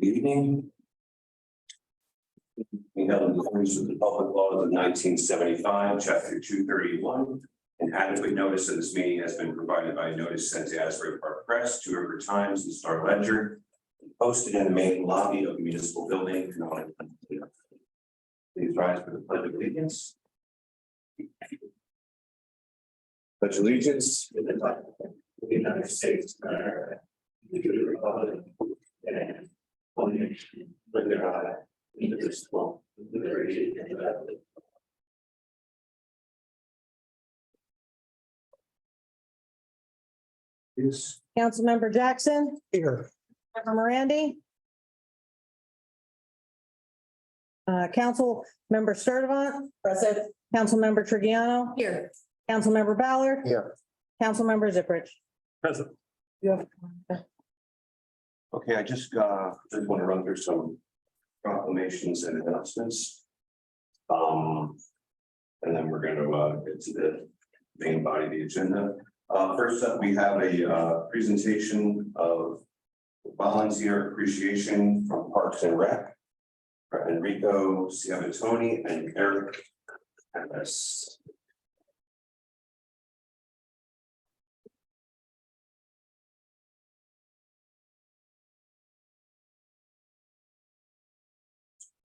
Good evening. We held in accordance with the public laws of 1975, chapter 231. An adequate notice of this meeting has been provided by notice sent to Asbury Park Press, Two River Times, and Star Ledger, and posted in the main lobby of the municipal building. Please rise for the pledge of allegiance. Pledge allegiance to the flag of the United States of America, to the republic and one nation under God, indivisible, with liberty and justice. Yes. Councilmember Jackson, Here. Member Morandi. Councilmember Sturdivant. Present. Councilmember Trigiano. Here. Councilmember Ballard. Here. Councilmember Ziprich. Present. Yeah. Okay, I just want to run through some proclamations and announcements. And then we're gonna get to the main body of the agenda. First up, we have a presentation of volunteer appreciation from Parks and Rec. Enrico Ciabatoni and Eric Harris.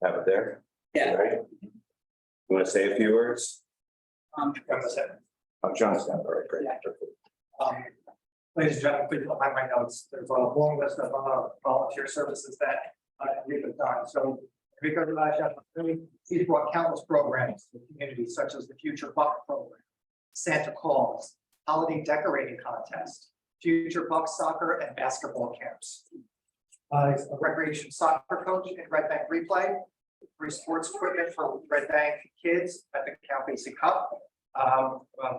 Have it there? Yeah. All right. You want to say a few words? John's got it, all right, great. Ladies and gentlemen, please don't have my notes. There's a long list of volunteer services that Enrico's done. So Enrico he's brought countless programs to the community, such as the Future Buck program, Santa Claus, holiday decorating contest, Future Buck soccer and basketball camps. He's a recreation soccer coach in Red Bank Replay, free sports equipment for Red Bank kids at the Count Basie Cup.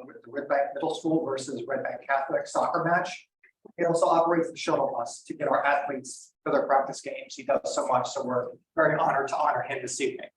With the Red Bank Middle School versus Red Bank Catholic soccer match. He also operates the shuttle bus to get our athletes to their practice games. He does so much, so we're very honored to honor him this evening.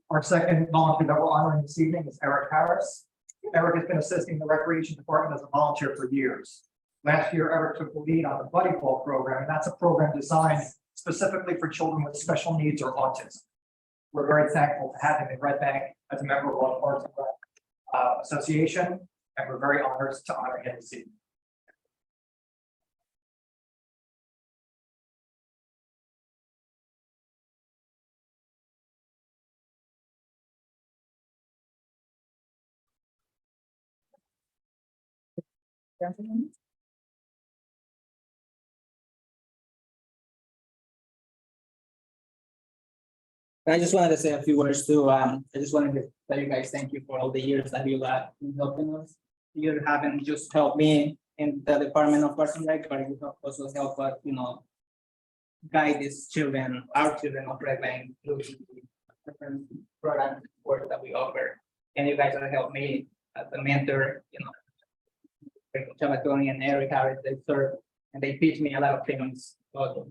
Our second volunteer that we're honoring this evening is Eric Harris. Eric has been assisting the Recreation Department as a volunteer for years. Last year, Eric took the lead on the Buddy Ball program, and that's a program designed specifically for children with special needs or autism. We're very thankful to have him in Red Bank as a member of our Parks and Rec Association, and we're very honored to honor him this evening. I just wanted to say a few words too. I just wanted to tell you guys thank you for all the years that you have been helping us. You haven't just helped me in the Department of Parks and Rec, but you have also helped us, guide these children, our children of Red Bank through the different programs work that we offer. And you guys have helped me as a mentor, Chabatoni and Eric Harris, they serve and they teach me a lot of things. So,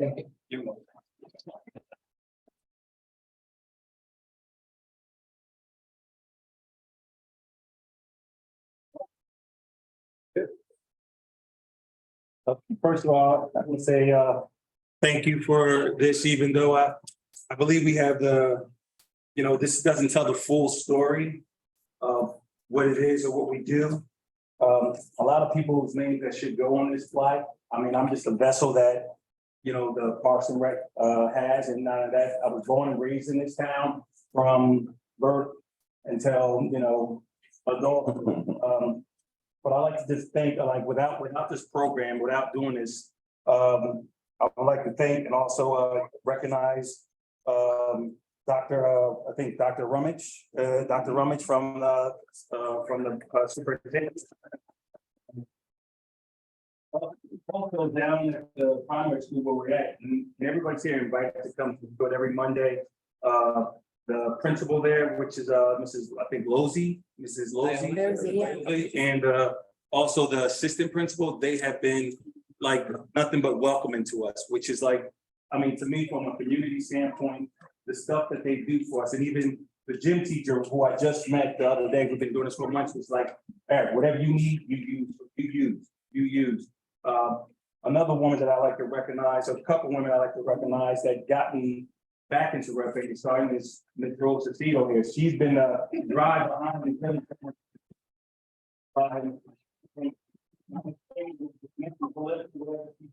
thank you. First of all, I would say thank you for this, even though I believe we have this doesn't tell the full story of what it is or what we do. A lot of people's names that should go on this flag. I mean, I'm just a vessel that, the Parks and Rec has, and none of that. I was born and raised in this town from birth until, adult. But I like to just think, without this program, without doing this, I would like to thank and also recognize Dr. Rummage, from the superintendent. Also down at the primary school where we're at, and everybody's here invited to come to good every Monday. the principal there, which is, Mrs. I think Mrs. Losey. And, also the assistant principal, they have been like nothing but welcoming to us, which is like, I mean, to me, from a community standpoint, the stuff that they do for us, and even the gym teacher who I just met the other day, we've been doing this for months, was like, Eric, whatever you need, you use. Another woman that I like to recognize, a couple women I like to recognize that got me back into rep starting is Ms. Rose Cecile here. She's been a drive behind me.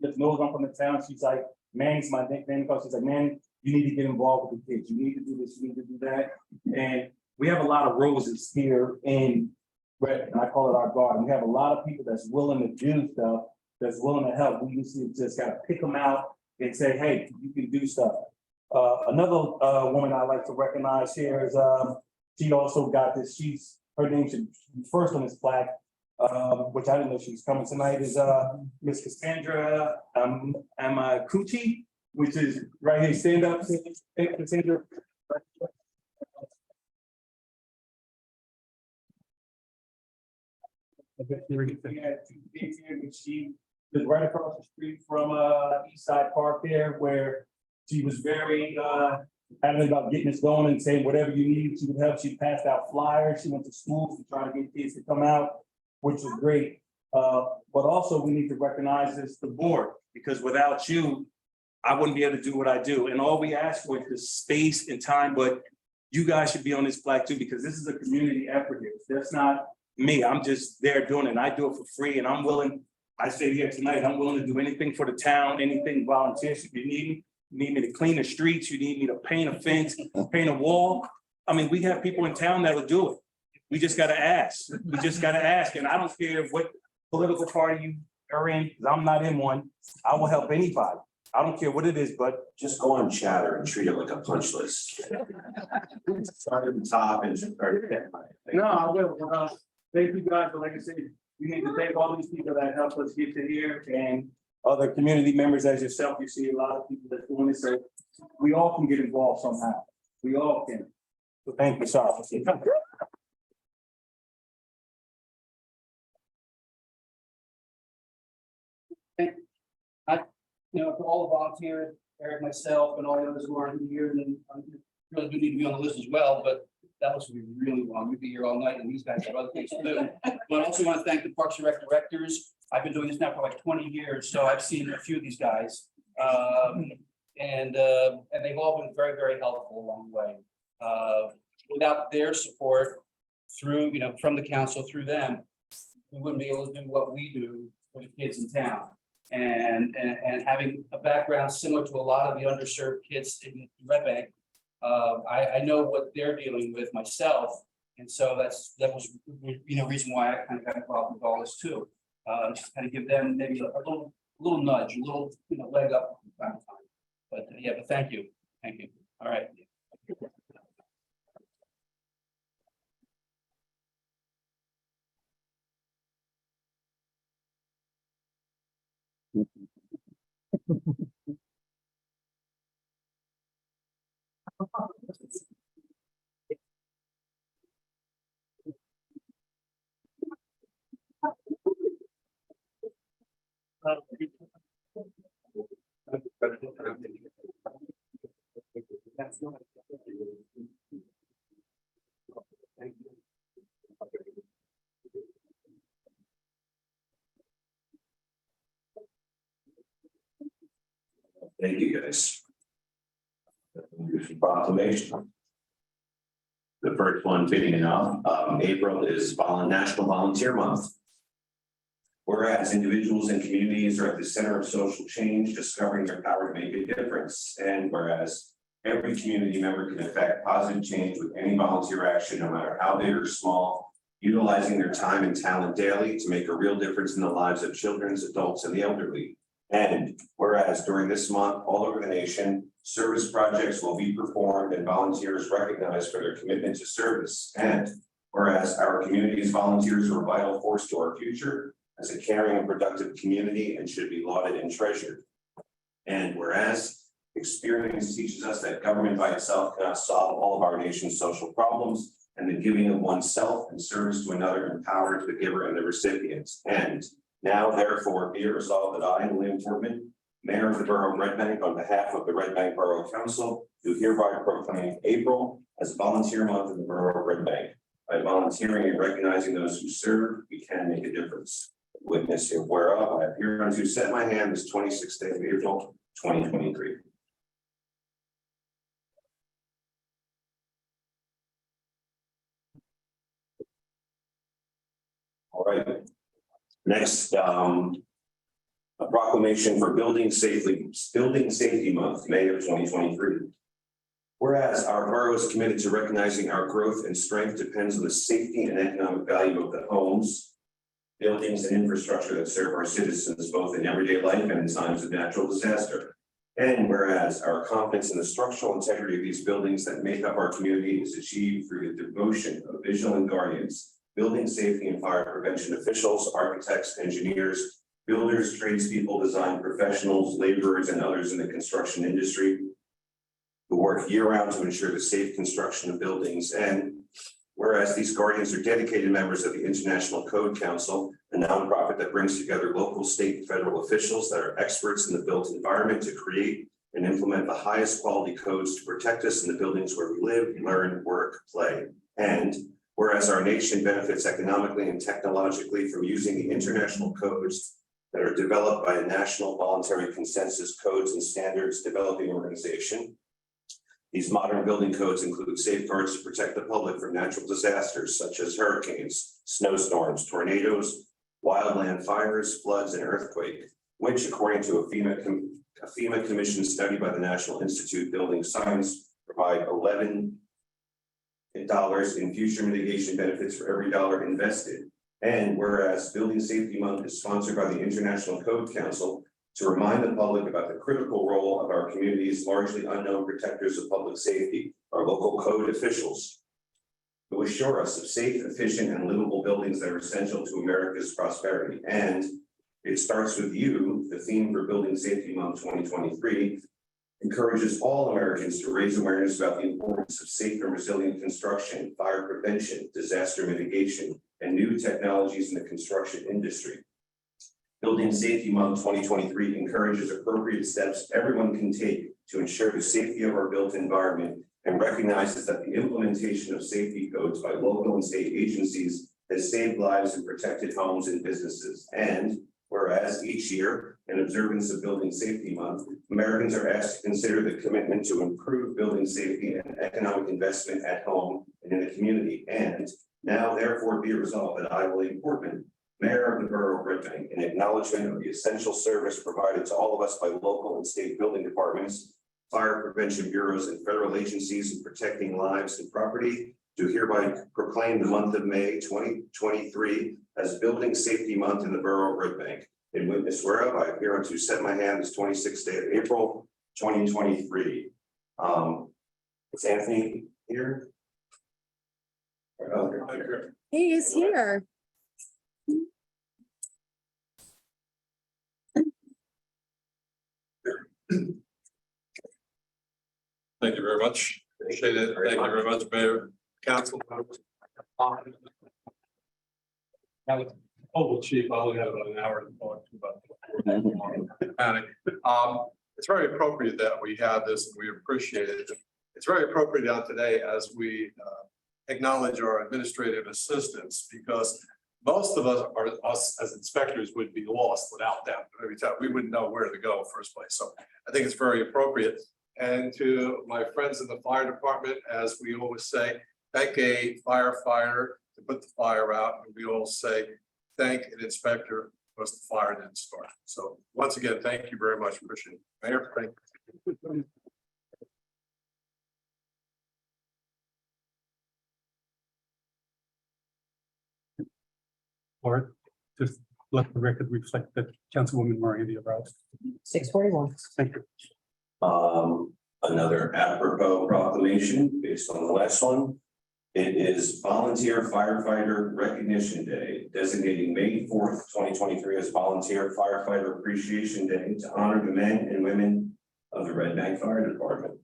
Just knows I'm from the town. She's like, Manny's my nickname because she's like, man, you need to get involved with the kids. You need to do this, you need to do that. And we have a lot of roses here in Red, and I call it our garden. We have a lot of people that's willing to do stuff, that's willing to help. We usually just gotta pick them out and say, hey, you can do stuff. Another woman I like to recognize here is she also got this. Her name should be first on this plaque, which I didn't know she was coming tonight, is Miss Cassandra Amakuchi, which is right here. Stand up, Cassandra. She was right across the street from East Side Park there, where she was very adamant about getting this going and saying whatever you need, she would help. She passed out flyers. She went to schools to try to get kids to come out, which was great. But also we need to recognize this, the board, because without you, I wouldn't be able to do what I do. And all we ask for is the space and time, but you guys should be on this plaque too, because this is a community effort here. That's not me. I'm just there doing it. And I do it for free, and I'm willing. I say here tonight, I'm willing to do anything for the town, anything volunteers if you need. You need me to clean the streets, you need me to paint a fence, paint a wall. I mean, we have people in town that will do it. We just gotta ask. We just gotta ask. And I don't care what political party you are in, 'cause I'm not in one. I will help anybody. I don't care what it is, but Just go on Chatter and treat it like a punch list. Start at the top and. no, I will. Thank you guys, but like I said, we need to thank all these people that helped us get to here and other community members as yourself. You see a lot of people that doing this, so we all can get involved somehow. We all can. So thank you, sorry. To all the volunteers, Eric, myself, and all the others who aren't here, and then really do need to be on the list as well, but that was really long. We'd be here all night, and these guys have other things to do. But I also want to thank the Parks and Rec directors. I've been doing this now for like 20 years, so I've seen a few of these guys. And they've all been very, very helpful along the way. Without their support through, from the council, through them, we wouldn't be able to do what we do for the kids in town. And having a background similar to a lot of the underserved kids in Red Bank, I know what they're dealing with myself. And so that was reason why I kind of got involved with all this too. Just kind of give them maybe a little nudge, a little leg up from time to time. But yeah, but thank you. All right. Thank you, guys. Proclamation. The first one, fitting enough, April is National Volunteer Month. Whereas individuals and communities are at the center of social change, discovering their power to make a difference. And whereas every community member can affect positive change with any volunteer action, no matter how big or small, utilizing their time and talent daily to make a real difference in the lives of children, adults, and the elderly. And whereas during this month, all over the nation, service projects will be performed and volunteers recognized for their commitment to service. And whereas our community's volunteers are a vital force to our future as a caring and productive community and should be lauded and treasured. And whereas Experience teaches us that government by itself cannot solve all of our nation's social problems, and the giving of oneself and service to another empowers the giver and the recipient. And now therefore be it resolved that I, William Portman, Mayor of the Borough of Red Bank, on behalf of the Red Bank Borough Council, do hereby proclaim April as Volunteer Month in the Borough of Red Bank. By volunteering and recognizing those who serve, we can make a difference. Witness here whereof I appear unto set my hand this 26th day of April, 2023. All right. Next, a proclamation for Building Safety Month, May of 2023. Whereas our borough is committed to recognizing our growth and strength depends on the safety and economic value of the homes, buildings, and infrastructure that serve our citizens both in everyday life and in times of natural disaster. And whereas our confidence in the structural integrity of these buildings that make up our community is achieved through the devotion of vigilant guardians, building safety and fire prevention officials, architects, engineers, builders, tradespeople, design professionals, laborers, and others in the construction industry who work year-round to ensure the safe construction of buildings. And whereas these guardians are dedicated members of the International Code Council, a nonprofit that brings together local, state, and federal officials that are experts in the built environment to create and implement the highest quality codes to protect us in the buildings where we live, learn, work, play. And whereas our nation benefits economically and technologically from using the international codes that are developed by a national voluntary consensus codes and standards developing organization. These modern building codes include safeguards to protect the public from natural disasters such as hurricanes, snowstorms, tornadoes, wildland fires, floods, and earthquake, which according to a FEMA commission study by the National Institute of Building Science provide $11 in future mitigation benefits for every dollar invested. And whereas Building Safety Month is sponsored by the International Code Council to remind the public about the critical role of our community's largely unknown protectors of public safety, our local code officials, who assure us of safe, efficient, and livable buildings that are essential to America's prosperity. And it starts with you. The theme for Building Safety Month 2023 encourages all Americans to raise awareness about the importance of safe and resilient construction, fire prevention, disaster mitigation, and new technologies in the construction industry. Building Safety Month 2023 encourages appropriate steps everyone can take to ensure the safety of our built environment and recognizes that the implementation of safety codes by local and state agencies has saved lives and protected homes and businesses. And whereas each year, in observance of Building Safety Month, Americans are asked to consider the commitment to improve building safety and economic investment at home and in the community. And now therefore be resolved that I, William Portman, Mayor of the Borough of Red Bank, in acknowledgement of the essential service provided to all of us by local and state building departments, fire prevention bureaus, and federal agencies in protecting lives and property, do hereby proclaim the month of May 2023 as Building Safety Month in the Borough of Red Bank. In witness whereof I appear unto set my hand this 26th day of April 2023. Is Anthony here? He is here. Thank you very much. Appreciate it. Thank you very much, Mayor, Council. Oh, Chief, I only had about an hour to talk to you about panic. It's very appropriate that we have this and we appreciate it. It's very appropriate on today as we acknowledge our administrative assistants, because most of us as inspectors would be lost without them. Every time we wouldn't know where to go in the first place. So I think it's very appropriate. And to my friends in the fire department, as we always say, thank a firefighter to put the fire out. And we all say, thank an inspector because the fire didn't start. So once again, thank you very much, Christian. Mayor, thank you. Or just let the record reflect that Councilwoman Miranda arrived. 6:41. Thank you. Another apropos proclamation based on the last one. It is Volunteer Firefighter Recognition Day, designating May 4th, 2023 as Volunteer Firefighter Appreciation Day to honor the men and women of of the Red Bank Fire Department.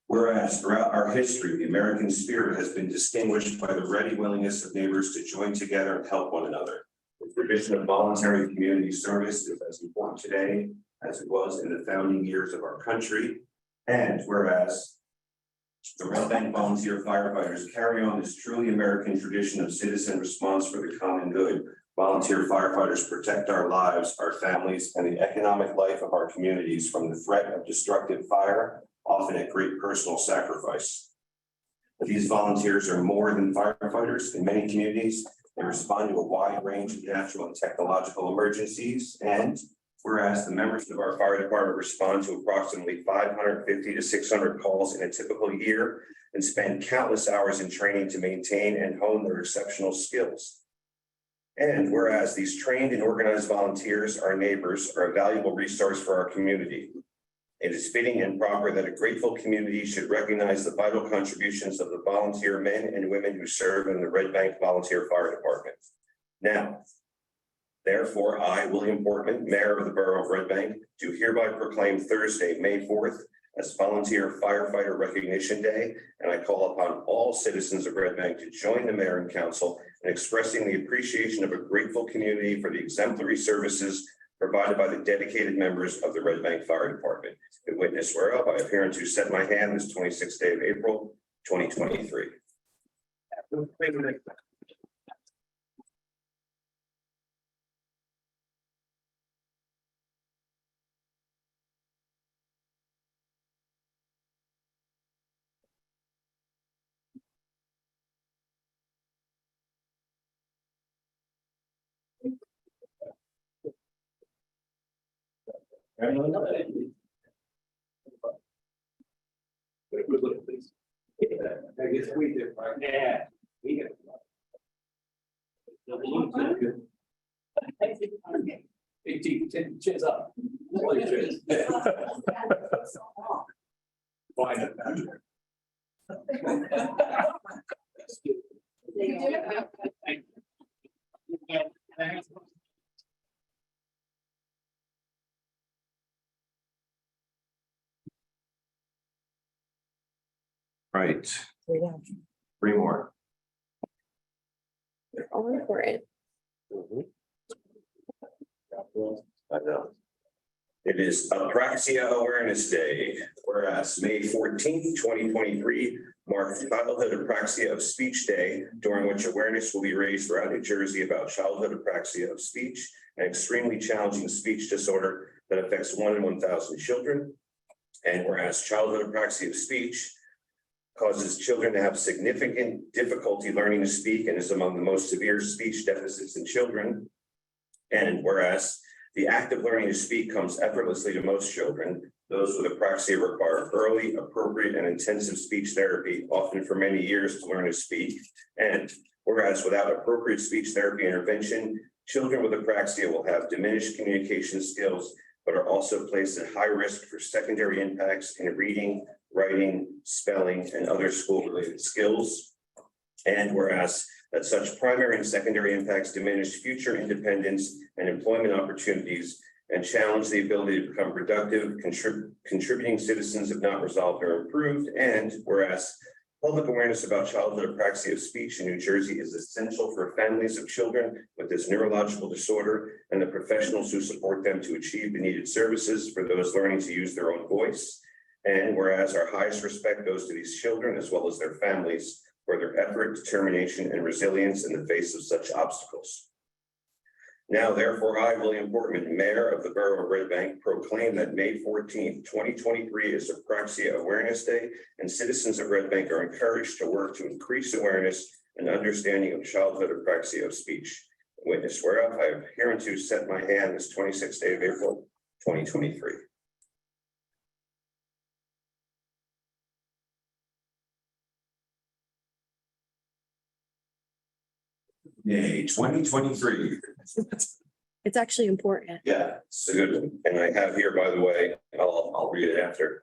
Whereas throughout our history, the American spirit has been distinguished by the ready willingness of neighbors to join together and help one another. The tradition of voluntary community service is as important today as it was in the founding years of our country. And whereas the Red Bank volunteer firefighters carry on this truly American tradition of citizen response for the common good. Volunteer firefighters protect our lives, our families, and the economic life of our communities from the threat of destructive fire, often at great personal sacrifice. But these volunteers are more than firefighters. In many communities, they respond to a wide range of natural and technological emergencies. And whereas the members of our fire department respond to approximately 550 to 600 calls in a typical year and spend countless hours in training to maintain and hone their exceptional skills. And whereas these trained and organized volunteers, our neighbors, are a valuable resource for our community. It is fitting and proper that a grateful community should recognize the vital contributions of the volunteer men and women who serve in the Red Bank Volunteer Fire Department. Now, therefore, I, William Portman, Mayor of the Borough of Red Bank, do hereby proclaim Thursday, May 4th, as Volunteer Firefighter Recognition Day, and I call upon all citizens of Red Bank to join the Mayor and Council in expressing the appreciation of a grateful community for the exemplary services provided by the dedicated members of the Red Bank Fire Department. The witness whereof I have hereunto set my hand this 26th day of April, 2023. Cheers up. Right, three more. All important. I know. It is Apraxia Awareness Day, whereas May 14th, 2023 marks Childhood Apraxia of Speech Day, during which awareness will be raised throughout New Jersey about childhood apraxia of speech, an extremely challenging speech disorder that affects 1 in 1,000 children. And whereas childhood apraxia of speech causes children to have significant difficulty learning to speak and is among the most severe speech deficits in children. And whereas the act of learning to speak comes effortlessly to most children, those with apraxia require early, appropriate, and intensive speech therapy, often for many years, to learn to speak. And whereas without appropriate speech therapy intervention, children with apraxia will have diminished communication skills, but are also placed at high risk for secondary impacts in reading, writing, spelling, and other school-related skills. And whereas that such primary and secondary impacts diminish future independence and employment opportunities and challenge the ability to become productive, contributing citizens if not resolved or improved. And whereas public awareness about childhood apraxia of speech in New Jersey is essential for families of children with this neurological disorder and the professionals who support them to achieve the needed services for those learning to use their own voice. And whereas our highest respect goes to these children as well as their families for their effort, determination, and resilience in the face of such obstacles. Now, therefore, I, William Portman, Mayor of the Borough of Red Bank, proclaim that May 14th, 2023 is Apraxia Awareness Day, and citizens of Red Bank are encouraged to work to increase awareness and understanding of childhood apraxia of speech. Witness whereof I have hereunto set my hand this 26th day of April, 2023. Yay, 2023. It's actually important. Yeah, it's a good one. And I have here, by the way, I'll read it after.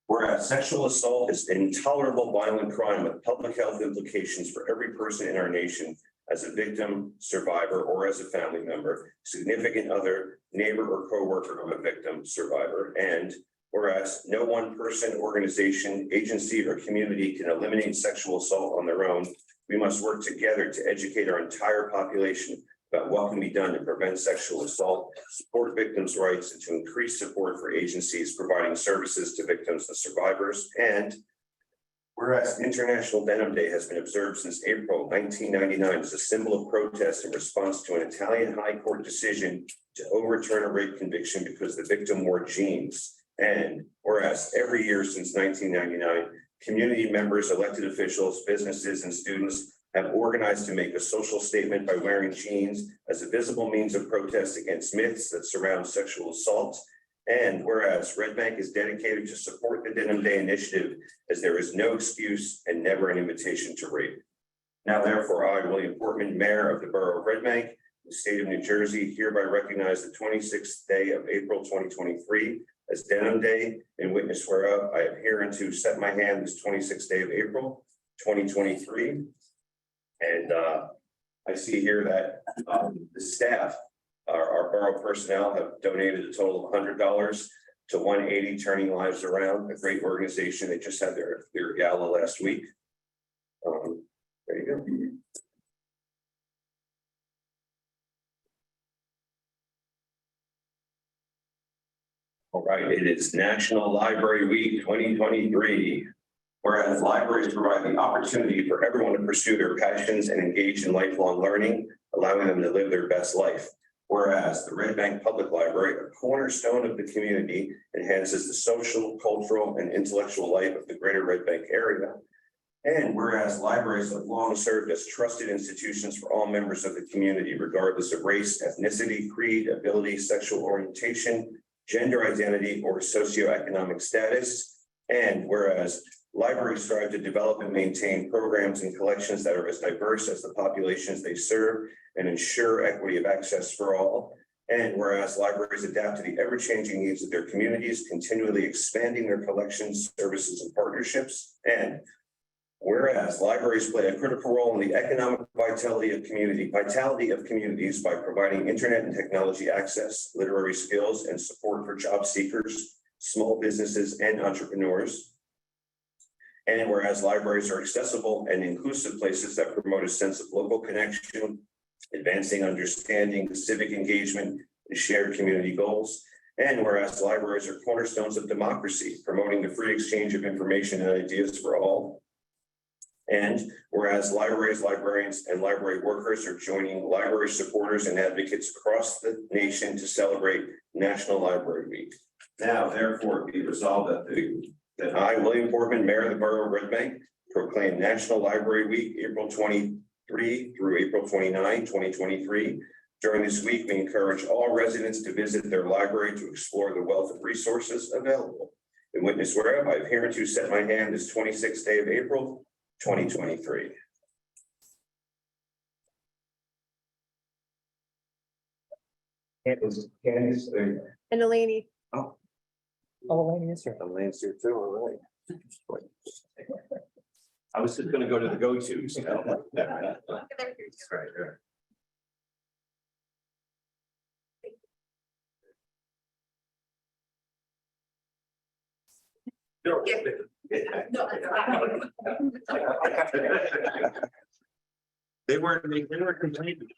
Whereas sexual assault is an intolerable violent crime with public health implications for every person in our nation as a victim, survivor, or as a family member, significant other, neighbor, or coworker of a victim, survivor. And whereas no one person, organization, agency, or community can eliminate sexual assault on their own, we must work together to educate our entire population about what can be done to prevent sexual assault, support victims' rights, and to increase support for agencies providing services to victims and survivors. And whereas International Denim Day has been observed since April 1999 as a symbol of protest in response to an Italian High Court decision to overturn a rape conviction because the victim wore jeans. And whereas every year since 1999, community members, elected officials, businesses, and students have organized to make a social statement by wearing jeans as a visible means of protest against myths that surround sexual assault. And whereas Red Bank is dedicated to support the Denim Day initiative, as there is no excuse and never an invitation to rape. Now therefore, I, William Portman, Mayor of the Borough of Red Bank, the state of New Jersey, hereby recognize the 26th day of April 2023 as Denim Day, and witness whereof I have hereunto set my hand this 26th day of April 2023. And I see here that the staff, our borough personnel, have donated a total of $100 to 180 Turning Lives Around, a great organization. They just had their gala last week. There you go. All right, it is National Library Week 2023. Whereas libraries provide the opportunity for everyone to pursue their passions and engage in lifelong learning, allowing them to live their best life. Whereas the Red Bank Public Library, a cornerstone of the community, enhances the social, cultural, and intellectual life of the greater Red Bank area. And whereas libraries have long served as trusted institutions for all members of the community, regardless of race, ethnicity, creed, ability, sexual orientation, gender identity, or socioeconomic status. And whereas libraries strive to develop and maintain programs and collections that are as diverse as the populations they serve and ensure equity of access for all. And whereas libraries adapt to the ever-changing needs of their communities, continually expanding their collections, services, and partnerships. And whereas libraries play a critical role in the economic vitality of communities by providing internet and technology access, literary skills, and support for job seekers, small businesses, and entrepreneurs. And whereas libraries are accessible and inclusive places that promote a sense of local connection, advancing understanding, civic engagement, and shared community goals. And whereas libraries are cornerstones of democracy, promoting the free exchange of information and ideas for all. And whereas libraries, librarians, and library workers are joining library supporters and advocates across the nation to celebrate National Library Week. Now, therefore, be resolved that I, William Portman, Mayor of the Borough of Red Bank, proclaim National Library Week, April 23 through April 29, 2023. During this week, we encourage all residents to visit their library to explore the wealth of resources available. In witness whereof, I have hereunto set my hand this 26th day of April, 2023. And Eleni. Oh, wait, yes, sir. Elaine's here too, all right. I was just gonna go to the go-tos, you know. That's right, yeah. They were complaining.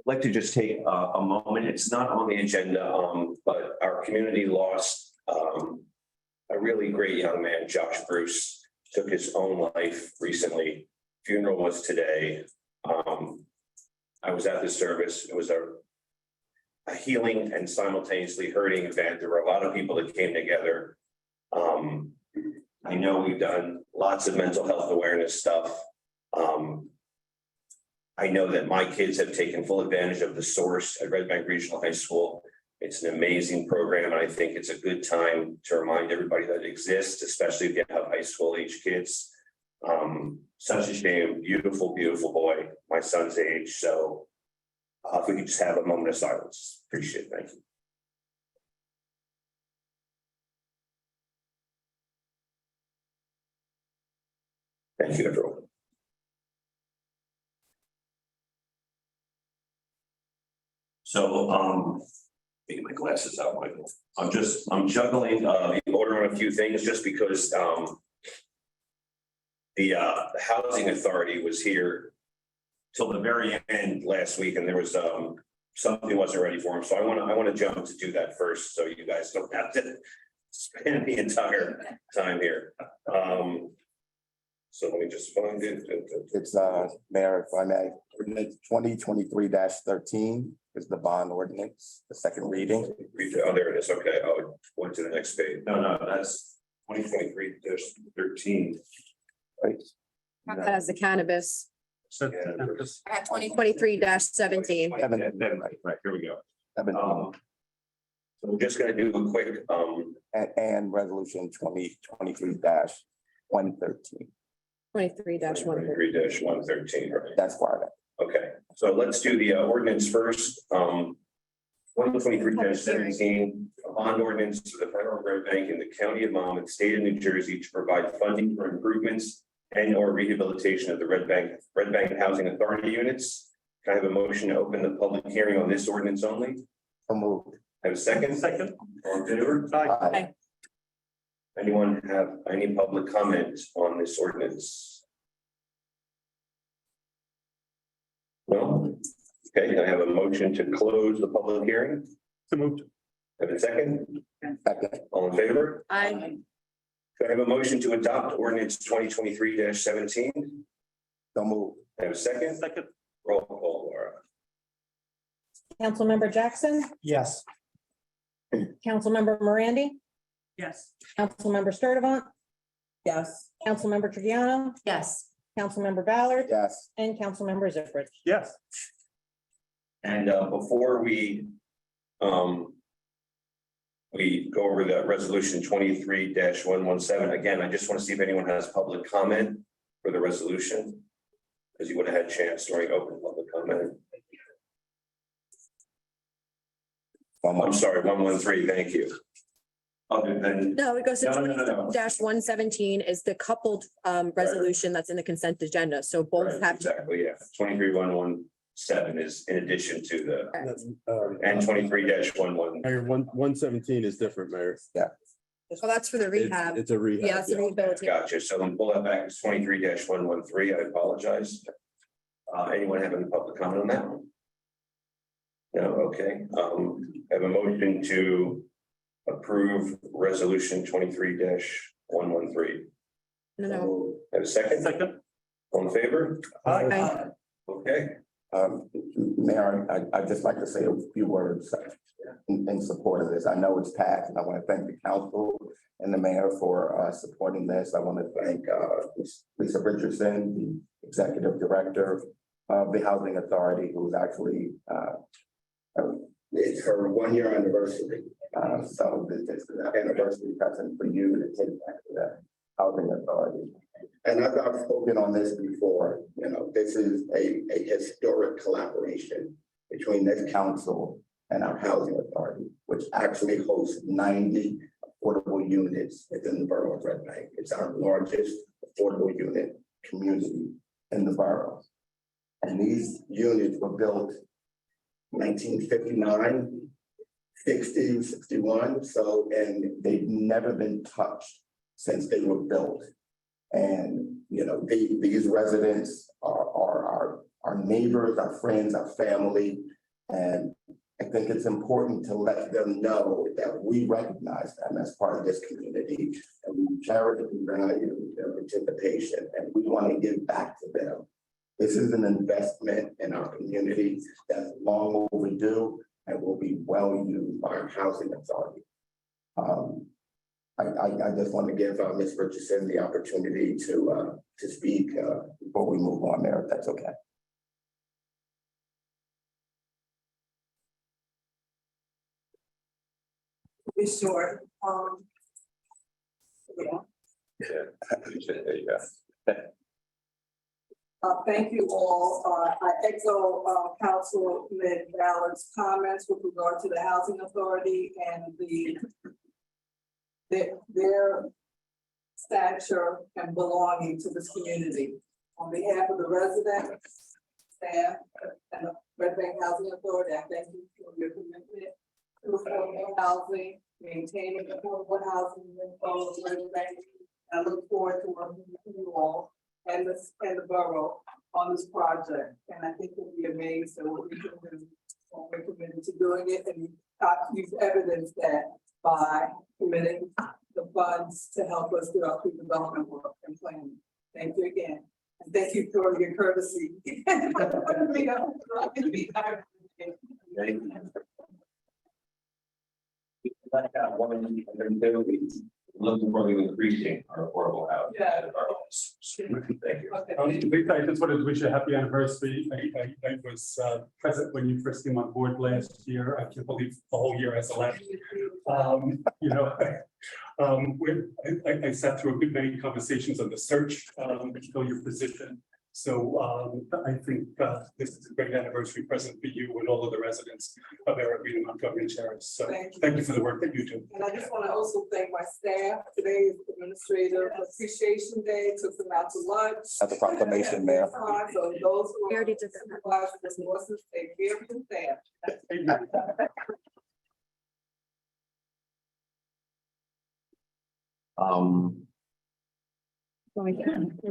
I'd like to just take a moment. It's not on the agenda, but our community lost a really great young man, Josh Bruce, took his own life recently. Funeral was today. I was at the service. It was a healing and simultaneously hurting event. There were a lot of people that came together. I know we've done lots of mental health awareness stuff. I know that my kids have taken full advantage of the Source at Red Bank Regional High School. It's an amazing program, and I think it's a good time to remind everybody that it exists, especially if you have high school age kids. Such a shame, beautiful, beautiful boy, my son's age. So if we could just have a moment of silence, appreciate it. Thank you. Thank you, everyone. So, get my glasses out, Michael. I'm juggling, the order on a few things just because, the Housing Authority was here till the very end last week and there was, something wasn't ready for them. So I want to jump to do that first, so you guys don't have to spend the entire time here. So let me just find it. It's Mayor, if I may, ordinance 2023-13 is the bond ordinance, the second reading. Oh, there it is. Okay, I'll went to the next page. No, that's 2023-13. Right. That has the cannabis So, Yeah. at 2023-17. Right, here we go. 17, So we're just gonna do a quick, and resolution 2023-113. 23-1. 3-113, right? That's part of it. Okay, so let's do the ordinance first. 123-17, a bond ordinance to the Federal Red Bank in the County of Monmouth, State of New Jersey to provide funding for improvements and or rehabilitation of the Red Bank Housing Authority units. Can I have a motion to open the public hearing on this ordinance only? So moved. Have a second? Second. All in favor? Aye. Anyone have any public comment on this ordinance? No? Okay, I have a motion to close the public hearing. so moved. Have a second? Second. All in favor? Aye. Do I have a motion to adopt ordinance 2023-17? So moved. Have a second? Second. Roll call, Laura. Councilmember Jackson, Yes. Councilmember Morandi, Yes. Councilmember Sturdivant, Yes. Councilmember Triano, Yes. Councilmember Ballard, Yes. and Councilmember Ziffrich. Yes. And before we go over the resolution 23-117, again, I just want to see if anyone has public comment for the resolution. Because you would have had a chance during open public comment. I'm sorry, 113, thank you. Other than, No, it goes to No. 20-117 is the coupled resolution that's in the consent agenda. So both right, have. exactly, yeah, 23-117 is in addition to the, and 23-11. Mayor, 117 is different, Mayor. Oh, that's for the rehab. It's a rehab. Yeah, it's the rehabilitation. Gotcha, so then pull that back, it's 23-113, I apologize. Anyone have any public comment on that one? No, okay, I have a motion to approve resolution 23-113. No. Have a second? Second. All in favor? Aye. Okay, Mayor, I'd just like to say a few words in support of this. I know it's passed, and I want to thank the council and the mayor for supporting this. I want to thank Lisa Richardson, the executive director of the Housing Authority, who's actually it's her 1-year anniversary. So this is an anniversary present for you to take back to the Housing Authority. And I've spoken on this before, you know, this is a historic collaboration between this council and our Housing Authority, which actually hosts 90 affordable units within the borough of Red Bank. It's our largest affordable unit community in the borough. And these units were built 1959, 60, 61. So, and they've never been touched since they were built. And, you know, these residents are our neighbors, our friends, our family. And I think it's important to let them know that we recognize them as part of this community and we cherish and value their participation, and we want to give back to them. This is an investment in our community that's long overdue and will be well used by our Housing Authority. I just want to give Ms. Richardson the opportunity to speak before we move on there, if that's okay. Be short. yeah. There you go. Thank you all. I echo Councilman Ballard's comments with regard to the Housing Authority and their stature and belonging to this community. On behalf of the residents, staff and the Red Bank Housing Authority. I thank you for your commitment to affordable housing, maintaining affordable housing in the Red Bank. I look forward to working with you all and the borough on this project. And I think you'll be amazed at what we can do. We're committed to doing it, and you've evidenced that by committing the funds to help us do our pre-development work and planning. Thank you again. And thank you for your courtesy. Looking for increasing our affordable housing. Yeah. Thank you. Lisa, I just wanted to wish you a happy anniversary. I was present when you first came on board last year. I can't believe the whole year has elapsed. You know, I sat through a good many conversations on the search, to fill your position. So I think this is a great anniversary present for you and all of the residents of Eric Green and Montgomery Terrace. So thank you for the work that you do. And I just want to also thank my staff. Today is Administrator Appreciation Day. Took them out to lunch. That's a proclamation, Mayor. So those who We are already did that. supervisors and bosses, take care of your staff.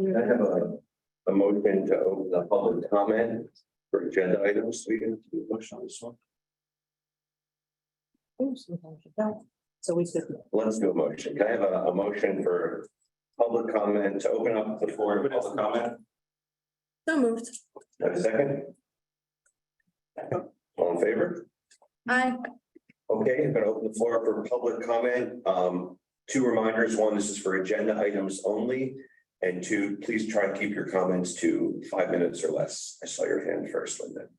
I have a motion to open the public comment for agenda items. We can do a motion on this one. So we should. Let's do a motion. Can I have a motion for public comment to open up the floor to public comment? So moved. Have a second? All in favor? Aye. Okay, I'm gonna open the floor for public comment. Two reminders. One, this is for agenda items only. And two, please try to keep your comments to 5 minutes or less. I saw your hand first, Linda.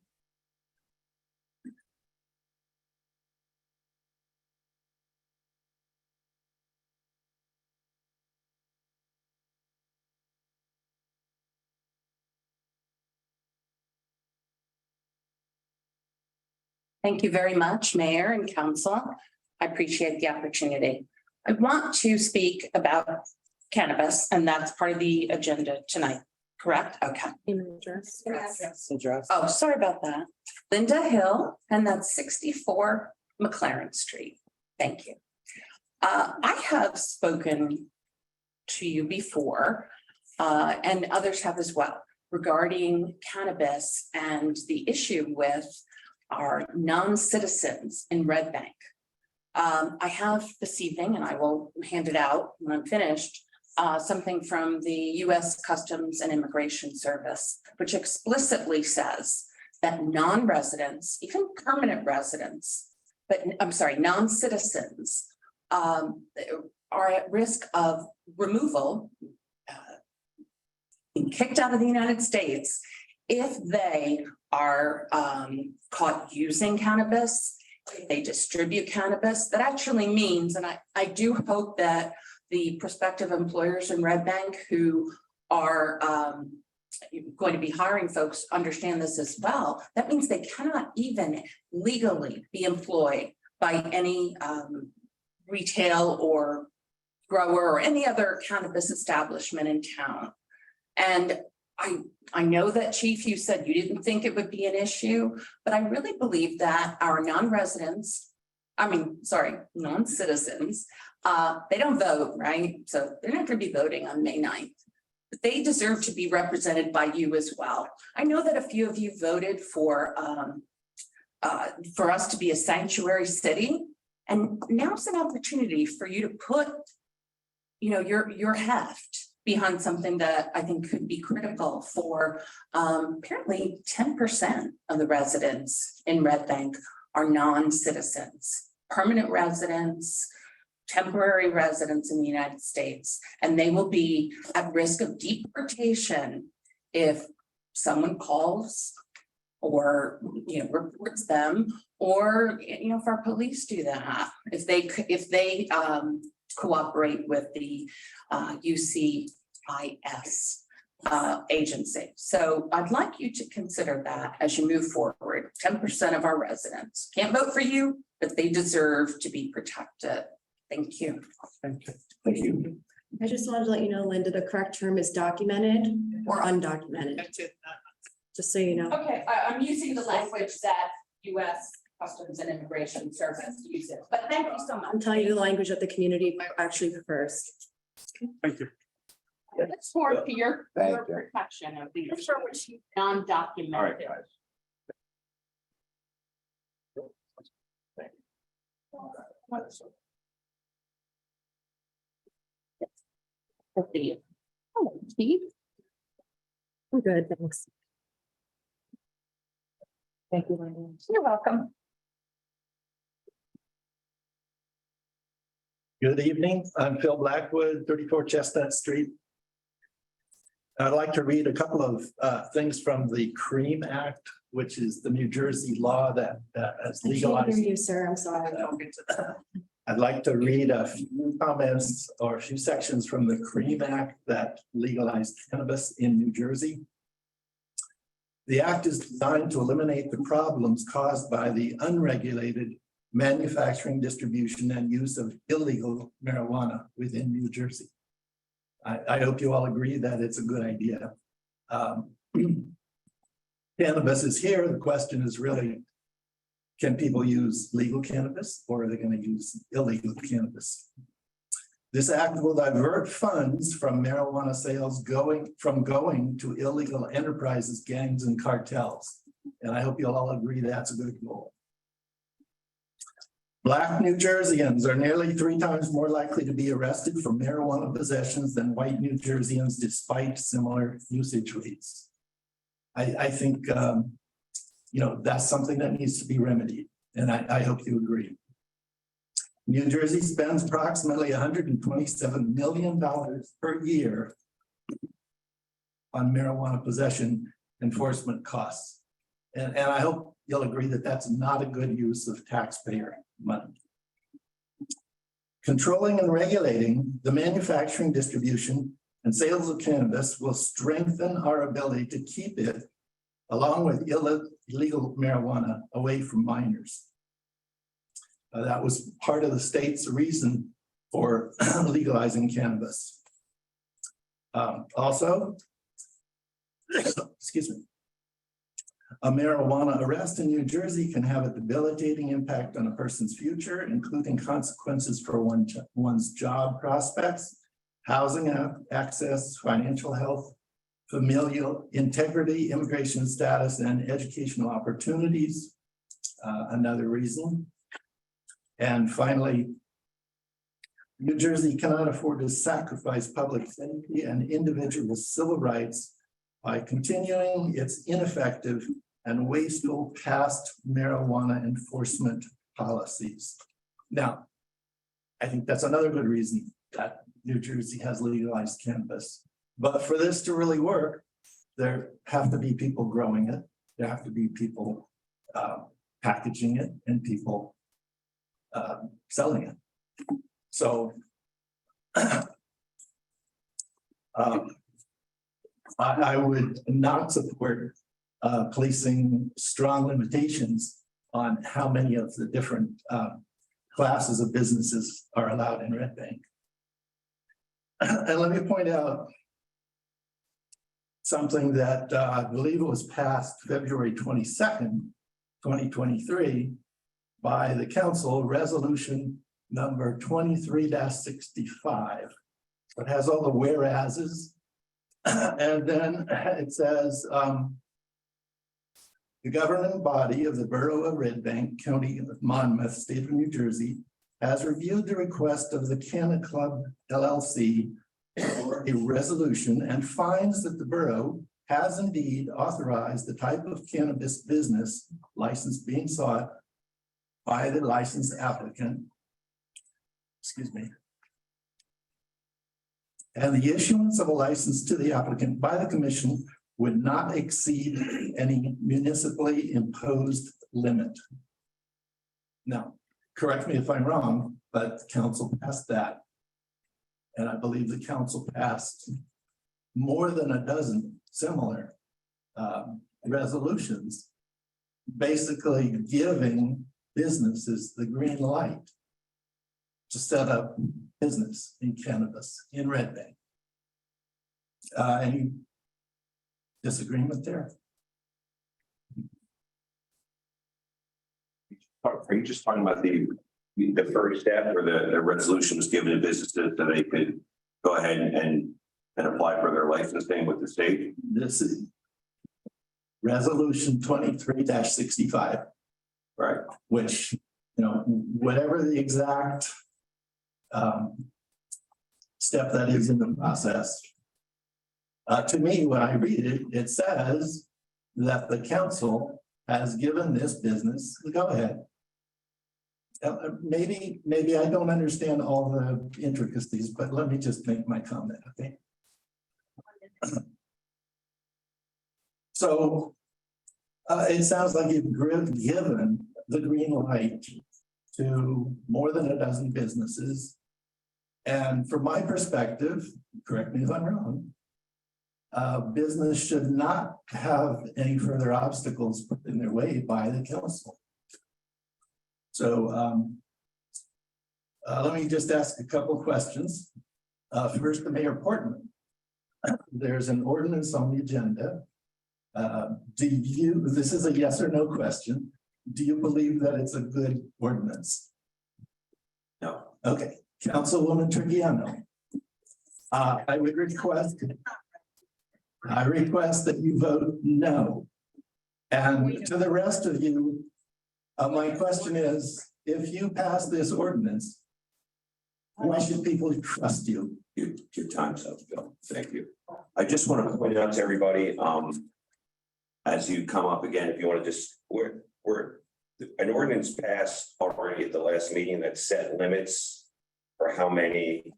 Thank you very much, Mayor and Council. I appreciate the opportunity. I want to speak about cannabis, and that's part of the agenda tonight, correct? Okay. Email address. Address. Oh, sorry about that. Linda Hill, and that's 64 McLaren Street. Thank you. I have spoken to you before, and others have as well, regarding cannabis and the issue with our non-citizens in Red Bank. I have this evening, and I will hand it out when I'm finished, something from the U.S. Customs and Immigration Service, which explicitly says that non-residents, even permanent residents, but I'm sorry, non-citizens are at risk of removal, being kicked out of the United States if they are caught using cannabis, if they distribute cannabis. That actually means, and I do hope that the prospective employers in Red Bank who are going to be hiring folks understand this as well. That means they cannot even legally be employed by any retail or grower or any other cannabis establishment in town. And I know that, Chief, you said you didn't think it would be an issue, but I really believe that our non-citizens, they don't vote, right? So they're not going to be voting on May 9th. But they deserve to be represented by you as well. I know that a few of you voted for us to be a sanctuary city, and now's an opportunity for you to put, your heft behind something that I think could be critical for apparently 10% of the residents in Red Bank are non-citizens, permanent residents, temporary residents in the United States, and they will be at risk of deportation if someone calls or reports them, or if our police do that, if they cooperate with the UCIS agency. So I'd like you to consider that as you move forward. 10% of our residents can't vote for you, but they deserve to be protected. Thank you. Thank you. Thank you. I just wanted to let you know, Linda, the correct term is documented or undocumented. That's it. just so you know. Okay, I'm using the language that US Customs and Immigration Service uses, but thank you so much. I'm telling you the language that the community actually prefers. Thank you. It's for your Thank you. protection of the All right, non-documented. guys. Hello, Steve. I'm good, thanks. Thank you, Linda. You're welcome. Good evening. I'm Phil Blackwood, 34 Chestnut Street. I'd like to read a couple of things from the CREAM Act, which is the New Jersey law that has I can't legalized. hear you, sir, I'm sorry. I'd like to read a few comments or a few sections from the CREAM Act that legalized cannabis in New Jersey. The act is designed to eliminate the problems caused by the unregulated manufacturing, distribution, and use of illegal marijuana within New Jersey. I hope you all agree that it's a good idea. Cannabis is here. The question is really, can people use legal cannabis or are they going to use illegal cannabis? This act will divert funds from marijuana sales going to illegal enterprises, gangs, and cartels. And I hope you'll all agree that's a good goal. Black New Jerseyans are nearly 3 times more likely to be arrested for marijuana possessions than white New Jerseyans, despite similar usage rates. I think, that's something that needs to be remedied, and I hope you agree. New Jersey spends approximately $127 million per year on marijuana possession enforcement costs. And I hope you'll agree that that's not a good use of taxpayer money. Controlling and regulating the manufacturing, distribution, and sales of cannabis will strengthen our ability to keep it, along with illegal marijuana, away from minors. That was part of the state's reason for legalizing cannabis. Also, excuse me, a marijuana arrest in New Jersey can have a debilitating impact on a person's future, including consequences for one's job prospects, housing access, financial health, familial integrity, immigration status, and educational opportunities. Another reason. And finally, New Jersey cannot afford to sacrifice public safety and individual civil rights by continuing its ineffective and wasteful past marijuana enforcement policies. Now, I think that's another good reason that New Jersey has legalized cannabis. But for this to really work, there have to be people growing it. There have to be people packaging it and people selling it. So I would not support placing strong limitations on how many of the different classes of businesses are allowed in Red Bank. And let me point out something that I believe was passed February 22nd, 2023 by the council, resolution number 23-65. It has all the whereases. And then it says, the governing body of the Borough of Red Bank, County of Monmouth, State of New Jersey, has reviewed the request of the Canna Club LLC for a resolution and finds that the borough has indeed authorized the type of cannabis business license being sought by the licensed applicant. Excuse me. And the issuance of a license to the applicant by the commission would not exceed any municipally imposed limit. Now, correct me if I'm wrong, but the council passed that. And I believe the council passed more than a dozen similar resolutions, basically giving businesses the green light to set up business in cannabis in Red Bank. Any disagreement there? Are you just talking about the first step or the resolution was given to businesses so they could go ahead and apply for their licensing with the state? This is resolution 23-65. Right. Which, whatever the exact step that is in the process. To me, when I read it, it says that the council has given this business the go-ahead. Maybe I don't understand all the intricacies, but let me just make my comment, okay? So it sounds like you've given the green light to more than a dozen businesses. And from my perspective, correct me if I'm wrong, business should not have any further obstacles put in their way by the council. So let me just ask a couple questions. First, to Mayor Portman. There's an ordinance on the agenda. This is a yes or no question. Do you believe that it's a good ordinance? No. Okay, Councilwoman Trujillo. I request that you vote no. And to the rest of you, my question is, if you pass this ordinance, why should people trust you? Your time's up, Bill. Thank you. I just want to point out to everybody, as you come up again, if you want to just, we're an ordinance passed already at the last meeting that set limits for how many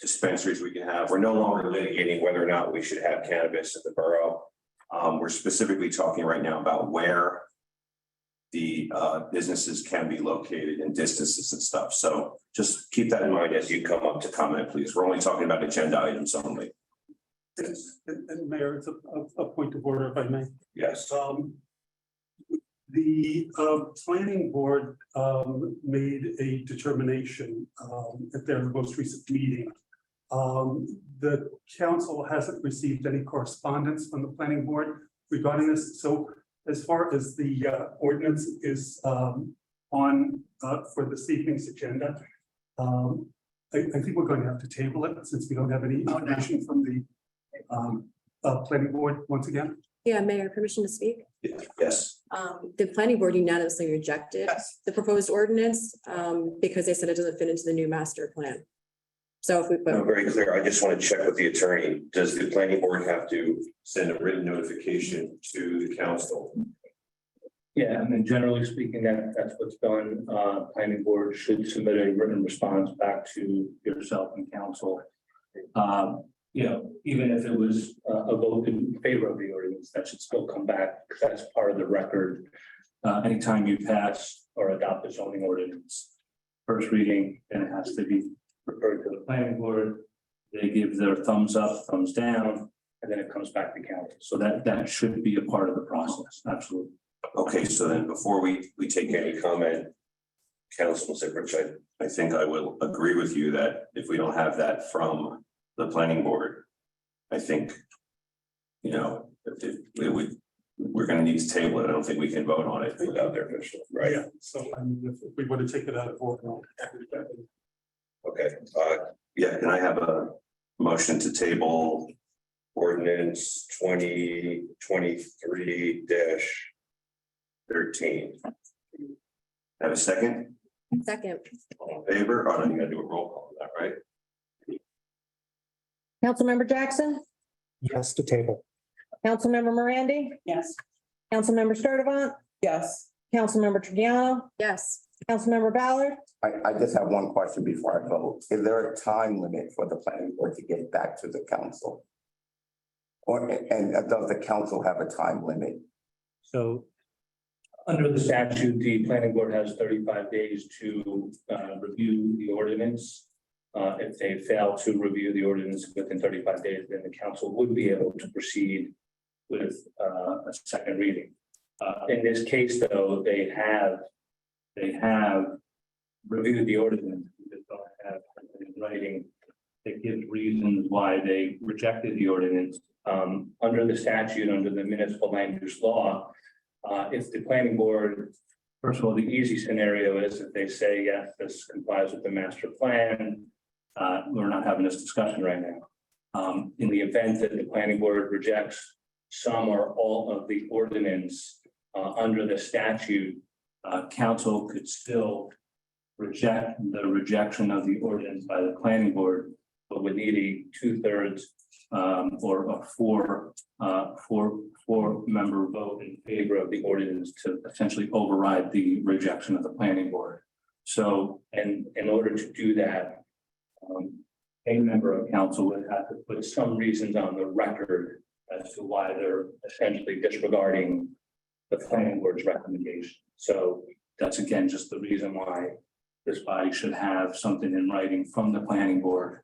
dispensaries we can have. We're no longer litigating whether or not we should have cannabis in the borough. We're specifically talking right now about where the businesses can be located and distances and stuff. So just keep that in mind as you come up to comment, please. We're only talking about agenda items only. Yes, and Mayor, it's a point of order, if I may. Yes. The planning board made a determination at their most recent meeting. The council hasn't received any correspondence from the planning board regarding this. So as far as the ordinance is on for this evening's agenda, I think we're going to have to table it since we don't have any information from the planning board once again. Yeah, Mayor, permission to speak? Yes. The planning board unanimously rejected the proposed ordinance because they said it doesn't fit into the new master plan. So if we put. No, very clear. I just want to check with the attorney. Does the planning board have to send a written notification to the council? Yeah, I mean, generally speaking, that's what's done. Planning board should submit a written response back to yourself and council. Even if it was a vote in favor of the ordinance, that should still come back because that's part of the record. Anytime you pass or adopt a zoning ordinance, first reading, then it has to be referred to the planning board. They give their thumbs up, thumbs down, and then it comes back to council. So that should be a part of the process. Absolutely. Okay, so then before we take any comment, Councilman Ziprich, I think I will agree with you that if we don't have that from the planning board, I think, we're going to need to table it. I don't think we can vote on it without their official, right? Yeah, so I mean, if we want to take it out of order. Okay, can I have a motion to table ordinance 2023-13? Have a second? Second. All in favor? Oh, no, you gotta do a roll call on that, right? Councilmember Jackson, Yes, to table. Councilmember Morandi, Yes. Councilmember Sturdivant, Yes. Councilmember Trujillo, Yes. Councilmember Ballard. I just have one question before I vote. Is there a time limit for the planning board to get back to the council? And does the council have a time limit? So under the statute, the planning board has 35 days to review the ordinance. If they fail to review the ordinance within 35 days, then the council would be able to proceed with a second reading. In this case, though, they have reviewed the ordinance. We just don't have in writing that gives reasons why they rejected the ordinance. Under the statute, under the municipal land use law, if the planning board First of all, the easy scenario is if they say, yes, this complies with the master plan. We're not having this discussion right now. In the event that the planning board rejects some or all of the ordinance under the statute, council could still reject the rejection of the ordinance by the planning board, but would need a 2/3 or a four-member vote in favor of the ordinance to essentially override the rejection of the planning board. So, and in order to do that, a member of council would have to put some reasons on the record as to why they're essentially disregarding the planning board's recommendation. So that's again, just the reason why this body should have something in writing from the planning board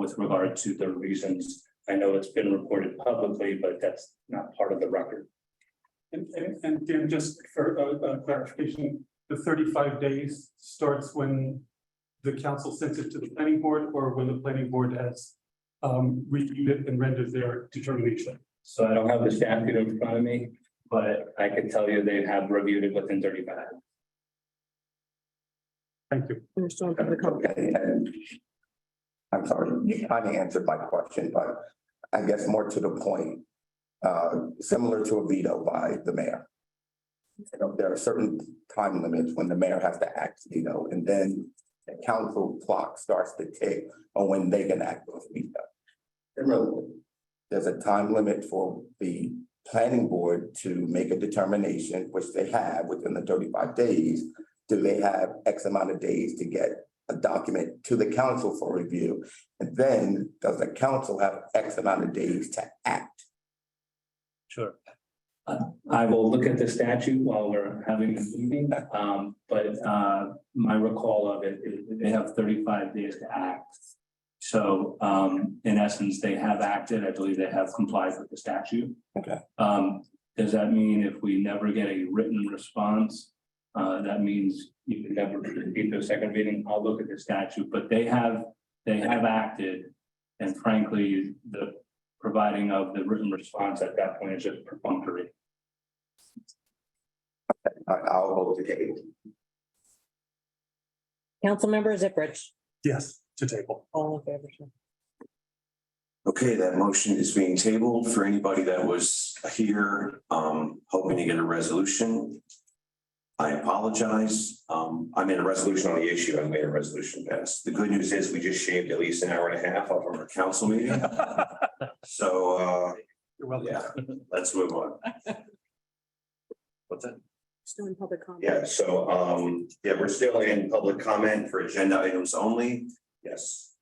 with regard to the reasons. I know it's been reported publicly, but that's not part of the record. And Dan, just for clarification, the 35 days starts when the council sends it to the planning board or when the planning board has reviewed it and rendered their determination. So I don't have the statute in front of me, but I can tell you they have reviewed it within 35. Thank you. Okay, and I'm sorry, you kind of answered my question, but I guess more to the point, similar to a veto by the mayor. You know, there are certain time limits when the mayor has to act, you know, and then the council clock starts to tick on when they can act on veto. Similarly, there's a time limit for the planning board to make a determination, which they have within the 35 days. Do they have X amount of days to get a document to the council for review? And then does the council have X amount of days to act? Sure. I will look at the statute while we're having the meeting, but my recall of it is they have 35 days to act. So in essence, they have acted. I believe they have complied with the statute. Okay. Does that mean if we never get a written response, that means you can never proceed to a second reading? I'll look at the statute, but they have acted. And frankly, the providing of the written response at that point is just perfunctory. I'll vote to table. Councilmember Ziprich, Yes, to table. all in favor, sir. Okay, that motion is being tabled for anybody that was here, hoping to get a resolution. I apologize. I made a resolution on the issue. I made a resolution pass. The good news is we just shaved at least an hour and a half off of our council meeting. So, You're welcome. yeah, let's move on. What's that? Still in public comment. Yeah, so, yeah, we're still in public comment for agenda items only. Yes.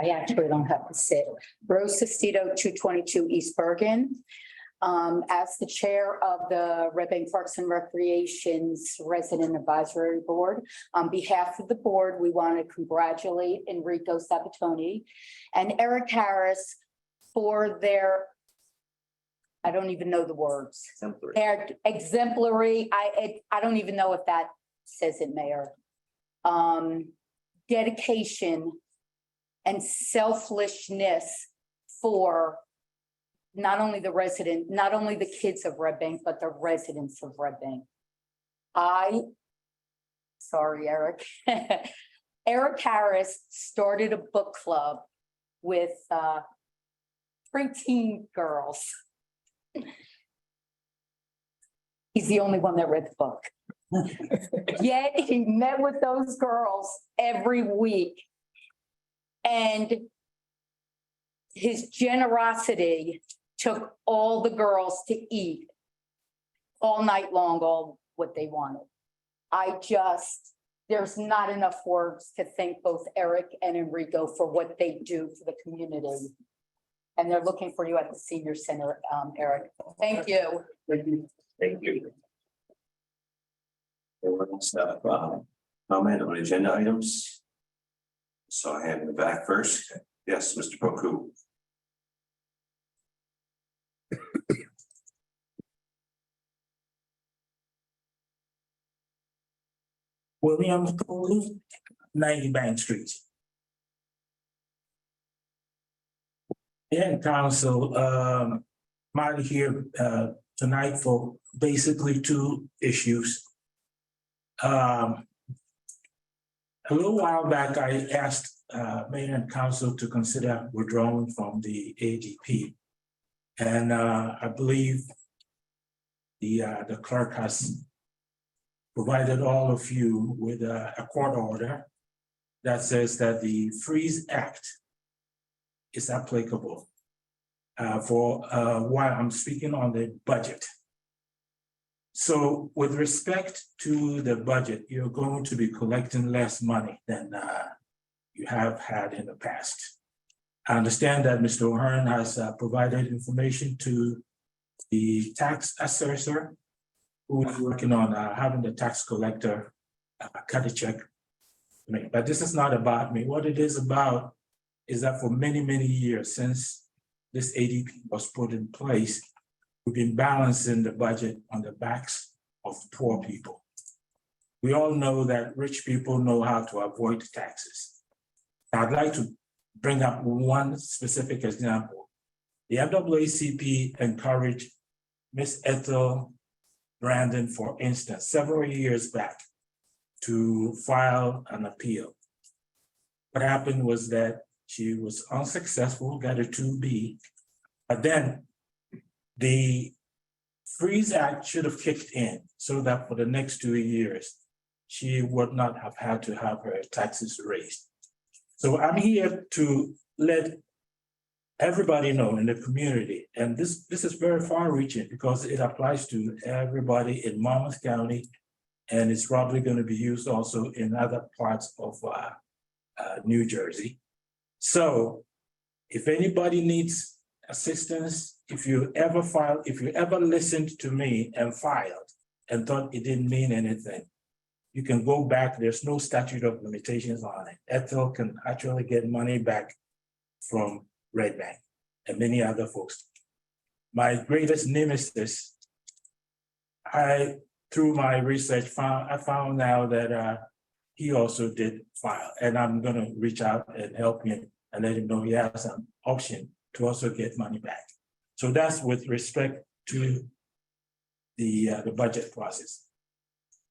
I actually don't have to sit. Rose Sestito, 222 East Bergen. As the chair of the Red Bank Parks and Recreation's Resident Advisory Board, on behalf of the board, we want to congratulate Enrico Sabatoni and Eric Harris for their, I don't even know the words. They're exemplary. I don't even know if that says it, Mayor. Dedication and selflessness for not only the kids of Red Bank, but the residents of Red Bank. Sorry, Eric. Eric Harris started a book club with preteen girls. He's the only one that read the book. Yet he met with those girls every week. And his generosity took all the girls to eat all night long, all what they wanted. There's not enough words to thank both Eric and Enrico for what they do for the community. And they're looking for you at the senior center, Eric. Thank you. Thank you. Thank you. Anyone else have comment on agenda items? So I have in the back first. Yes, Mr. Poku. William Poku, 90 Bank Street. Yeah, council, Marty here tonight for basically two issues. A little while back, I asked mayor and council to consider withdrawing from the ADP. And I believe the clerk has provided all of you with a court order that says that the Freeze Act is applicable for while I'm speaking on the budget. So with respect to the budget, you're going to be collecting less money than you have had in the past. I understand that Mr. O'Hearn has provided information to the tax assessor who is working on having the tax collector cut a check. But this is not about me. What it is about is that for many, many years since this ADP was put in place, we've been balancing the budget on the backs of poor people. We all know that rich people know how to avoid taxes. I'd like to bring up one specific example. The NAACP encouraged Ms. Ethel Brandon, for instance, several years back to file an appeal. What happened was that she was unsuccessful, got a 2B, but then the Freeze Act should have kicked in so that for the next 2 years, she would not have had to have her taxes raised. So I'm here to let everybody know in the community, and this is very far-reaching because it applies to everybody in Monmouth County, and it's probably going to be used also in other parts of New Jersey. So if anybody needs assistance, if you ever listened to me and filed and thought it didn't mean anything, you can go back. There's no statute of limitations on it. Ethel can actually get money back from Red Bank and many other folks. My greatest nemesis, through my research, I found out that he also did file, and I'm gonna reach out and help him and let him know he has an option to also get money back. So that's with respect to the budget process.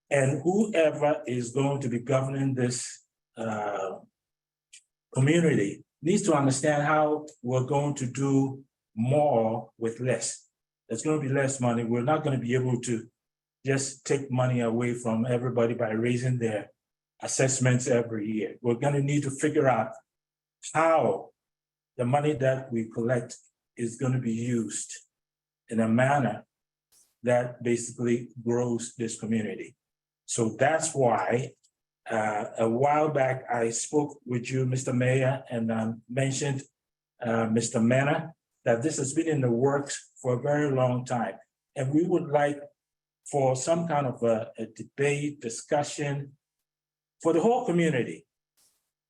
And whoever is going to be governing this community needs to understand how we're going to do more with less. There's going to be less money. We're not going to be able to just take money away from everybody by raising their assessments every year. We're going to need to figure out how the money that we collect is going to be used in a manner that basically grows this community. So that's why a while back I spoke with you, Mr. Mayor, and mentioned Mr. Mena, that this has been in the works for a very long time. And we would like for some kind of a debate, discussion for the whole community.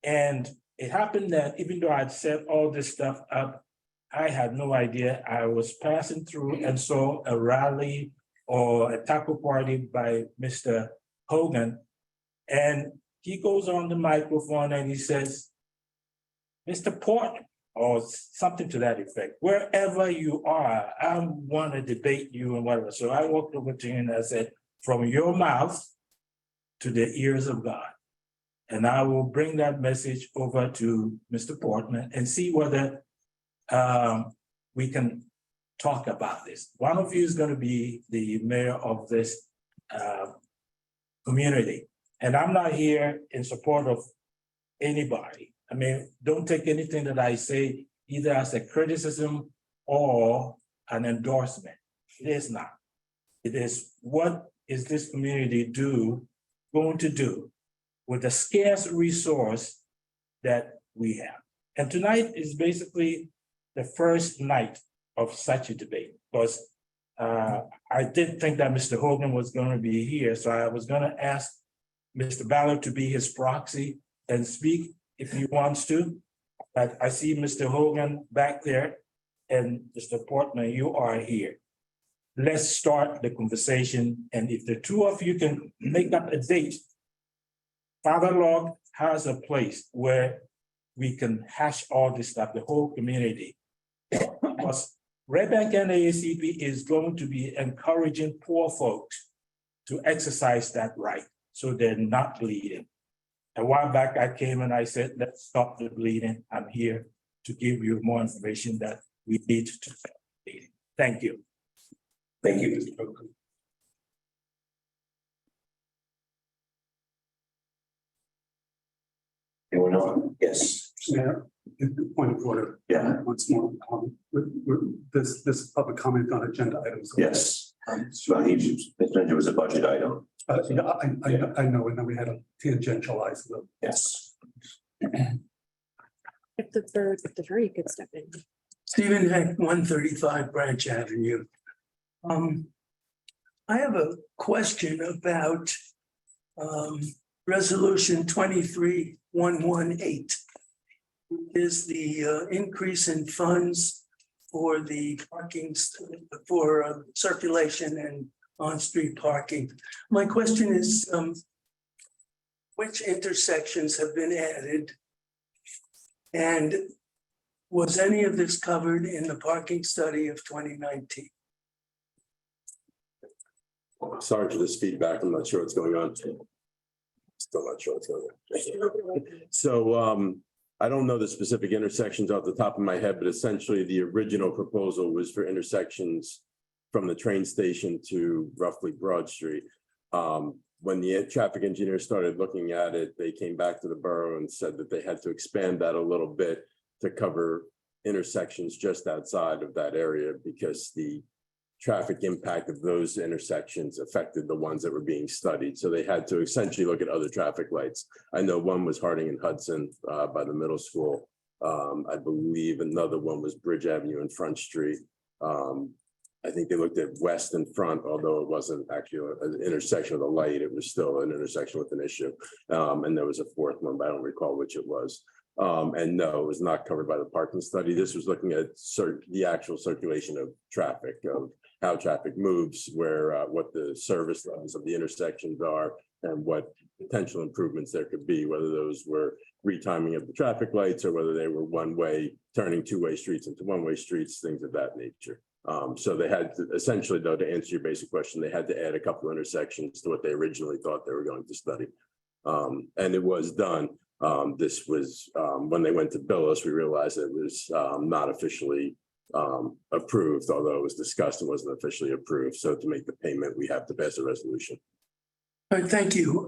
And it happened that even though I'd set all this stuff up, I had no idea. I was passing through and saw a rally or a taco party by Mr. Hogan. And he goes on the microphone and he says, Mr. Portman, or something to that effect, wherever you are, I want to debate you and whatever. So I walked over to him and I said, from your mouth to the ears of God. And I will bring that message over to Mr. Portman and see whether we can talk about this. One of you is going to be the mayor of this community. And I'm not here in support of anybody. I mean, don't take anything that I say either as a criticism or an endorsement. It is not. It is what is this community going to do with the scarce resource that we have. And tonight is basically the first night of such a debate, because I did think that Mr. Hogan was going to be here, so I was going to ask Mr. Ballard to be his proxy and speak if he wants to. But I see Mr. Hogan back there and Mr. Portman, you are here. Let's start the conversation. And if the two of you can make up a date, Father Log has a place where we can hash all this stuff, the whole community. Because Red Bank NAACP is going to be encouraging poor folks to exercise that right, so they're not bleeding. A while back, I came and I said, let's stop the bleeding. I'm here to give you more information that we need to stop bleeding. Thank you. Thank you. Anyone else? Yes. Mayor, point of order. Yeah. Once more, this public comment on agenda items. Yes. So it was a budget item. Yeah, I know, and then we had a tangentialize them. Yes. If the jury could step in. Stephen Heck, 135 Branch Avenue. I have a question about resolution 23118. Is the increase in funds for the parking for circulation and on-street parking. My question is, which intersections have been added? And was any of this covered in the parking study of 2019? Sorry for this feedback. I'm not sure what's going on. Still not sure what's going on. So I don't know the specific intersections off the top of my head, but essentially the original proposal was for intersections from the train station to roughly Broad Street. When the traffic engineer started looking at it, they came back to the borough and said that they had to expand that a little bit to cover intersections just outside of that area because the traffic impact of those intersections affected the ones that were being studied. So they had to essentially look at other traffic lights. I know one was Harding and Hudson by the middle school. I believe another one was Bridge Avenue and Front Street. I think they looked at West and Front, although it wasn't actually an intersection with a light, it was still an intersection with an issue. And there was a fourth one, but I don't recall which it was. And no, it was not covered by the parking study. This was looking at the actual circulation of traffic, of how traffic moves, where what the service levels of the intersections are, and what potential improvements there could be, whether those were retiming of the traffic lights or whether they were one-way, turning two-way streets into one-way streets, things of that nature. So they had to, essentially, though, to answer your basic question, they had to add a couple of intersections to what they originally thought they were going to study. And it was done. This was when they went to bill us, we realized it was not officially approved, although it was discussed and wasn't officially approved. So to make the payment, we have to pass a resolution. All right, thank you.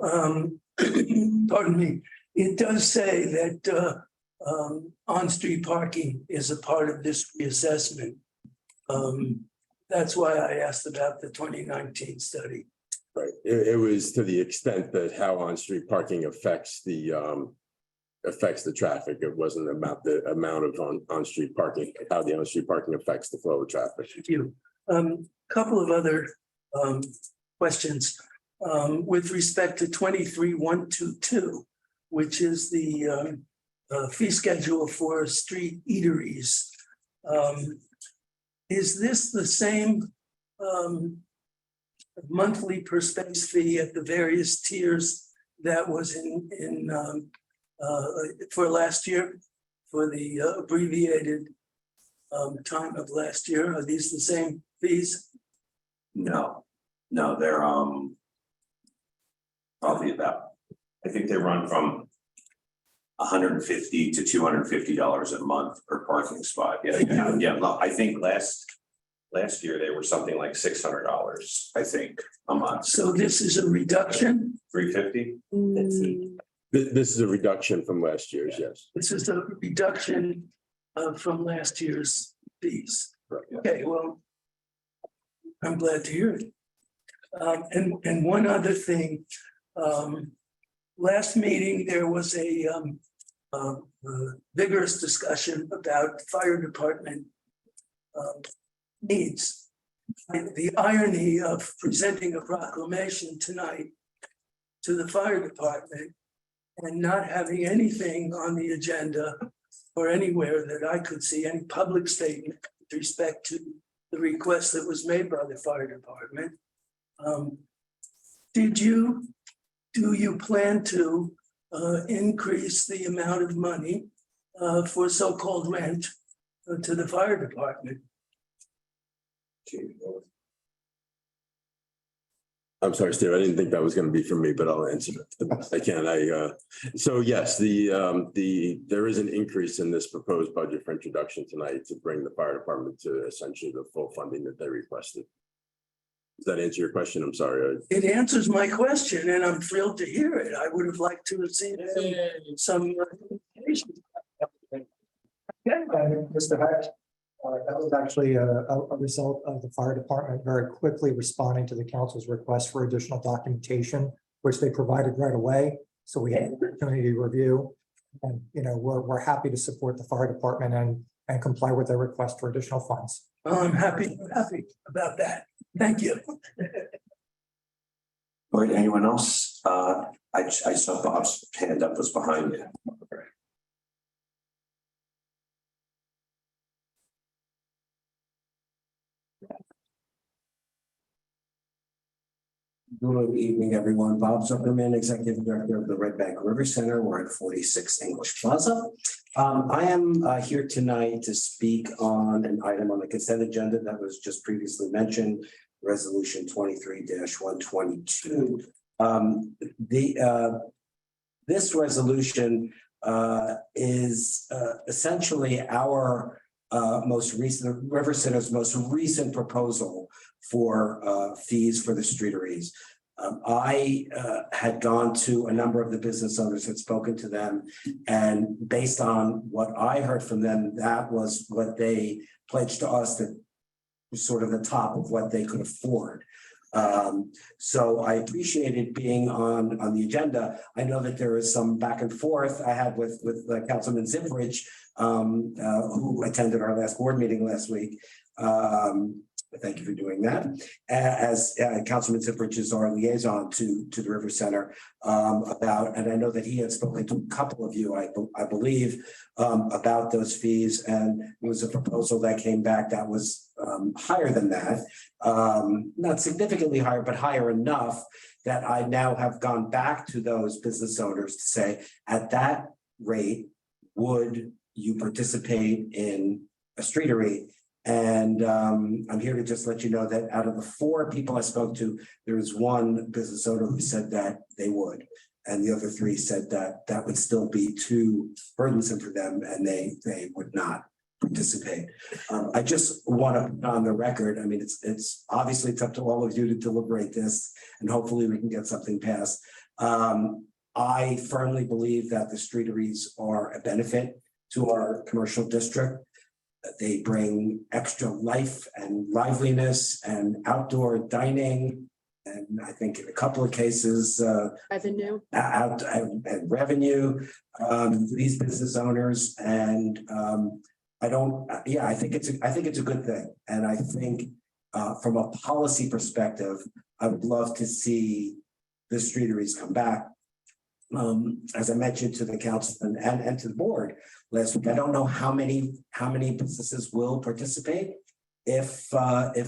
Pardon me. It does say that on-street parking is a part of this reassessment. That's why I asked about the 2019 study. Right. It was to the extent that how on-street parking affects the traffic. It wasn't about the amount of on-street parking, how the on-street parking affects the flow of traffic. Thank you. Couple of other questions with respect to 23122, which is the fee schedule for street eateries. Is this the same monthly per space fee at the various tiers that was in for last year, for the abbreviated time of last year? Are these the same fees? No, they're probably about, I think they run from $150 to $250 a month per parking spot. Yeah. I think last year they were something like $600, I think, a month. So this is a reduction? $350? This is a reduction from last year's, yes. This is a reduction from last year's fees. Okay, well, I'm glad to hear it. And one other thing, last meeting, there was a vigorous discussion about fire department needs. The irony of presenting a proclamation tonight to the fire department and not having anything on the agenda or anywhere that I could see any public statement with respect to the request that was made by the fire department. Do you plan to increase the amount of money for so-called rent to the fire department? I'm sorry, Steve, I didn't think that was gonna be for me, but I'll answer it the best I can. So yes, there is an increase in this proposed budget for introduction tonight to bring the fire department to essentially the full funding that they requested. Does that answer your question? I'm sorry. It answers my question and I'm thrilled to hear it. I would have liked to have seen some. Mr. Hatch, that was actually a result of the fire department very quickly responding to the council's request for additional documentation, which they provided right away. So we had an opportunity to review. And, you know, we're happy to support the fire department and comply with their request for additional funds. Oh, I'm happy about that. Thank you. All right, anyone else? I saw Bob's hand up was behind you. Good evening, everyone. Bob Zuckerman, Executive Director of the Red Bank River Center. We're at 46 English Plaza. I am here tonight to speak on an item on the consent agenda that was just previously mentioned, Resolution 23-122. This resolution is essentially our River Center's most recent proposal for fees for the streeteries. I had gone to a number of the business owners, had spoken to them, and based on what I heard from them, that was what they pledged to us, that was sort of the top of what they could afford. So I appreciated being on the agenda. I know that there is some back and forth I had with Councilman Zimbrich, who attended our last board meeting last week. Thank you for doing that. As Councilman Zimbrich is our liaison to the River Center about, and I know that he had spoken to a couple of you, I believe, about those fees, and it was a proposal that came back that was higher than that, not significantly higher, but higher enough that I now have gone back to those business owners to say, at that rate, would you participate in a streetery? And I'm here to just let you know that out of the 4 people I spoke to, there was one business owner who said that they would. And the other 3 said that that would still be too burdensome for them and they would not participate. I just want to put on the record, I mean, it's obviously it's up to all of you to deliberate this and hopefully we can get something passed. I firmly believe that the streeteries are a benefit to our commercial district. They bring extra life and liveliness and outdoor dining. And I think in a couple of cases, Revenue. And revenue, these business owners. And I think it's a good thing. And I think from a policy perspective, I would love to see the streeteries come back. As I mentioned to the council and to the board last week, I don't know how many businesses will participate if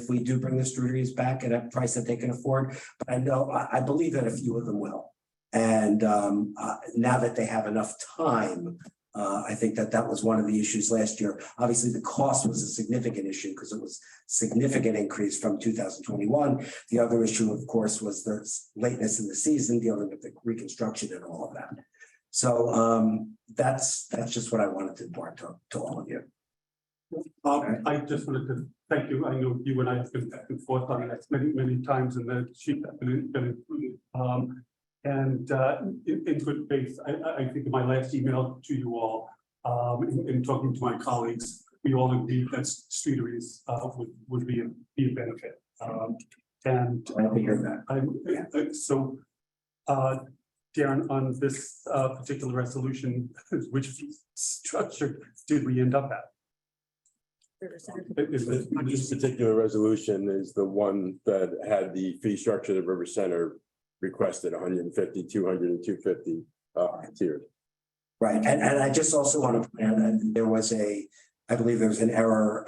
we do bring the streeteries back at a price that they can afford. But I believe that a few of them will. And now that they have enough time, I think that was one of the issues last year. Obviously, the cost was a significant issue because it was a significant increase from 2021. The other issue, of course, was the lateness in the season, dealing with the reconstruction and all of that. So that's just what I wanted to impart to all of you. I just wanted to thank you. I know you and I have been back and forth on that many times, and the sheet has been included. And in good faith, I think in my last email to you all, in talking to my colleagues, we all agreed that streeteries would be a benefit. And I hear that. So, Darren, on this particular resolution, which structure did we end up at? This particular resolution is the one that had the fee structure that River Center requested 150, 200, and 250 tiered. Right, and I just also want to point out that I believe there was an error,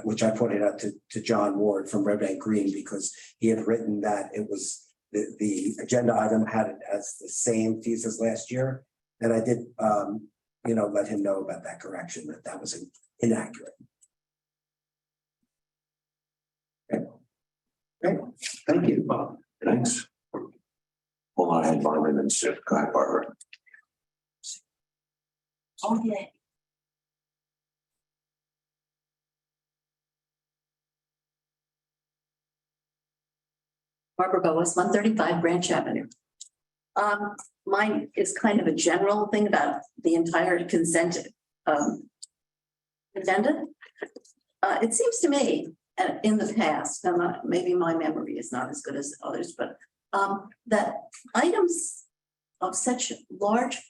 which I pointed out to John Ward from Red Bank Green, because he had written that it was the agenda item had it as the same fees as last year. And I did, let him know about that correction, that was inaccurate. Okay. Thank you, Bob. Thanks. Hold on, I had Barbara and then Sid. Go ahead, Barbara. Okay. Barbara Boas, 135 Branch Avenue. Mine is kind of a general thing about the entire consent agenda. It seems to me, in the past, and maybe my memory is not as good as others, but that items of such large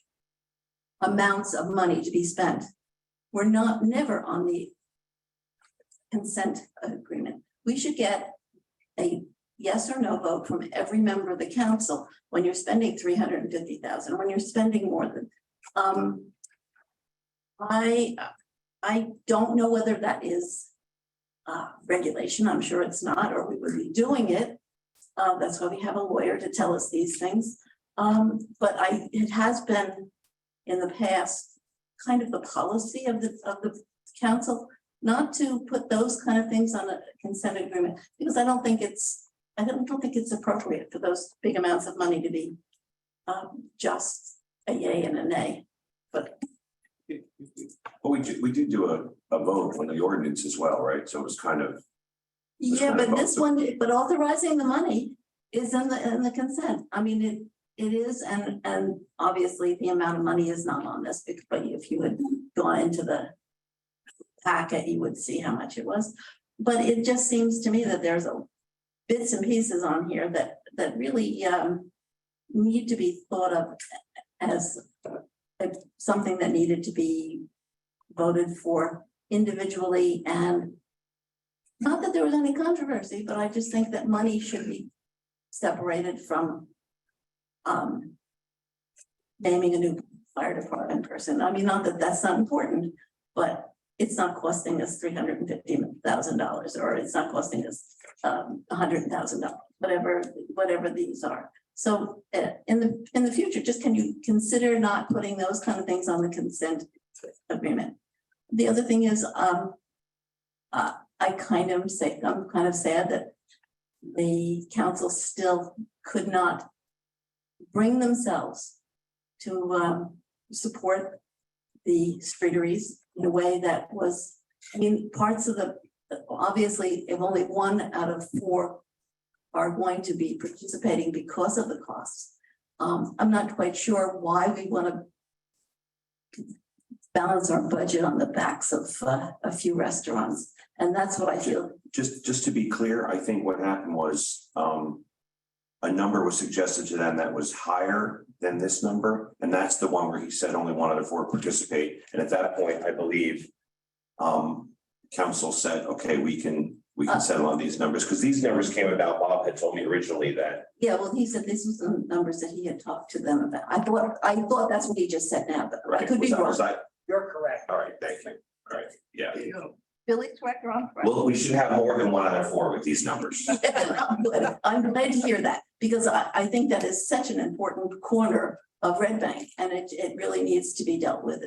amounts of money to be spent were never on the consent agreement. We should get a yes or no vote from every member of the council when you're spending 350,000, when you're spending more than. I don't know whether that is regulation. I'm sure it's not, or we would be doing it. That's why we have a lawyer to tell us these things. But it has been in the past kind of the policy of the council not to put those kind of things on a consent agreement, because I don't think it's appropriate for those big amounts of money to be just a yay and a nay. But Well, we did do a vote on the ordinance as well, right? So it was kind of. yeah, but this one, but authorizing the money is in the consent. I mean, it is, and obviously the amount of money is not on this, but if you had gone into the packet, you would see how much it was. But it just seems to me that there's bits and pieces on here that really need to be thought of as something that needed to be voted for individually, and not that there was any controversy, but I just think that money should be separated from naming a new fire department person. I mean, not that that's not important, but it's not costing us $350,000, or it's not costing us $100,000, whatever these are. So in the future, just can you consider not putting those kind of things on the consent agreement? The other thing is, I'm kind of sad that the council still could not bring themselves to support the streeteries in a way that was, I mean, parts of obviously, if only 1 out of 4 are going to be participating because of the costs. I'm not quite sure why we want to balance our budget on the backs of a few restaurants. And that's what I feel. Just to be clear, I think what happened was a number was suggested to them that was higher than this number. And that's the one where he said only 1 out of 4 participate. And at that point, I believe council said, okay, we can settle on these numbers, because these numbers came about. Bob had told me originally that. Yeah, well, he said this was the numbers that he had talked to them about. I thought that's what he just said now, but I could be wrong. You're correct. All right, thank you. All right, yeah. Billy's correct or I'm correct? Well, we should have more than 1 out of 4 with these numbers. I'm glad to hear that, because I think that is such an important corner of Red Bank, and it really needs to be dealt with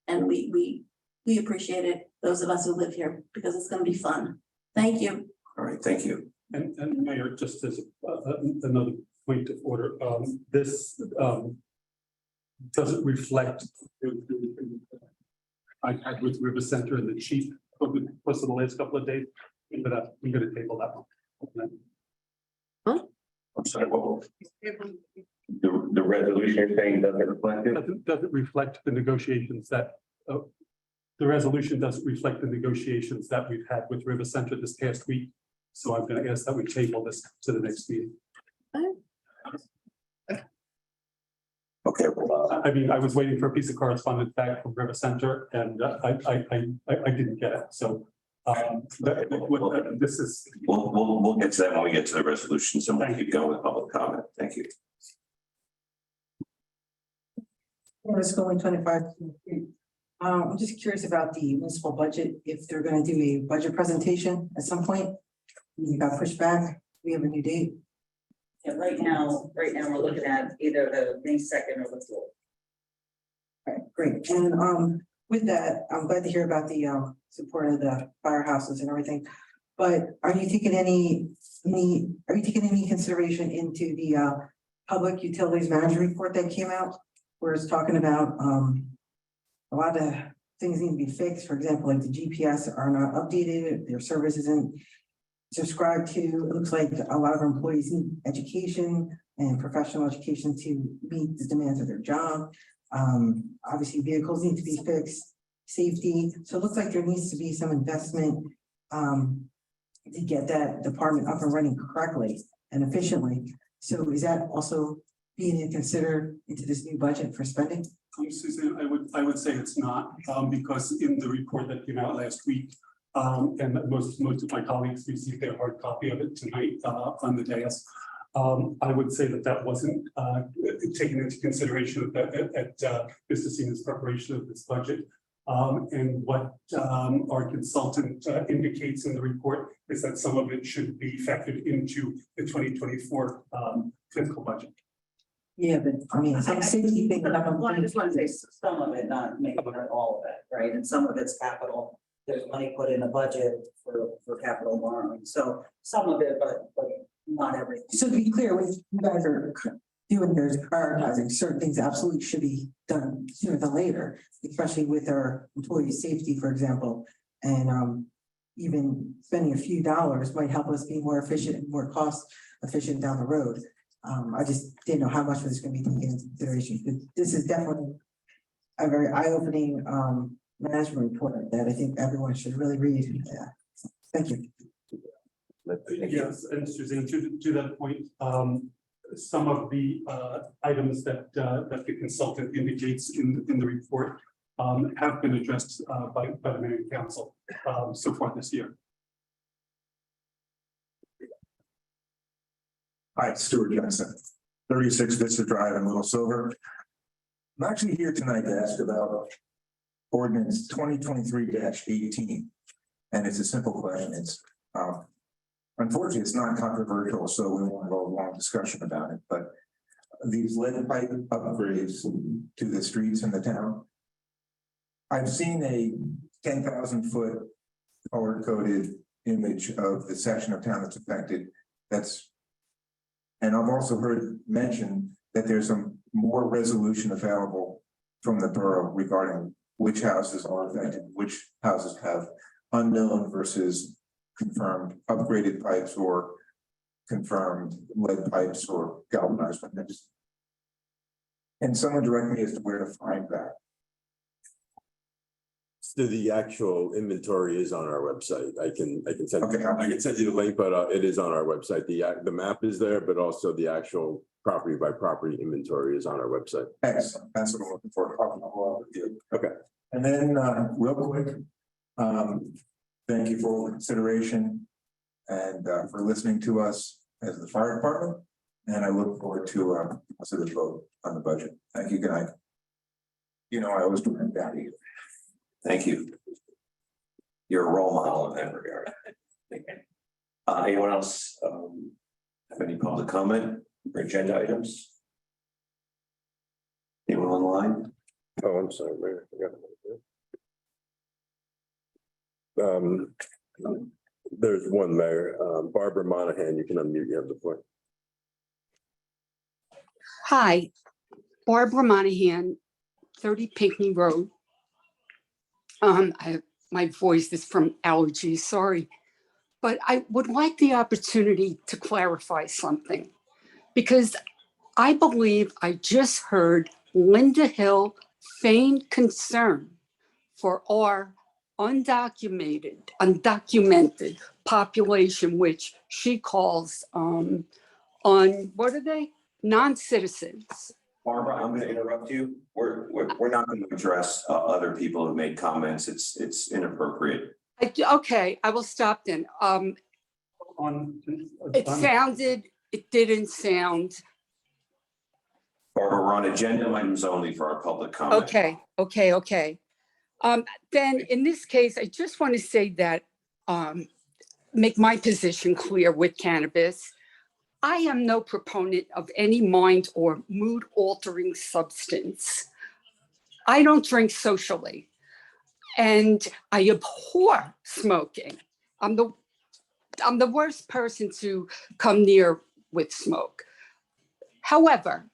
and we appreciate it, those of us who live here, because it's going to be fun. Thank you. All right, thank you. And Mayor, just as another point of order, this doesn't reflect. I had with River Center and the chief over the course of the last couple of days, but I'm going to table that one. I'm sorry, what? The resolution you're saying doesn't reflect it? Doesn't reflect the negotiations that, the resolution doesn't reflect the negotiations that we've had with River Center this past week. So I'm going to ask that we table this to the next meeting. Okay. Well, I mean, I was waiting for a piece of correspondence back from River Center, and I didn't get it. So this is. We'll get to that when we get to the resolutions, and we'll keep going with public comment. Thank you. Let's go in 25. I'm just curious about the municipal budget, if they're gonna do a budget presentation at some point. You got pushed back, we have a new date. Yeah, right now, we're looking at either the May 2nd or the 4th. All right, great. And with that, I'm glad to hear about the support of the firehouses and everything. But are you taking any consideration into the Public Utilities Manager report that came out? Where it's talking about a lot of things need to be fixed. For example, like the GPS are not updated, their service isn't subscribed to. It looks like a lot of our employees need education and professional education to meet the demands of their job. Obviously, vehicles need to be fixed, safety. So it looks like there needs to be some investment to get that department up and running correctly and efficiently. So is that also being considered into this new budget for spending? Susan, I would say it's not, because in the report that came out last week, and most of my colleagues received their hard copy of it tonight, on the dais. I would say that wasn't taken into consideration at Mr. Cena's preparation of this budget. And what our consultant indicates in the report is that some of it should be factored into the 2024 fiscal budget. Yeah, but I mean, some safety thing. Well, I just want to say some of it, not maybe not all of it, right? And some of it's capital. There's money put in the budget for capital borrowing. So some of it, but not everything. So to be clear, when you guys are doing yours, prioritizing certain things absolutely should be done sooner than later, especially with our employee safety, for example. And even spending a few dollars might help us be more efficient and more cost efficient down the road. I just didn't know how much was going to be taken into consideration, but this is definitely a very eye-opening management report that I think everyone should really read. Yeah. Thank you. Yes, and Suzanne, to that point, some of the items that the consultant indicates in the report have been addressed by the mayor and council so far this year. Hi, Stuart Johnson, 36 Vista Drive in Little Silver. I'm actually here tonight to ask about ordinance 2023-18. And it's a simple question. It's unfortunately, it's not controversial, so we won't have a long discussion about it, but these lead pipe upgrades to the streets in the town. I've seen a 10,000-foot color-coded image of the section of town that's affected. And I've also heard mention that there's some more resolution available from the borough regarding which houses are affected, which houses have unknown versus confirmed upgraded pipes or confirmed lead pipes or galvanized pipes. And someone direct me as to where to find that. So the actual inventory is on our website. I can send you the link, but it is on our website. The map is there, but also the actual property by property inventory is on our website. Excellent. That's what I'm looking for. Okay. And then real quick, thank you for all the consideration and for listening to us as the fire department. And I look forward to a positive vote on the budget. Thank you. Good night. You know, I always do that down here. Thank you. You're a role model in that regard. Anyone else have any public comment or agenda items? Anyone online? Oh, I'm sorry, Mayor. I forgot. There's one, Mayor. Barbara Monahan, you can unmute, you have the floor. Hi, Barbara Monahan, 30 Pinckney Road. My voice is from allergies, sorry. But I would like the opportunity to clarify something because I believe I just heard Linda Hill feigned concern for our undocumented population, which she calls what are they? Non-citizens. Barbara, I'm going to interrupt you. We're not going to address other people who made comments. It's inappropriate. Okay, I will stop then. It didn't sound. Barbara, we're on agenda items only for our public comment. Okay. Then in this case, I just want to say that, make my position clear with cannabis. I am no proponent of any mind or mood altering substance. I don't drink socially and I abhor smoking. I'm the I'm the worst person to come near with smoke. However,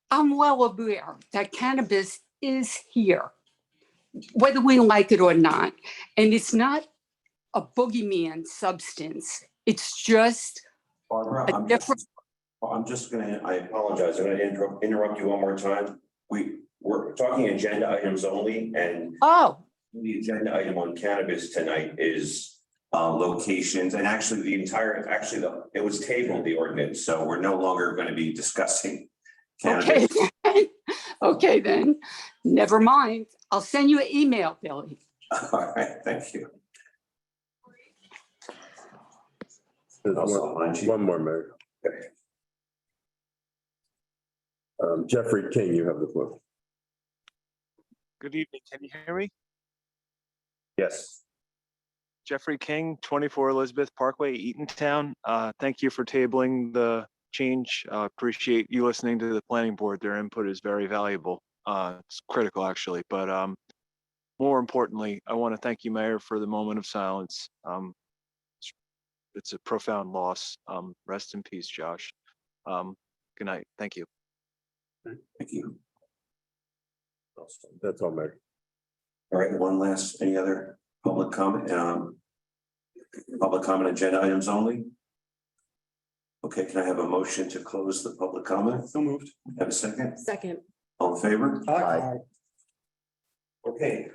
I'm well aware that cannabis is here, whether we like it or not. And it's not a boogeyman substance. It's just Barbara, a different. I apologize, I'm gonna interrupt you one more time. We're talking agenda items only, and the agenda item on cannabis tonight is locations, and actually it was tabled, the ordinance, so we're no longer gonna be discussing Okay, cannabis. then. Okay, then, never mind. I'll send you an email, Billy. All right, thank you. There's one more, Mayor. Jeffrey King, you have the floor. Good evening. Can you hear me? Yes. Jeffrey King, 24 Elizabeth Parkway, Eatontown. Thank you for tabling the change. Appreciate you listening to the planning board. Their input is very valuable. It's critical, actually. But more importantly, I want to thank you, Mayor, for the moment of silence. It's a profound loss. Rest in peace, Josh. Good night. Thank you. Thank you. That's all, Mayor. All right, any other public comment? Public comment agenda items only? Okay, can I have a motion to close the public comment? So moved. Have a second? Second. All in favor? Aye. Okay,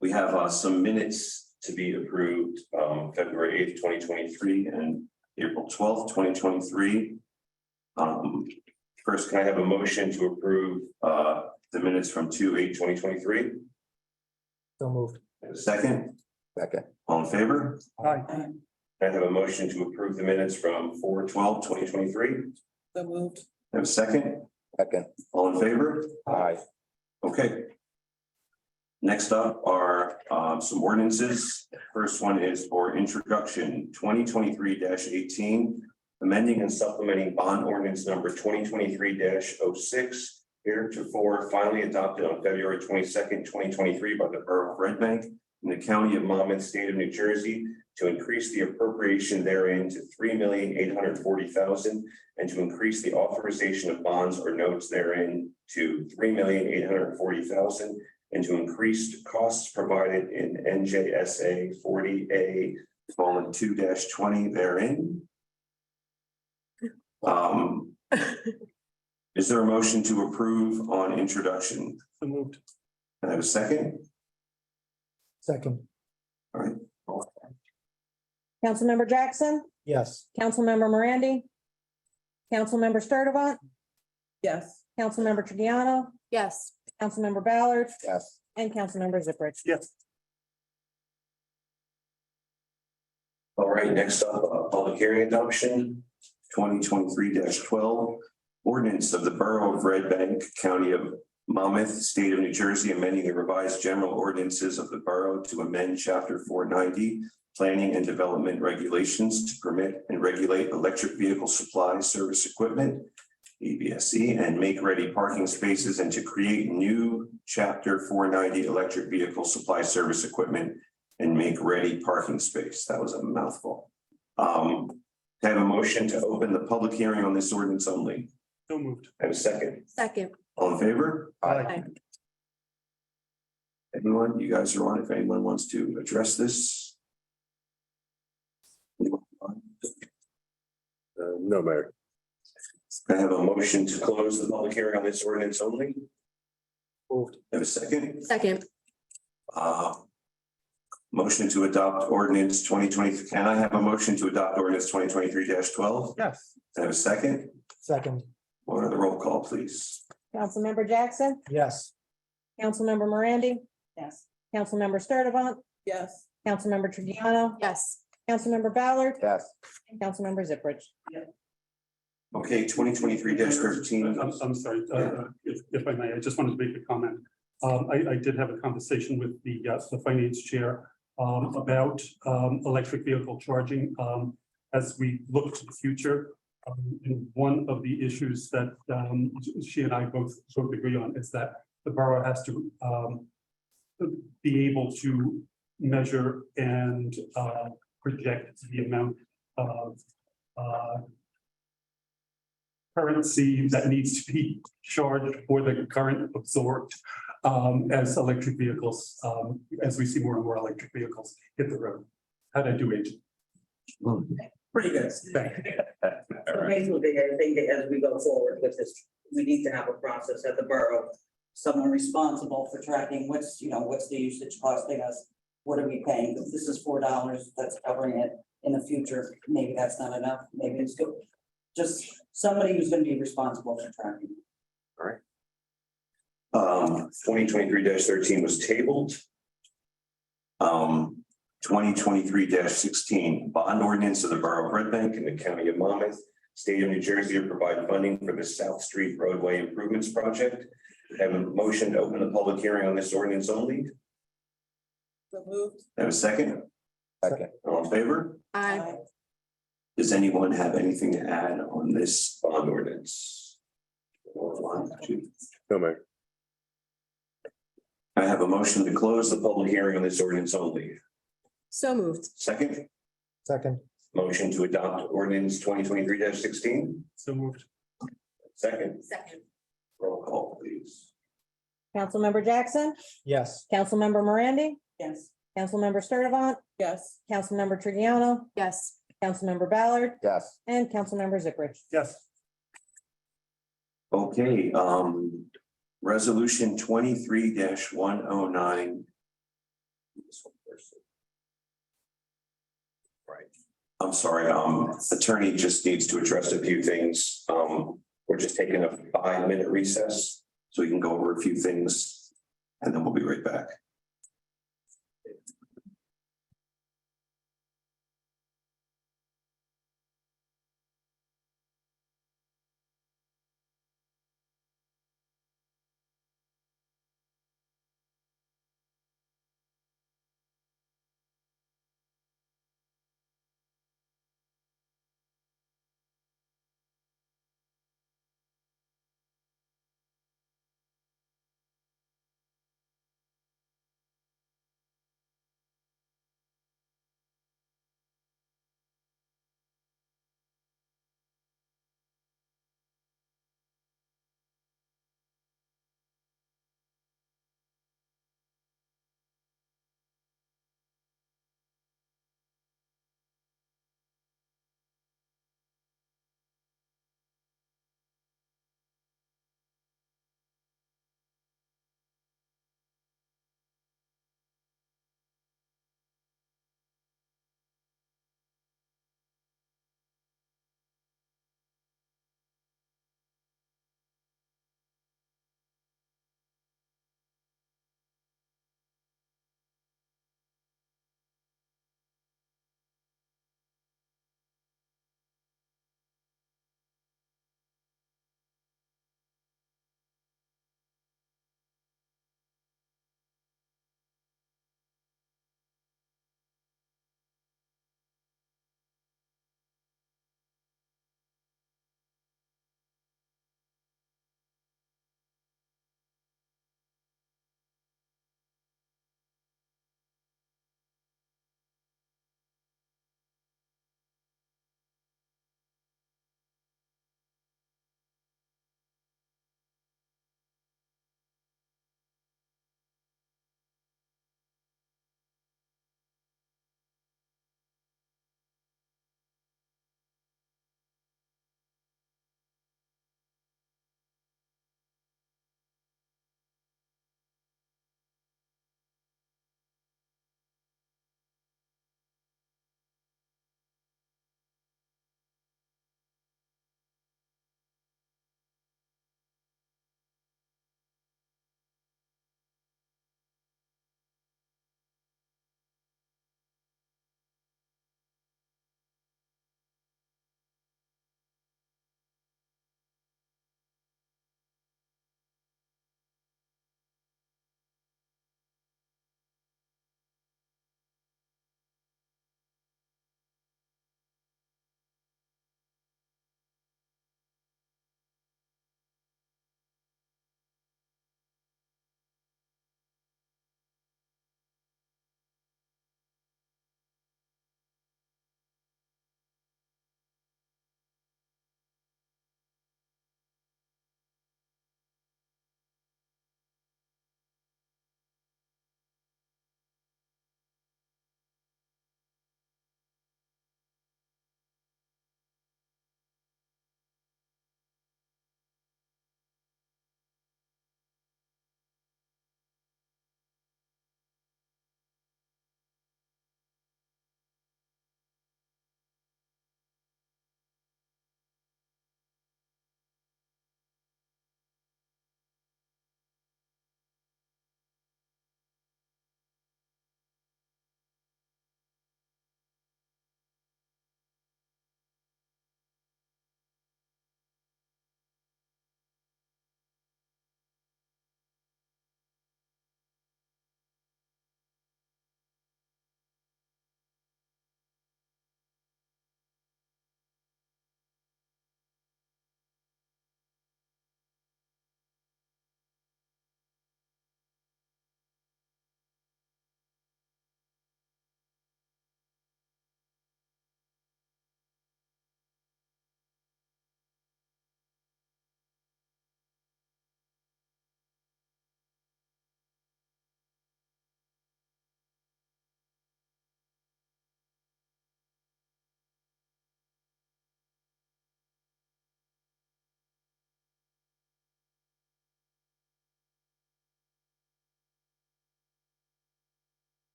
we have some minutes to be approved, February 8th, 2023 and April 12th, 2023. First, can I have a motion to approve the minutes from 2/8/2023? So moved. Have a second? Second. All in favor? Aye. Can I have a motion to approve the minutes from 4/12/2023? So moved. Have a second? Second. All in favor? Aye. Okay. Next up are some ordinances. First one is for introduction, 2023-18, amending and supplementing bond ordinance number 2023-06, heretofore finally adopted on February 22nd, 2023 by the Borough of Red Bank in the County of Monmouth, State of New Jersey, to increase the appropriation therein to $3,840,000 and to increase the authorization of bonds or notes therein to $3,840,000 and to increase costs provided in NJSA 40A:2-20 therein. Is there a motion to approve on introduction? So moved. Can I have a second? Second. All right. Councilmember Jackson, Yes. Councilmember Morandi, Councilmember Sturdivant, Yes. Councilmember Trigiano, Yes. Councilmember Ballard, Yes. and Councilmember Ziprich. Yes. All right, next up, public hearing adoption, 2023-12, ordinance of the Borough of Red Bank, County of Monmouth, State of New Jersey, amending the revised general ordinances of the borough to amend Chapter 490, Planning and Development Regulations to permit and regulate electric vehicle supply service equipment, EVSE, and make-ready parking spaces, and to create new Chapter 490 electric vehicle supply service equipment and make-ready parking space. That was a mouthful. I have a motion to open the public hearing on this ordinance only. So moved. I have a second. Second. All in favor? Aye. Anyone, you guys are on, if anyone wants to address this? No, Mayor. I have a motion to close the public hearing on this ordinance only. Moved. Have a second? Second. Motion to adopt ordinance 2020. Can I have a motion to adopt ordinance 2023-12? Yes. Have a second? Second. Order the roll call, please. Councilmember Jackson, Yes. Councilmember Morandi, Yes. Councilmember Sturdivant, Yes. Councilmember Trigiano, Yes. Councilmember Ballard, Yes. and Councilmember Ziprich. Okay, 2023-13. I'm sorry, if I may, I just wanted to make a comment. I did have a conversation with the finance chair about electric vehicle charging as we look to the future. And one of the issues that she and I both agree on is that the borough has to be able to measure and project the amount of currency that needs to be charged for the current absorbed as electric vehicles, as we see more and more electric vehicles hit the road. How'd I do, Agent? Pretty good. Thank you. So basically, I think that as we go forward with this, we need to have a process at the borough. Someone responsible for tracking what's the usage costing us? What are we paying? If this is $4, that's covering it. In the future, maybe that's not enough. Maybe it's good. Just somebody who's gonna be responsible for tracking. 2023-13 was tabled. 2023-16 bond ordinance of the Borough of Red Bank in the County of Monmouth, State of New Jersey to provide funding for the South Street roadway improvements project. Have a motion to open the public hearing on this ordinance only. So moved. Have a second? Second. All in favor? Aye. Does anyone have anything to add on this bond ordinance? No, Mayor. I have a motion to close the public hearing on this ordinance only. So moved. Second, Second. motion to adopt ordinance 2023-16. So moved. Second, Second. roll call, please. Councilmember Jackson, Yes. Councilmember Morandi, Yes. Councilmember Sturdivant, Yes. Councilmember Trigiano, Yes. Councilmember Ballard, Yes. and Councilmember Zikrich. Yes. Okay, resolution 23-109. Right, I'm sorry, attorney just needs to address a few things. We're just taking a 5-minute recess so we can go over a few things and then we'll be right back.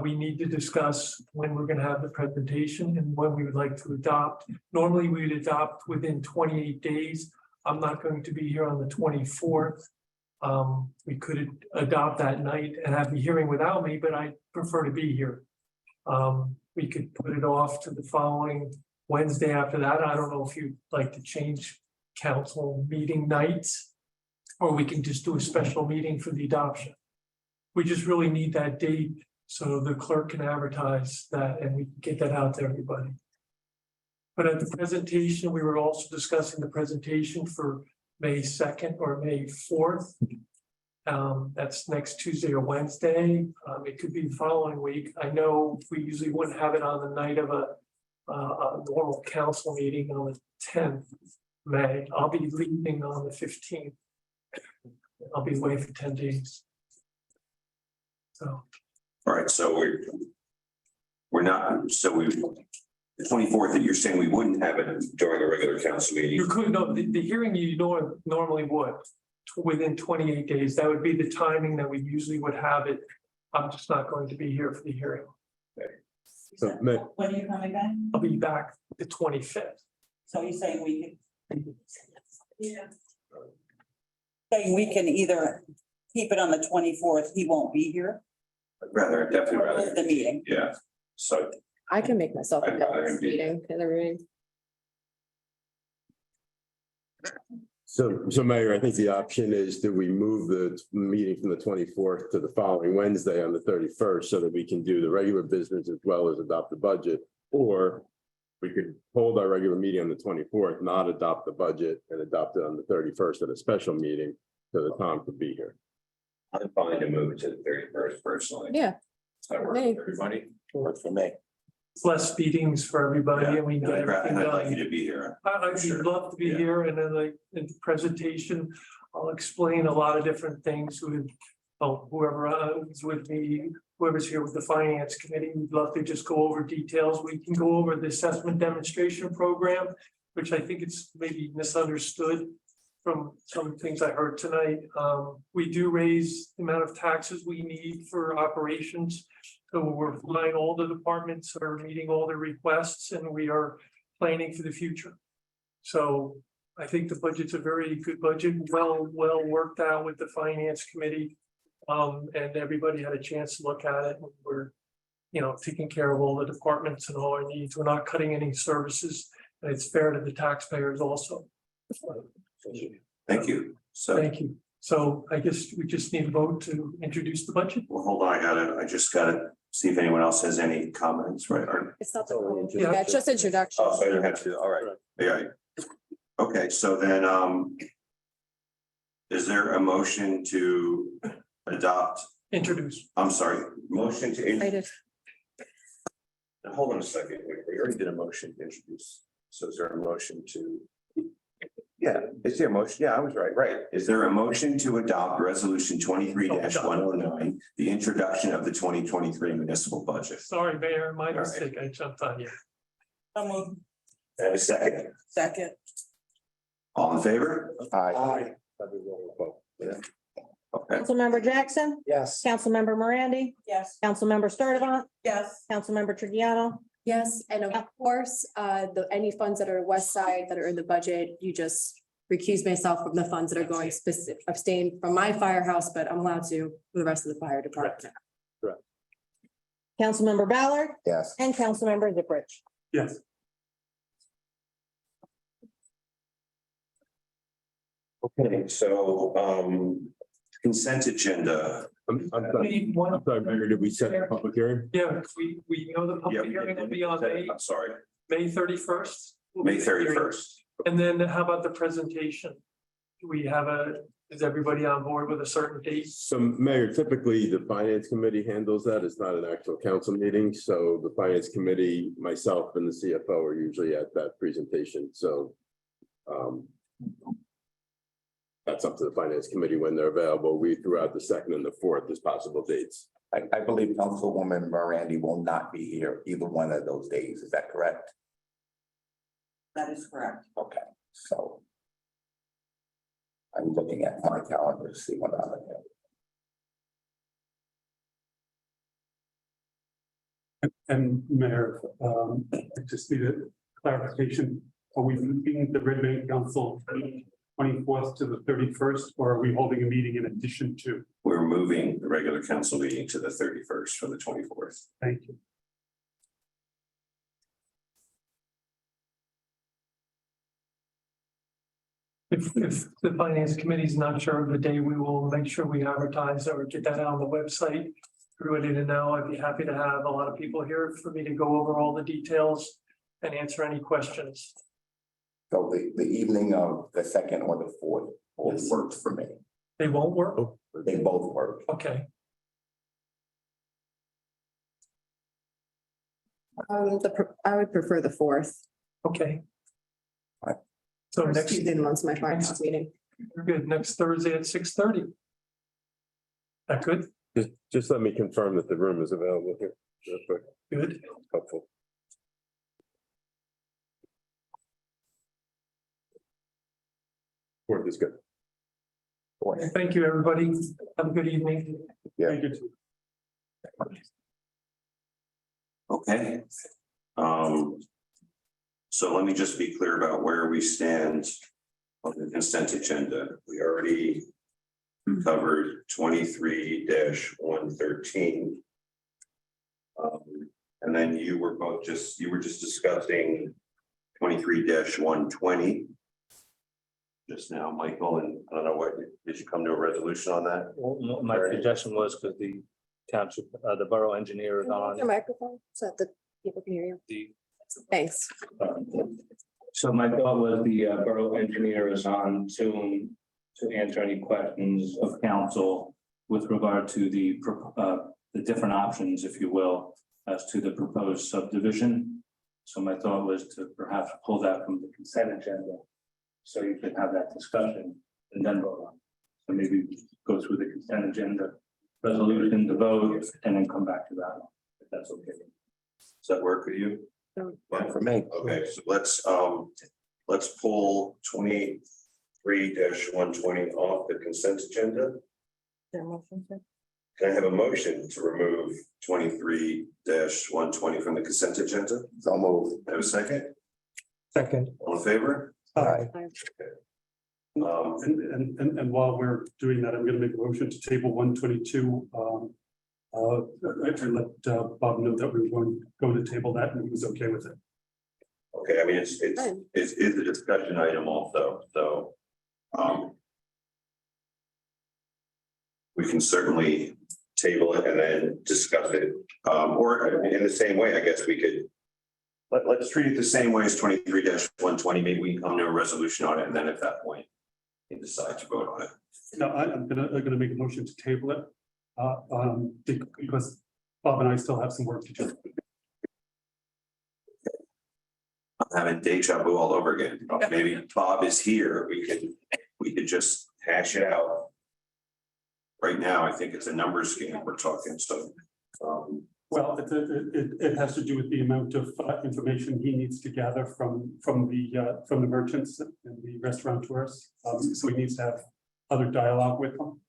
We need to discuss when we're gonna have the presentation and when we would like to adopt. Normally, we would adopt within 28 days. I'm not going to be here on the 24th. We could adopt that night and have the hearing without me, but I prefer to be here. We could put it off to the following Wednesday after that. I don't know if you'd like to change council meeting nights, or we can just do a special meeting for the adoption. We just really need that date so the clerk can advertise that and we can get that out to everybody. But at the presentation, we were also discussing the presentation for May 2nd or May 4th. That's next Tuesday or Wednesday. It could be the following week. I know we usually wouldn't have it on the night of a normal council meeting on the 10th May. I'll be leaving on the 15th. I'll be away for 10 days. So. All right, so we're not, so the 24th that you're saying we wouldn't have it during a regular council meeting. You could, no, the hearing you normally would, within 28 days, that would be the timing that we usually would have it. I'm just not going to be here for the hearing. So, When are you coming back? I'll be back the 25th. So you're saying we could? Yeah. Saying we can either keep it on the 24th, he won't be here, Definitely rather. the meeting. Yeah, so. I can make myself I'd rather available for be- meeting in the room. So Mayor, I think the option is that we move the meeting from the 24th to the following Wednesday on the 31st so that we can do the regular business as well as adopt the budget. Or we could hold our regular meeting on the 24th, not adopt the budget and adopt it on the 31st at a special meeting so that Tom could be here. I'm fine to move it to the 31st personally. Yeah. Does that work Me. for everybody? Works for me. It's less meetings for everybody and we can get everything I'd like done. you to be here. I'd love to be Yeah. here and then like in the presentation, I'll explain a lot of different things with whoever is with me, whoever's here with the finance committee. We'd love to just go over details. We can go over the assessment demonstration program, which I think it's maybe misunderstood from some things I heard tonight. We do raise the amount of taxes we need for operations. So we're flying all the departments are meeting all their requests and we are planning for the future. So I think the budget's a very good budget, well worked out with the finance committee. And everybody had a chance to look at it. We're, taking care of all the departments and all our needs. We're not cutting any services and it's fair to the taxpayers also. Thank you. So, Thank you. So I guess we just need a vote to introduce the budget. well, hold on, I just gotta see if anyone else has any comments, right? It's not, Yeah. yeah, it's just introduction. Oh, so I don't have to, all right, yeah. Okay, so then, is there a motion to adopt, Introduce. I'm sorry, motion to, Right. hold on a second, we already did a motion to introduce. So is there a motion to? Yeah, is there a motion? Yeah, I was right. Is there a motion to adopt resolution 23-109, the introduction of the 2023 municipal budget? Sorry, Mayor, my All right. mistake. I jumped on you. And a second, Second. all in favor? Aye. Okay, Councilmember Jackson, Yes. Councilmember Morandi, Yes. Councilmember Sturdivant, Yes. Councilmember Trigiano, Yes, and of course, any funds that are west side that are in the budget, you just recuse myself from the funds that are going specific, abstain from my firehouse, but I'm allowed to for the rest of the fire department. Councilmember Ballard, Yes. and Councilmember Ziprich. Yes. Okay, so, consent agenda. I'm We want- sorry, Mayor, did we set the public hearing? Yeah, we know the Yeah, public we hearing will did. be on I'm sorry, May 31st. May 31st. And then how about the presentation? Do we have is everybody on board with a certain date? So Mayor, typically the finance committee handles that. It's not an actual council meeting. So the finance committee, myself and the CFO are usually at that presentation. So that's up to the finance committee when they're available. We threw out the 2nd and the 4th as possible dates. I believe Councilwoman Morandi will not be here either one of those days. Is that correct? That is correct. Okay, so. I'm looking at my calendar to see what I'm. And Mayor, I just need a clarification. Are we moving the Red Bank Council 24th to the 31st, or are we holding a meeting in addition to? We're moving the regular council meeting to the 31st from the 24th. Thank you. If the finance committee is not sure of the day, we will make sure we advertise or get that out on the website. Everybody to know, I'd be happy to have a lot of people here for me to go over all the details and answer any questions. So the evening of the second or the fourth works for me. They won't work? They both work. Okay, I would prefer the fourth. okay. Right. So First next, Tuesday of the month's my finance meeting. we're good, next Thursday at 6:30. That good? Just let me confirm that the room is available here. Real quick. Good. Helpful. Word is good. Thank you, everybody. Have a good evening. Yeah. Okay. So let me just be clear about where we stand on the consent agenda. We already covered 23-113. And then you were just discussing 23-120. Just now, Michael, and I don't know what, did you come to a resolution on that? Well, my suggestion was because the township, the borough engineer is on. Your microphone, so that the people can hear you. Thanks. So my thought was the borough engineer is on Zoom to answer any questions of council with regard to the different options, if you will, as to the proposed subdivision. So my thought was to perhaps pull that from the consent agenda, so you can have that discussion and then vote on. So maybe go through the consent agenda, resolution, the vote, and then come back to that one, if that's okay. Does that work for you? Yeah, for me. Okay, so let's pull 23-120 off the consent agenda. Can I have a motion to remove 23-120 from the consent agenda? So moved. Have a second? Second. All in favor? Aye. And while we're doing that, I'm gonna make a motion to table 122. I let Bob know that we were going to table that, and he was okay with it. Okay, I mean, it's a discussion item also, so. We can certainly table it and then discuss it, or in the same way, I guess we could. Let's treat it the same way as 23-120, maybe we can come to a resolution on it, and then at that point. You can decide to vote on it. No, I'm gonna make a motion to table it. Because Bob and I still have some work to do. I'm having deja vu all over again. Maybe Bob is here, we could just hash it out. Right now, I think it's a numbers game we're talking, so. Well, it has to do with the amount of information he needs to gather from the merchants and the restaurateurs. So he needs to have other dialogue with them.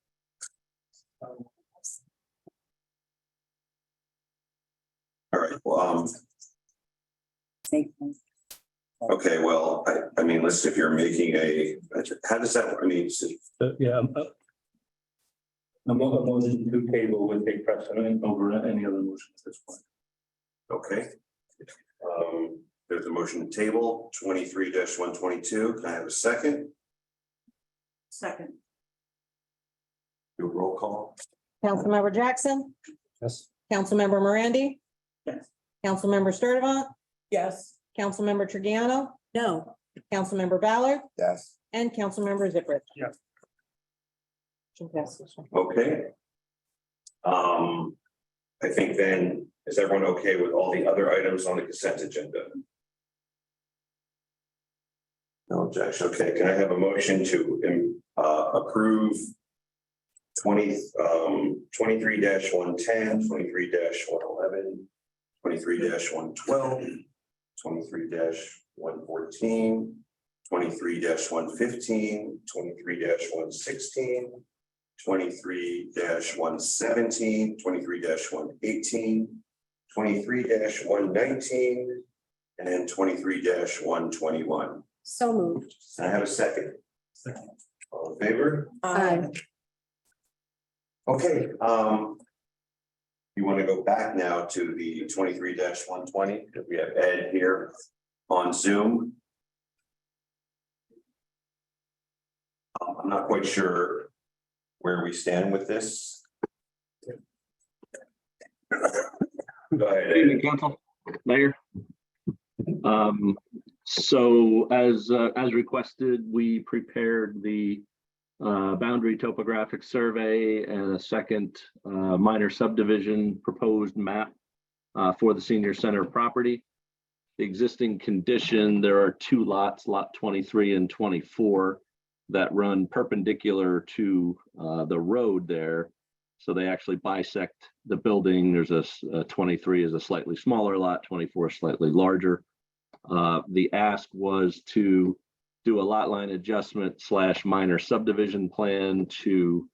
All right, well, okay, well, I mean, listen, if you're making how does that, I mean, Yeah. A motion to table would take precedent over any other motion at this point. okay. There's a motion to table 23-122. Can I have a second? Second. Do a roll call. Councilmember Jackson, Yes. Councilmember Morandi, Yes. Councilmember Sturdivant, Yes. Councilmember Trigiano, No. Councilmember Ballard, Yes. and Councilmember Zippert. Yes. Motion passes. Okay. I think then, is everyone okay with all the other items on the consent agenda? No objection. Okay, can I have a motion to approve 23-110, 23-111, 23-112, 23-114, 23-115, 23-116, 23-117, 23-118, 23-119 and 23-121. So moved. Can I have a second? Second. All in favor? Aye. Okay, you want to go back now to the 23-120, because we have Ed here on Zoom. I'm not quite sure where we stand with this. Go ahead, Good evening, Council, Mayor. So as requested, we prepared the boundary topographic survey and a second minor subdivision proposed map for the senior center property. The existing condition, there are two lots, lot 23 and 24, that run perpendicular to the road there. So they actually bisect the building. There's a 23 is a slightly smaller lot, 24 slightly larger. The ask was to do a lot line adjustment / minor subdivision plan to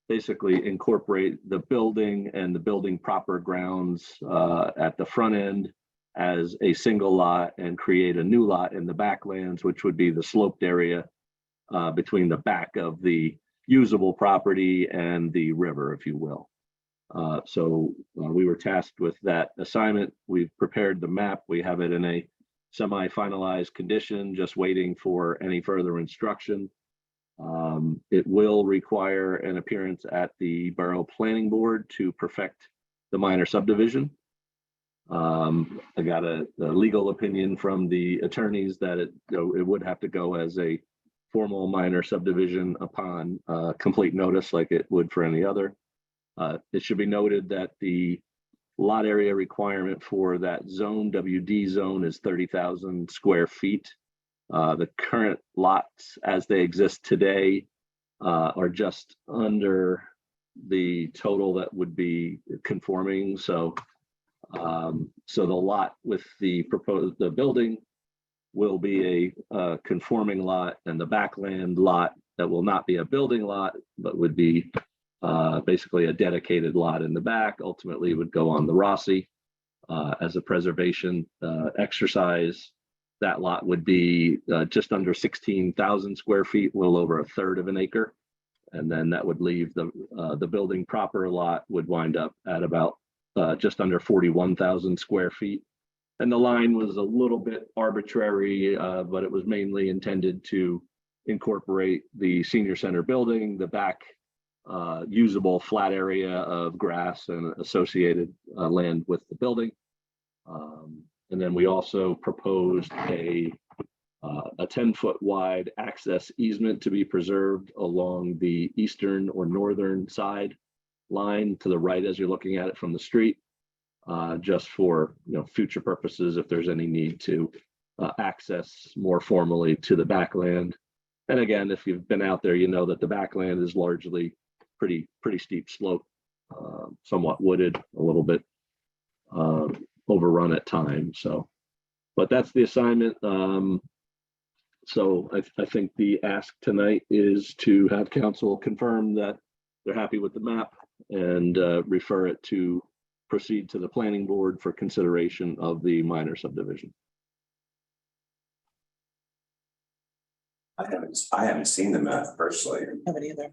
basically incorporate the building and the building proper grounds at the front end as a single lot and create a new lot in the backlands, which would be the sloped area between the back of the usable property and the river, if you will. So we were tasked with that assignment. We've prepared the map. We have it in a semi-finalized condition, just waiting for any further instruction. It will require an appearance at the Borough Planning Board to perfect the minor subdivision. I got a legal opinion from the attorneys that it would have to go as a formal minor subdivision upon complete notice, like it would for any other. It should be noted that the lot area requirement for that zone, WD zone, is 30,000 square feet. The current lots as they exist today are just under the total that would be conforming. So the lot with the building will be a conforming lot, and the backland lot that will not be a building lot, but would be basically a dedicated lot in the back, ultimately would go on the Rossi as a preservation exercise. That lot would be just under 16,000 square feet, a little over a third of an acre. And then that would leave the building proper lot would wind up at about just under 41,000 square feet. And the line was a little bit arbitrary, but it was mainly intended to incorporate the senior center building, the back usable flat area of grass and associated land with the building. And then we also proposed a 10-foot wide access easement to be preserved along the eastern or northern side line to the right as you're looking at it from the street, just for future purposes if there's any need to access more formally to the backland. And again, if you've been out there, you know that the backland is largely pretty steep slope, somewhat wooded, a little bit overrun at times. So, but that's the assignment. So I think the ask tonight is to have council confirm that they're happy with the map and refer it to proceed to the planning board for consideration of the minor subdivision. I haven't seen the map personally. Haven't either.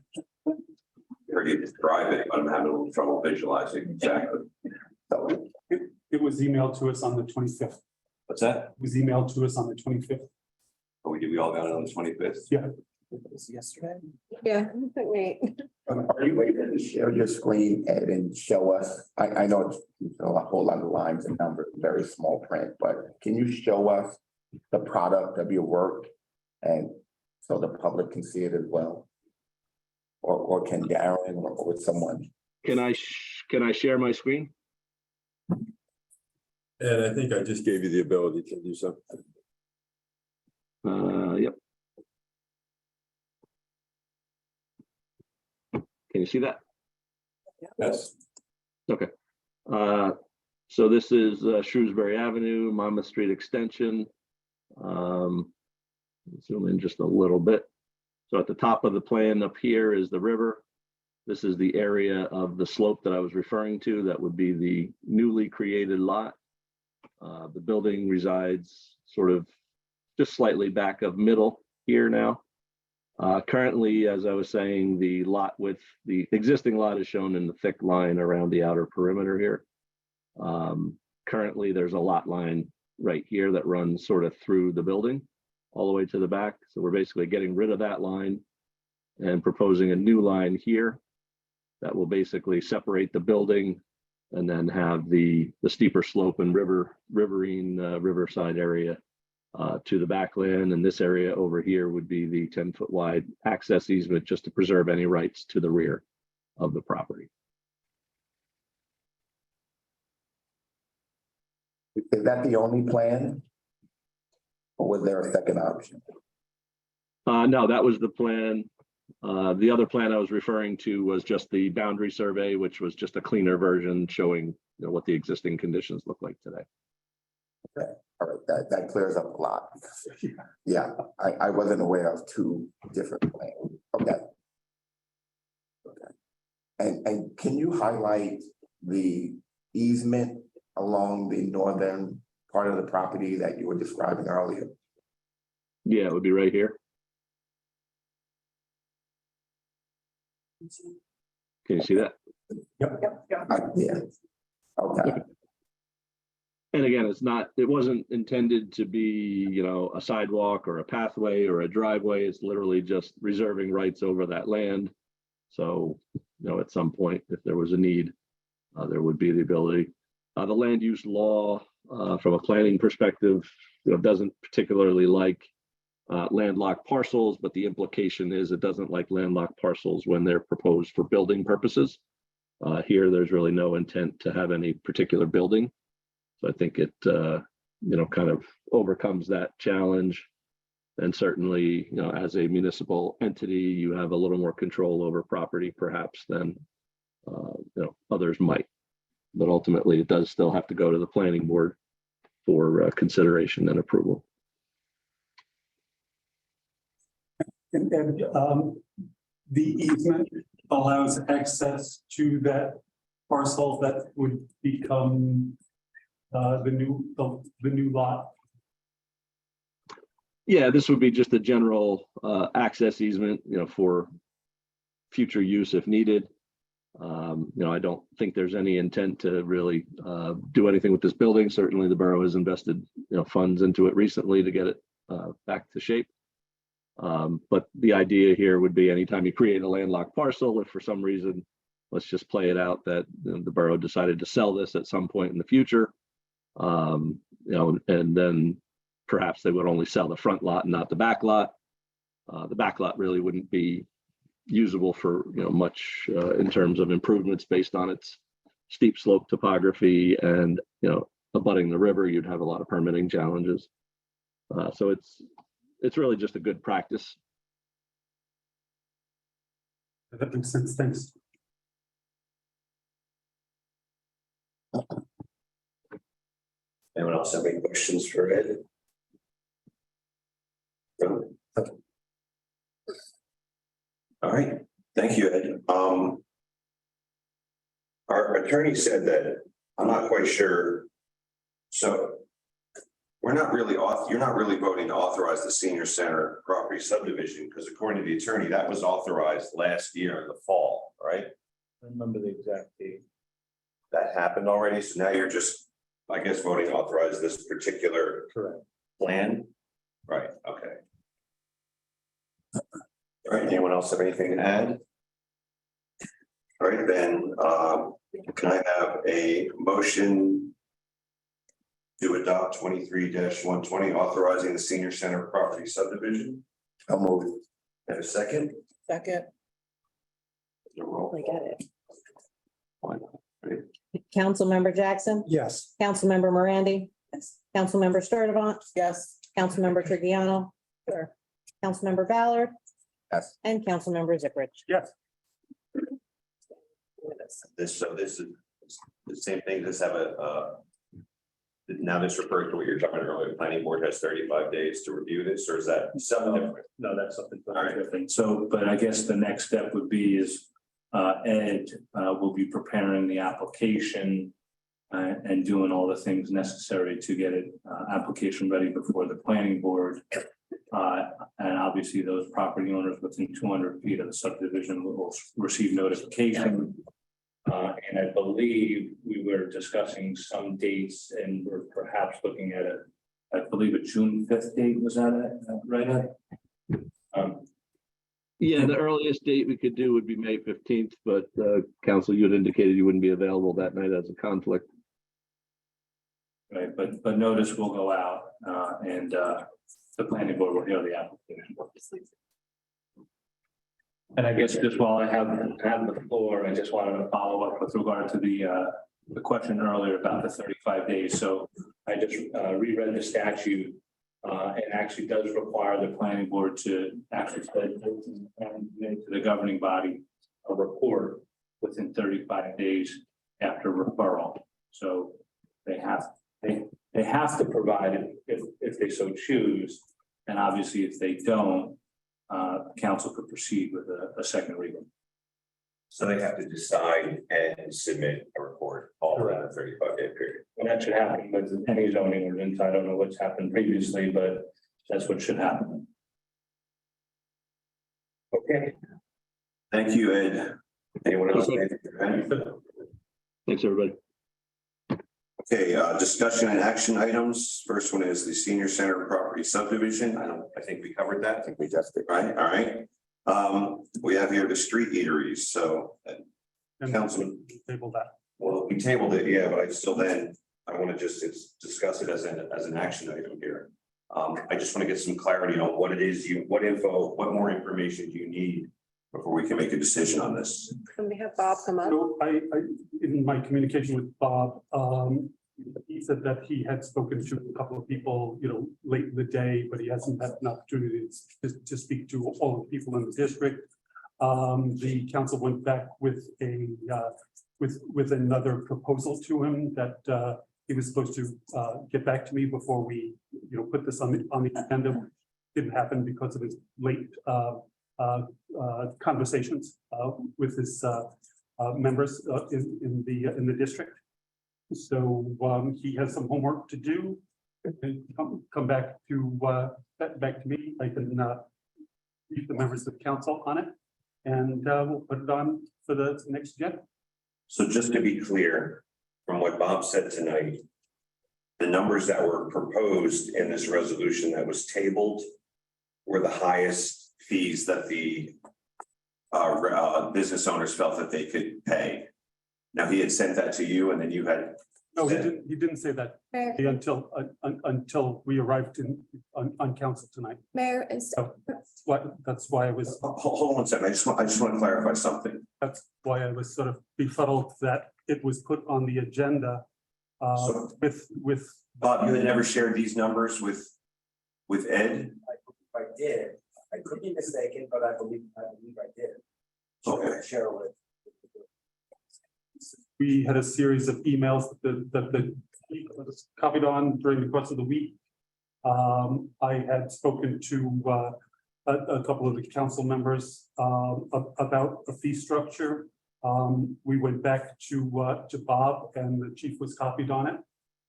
Heard you describe it, but I'm having a little trouble visualizing exactly. It was emailed to us on the 25th. What's that? It was emailed to us on the 25th. Oh, we all got it on the 25th? Yeah. It was yesterday. Yeah, wait. Are you able to share your screen and show us? I know it's a whole lot of lines and numbers, very small print, but can you show us the product of your work? And so the public can see it as well? Or can Darren or with someone? Can I share my screen? And I think I just gave you the ability to do so. Yep. Can you see that? Yes. Okay. So this is Shrewsbury Avenue, Monmouth Street Extension. Zoom in just a little bit. So at the top of the plan up here is the river. This is the area of the slope that I was referring to. That would be the newly created lot. The building resides sort of just slightly back of middle here now. Currently, as I was saying, the existing lot is shown in the thick line around the outer perimeter here. Currently, there's a lot line right here that runs sort of through the building all the way to the back. So we're basically getting rid of that line and proposing a new line here that will basically separate the building and then have the steeper slope and riverine riverside area to the backland. And this area over here would be the 10-foot wide access easement just to preserve any rights to the rear of the property. Is that the only plan? Or was there a second option? No, that was the plan. The other plan I was referring to was just the boundary survey, which was just a cleaner version showing what the existing conditions look like today. Okay, all right, that clears up a lot. Yeah, I wasn't aware of two different plans. Okay. Okay. And can you highlight the easement along the northern part of the property that you were describing earlier? Yeah, it would be right here. Can you see that? Yep. Yeah. Okay. And again, it wasn't intended to be, a sidewalk or a pathway or a driveway. It's literally just reserving rights over that land. So, at some point, if there was a need, there would be the ability. The land use law, from a planning perspective, doesn't particularly like landlocked parcels, but the implication is it doesn't like landlocked parcels when they're proposed for building purposes. Here, there's really no intent to have any particular building. So I think it, kind of overcomes that challenge. And certainly, as a municipal entity, you have a little more control over property perhaps than, others might. But ultimately, it does still have to go to the planning board for consideration and approval. And the easement allows access to that parcel that would become the new lot. Yeah, this would be just a general access easement, for future use if needed. I don't think there's any intent to really do anything with this building. Certainly the borough has invested, funds into it recently to get it back to shape. But the idea here would be anytime you create a landlocked parcel, if for some reason, let's just play it out that the borough decided to sell this at some point in the future, and then perhaps they would only sell the front lot and not the back lot. The back lot really wouldn't be usable for much in terms of improvements based on its steep slope topography and abutting the river. You'd have a lot of permitting challenges. So it's really just a good practice. That makes sense. Thanks. Anyone else have any questions for Ed? No? Okay. All right, thank you, Ed. Our attorney said that, I'm not quite sure. So you're not really voting to authorize the senior center property subdivision, because according to the attorney, that was authorized last year in the fall, right? I remember the exact date. That happened already, so now you're just, I guess, voting to authorize this particular Correct. plan? Right, okay. All right, anyone else have anything to add? All right, then, can I have a motion to adopt 23-120, authorizing the senior center property subdivision? I'll move. And a second? Second. I get it. Councilmember Jackson? Yes. Councilmember Morandi? Yes. Councilmember Sturdivant? Yes. Councilmember Trigiano? Sure. Councilmember Ballard? Yes. And Councilmember Zikrich? Yes. This is the same thing, just have now this refers to what you're talking about earlier, planning board has 35 days to review this, or is that something different? No, that's something All right. different. So, but I guess the next step would be is Ed will be preparing the application and doing all the things necessary to get it application ready before the planning board. And obviously those property owners within 200 feet of the subdivision will receive notification. And I believe we were discussing some dates and we're perhaps looking at I believe a June 5th date, was that it, right? Ed? Yeah, the earliest date we could do would be May 15th, but council, you had indicated you wouldn't be available that night as a conflict. Right, but notice will go out and the planning board will hear the application. And I guess just while I have the floor, I just wanted to follow up with regard to the question earlier about the 35 days. So I just reread the statute. It actually does require the planning board to actually send to the governing body a report within 35 days after referral. So they have to provide it if they so choose. And obviously, if they don't, council could proceed with a second reading. So they have to decide and submit a report all within a 35-day period. And that should happen with any zoning ordinance. I don't know what's happened previously, but that's what should happen. Okay. Thank you, Ed. Anyone else? Thanks, everybody. Okay, discussion and action items. First one is the senior center property subdivision. I think we covered that. I think we just did, right? All right. We have here the street eateries, so. Councilman. Table that. Well, we tabled it, yeah, but I want to just discuss it as an action item here. I just want to get some clarity on what it is what more information do you need before we can make a decision on this? Can we have Bob come up? So I, in my communication with Bob, he said that he had spoken to a couple of people, late in the day, but he hasn't had an opportunity to speak to all the people in the district. The council went back with with another proposal to him that he was supposed to get back to me before we, put this on the agenda. Didn't happen because of his late conversations with his members in the district. So he has some homework to do and come back to me. I can brief the members of the council on it, and we'll put it on for the next agenda. So just to be clear, from what Bob said tonight, the numbers that were proposed in this resolution that was tabled were the highest fees that the business owners felt that they could pay. Now, he had sent that to you and then you had. No, he didn't say that until we arrived on council tonight. Mayor, is That's why I was. Hold on a second. I just want to clarify something. That's why I was sort of befuddled that it was put on the agenda with. Bob, you had never shared these numbers with Ed? I did. I could be mistaken, but I believe I did. Okay. Share with. We had a series of emails that the was copied on during the course of the week. I had spoken to a couple of the council members about the fee structure. We went back to Bob, and the chief was copied on it.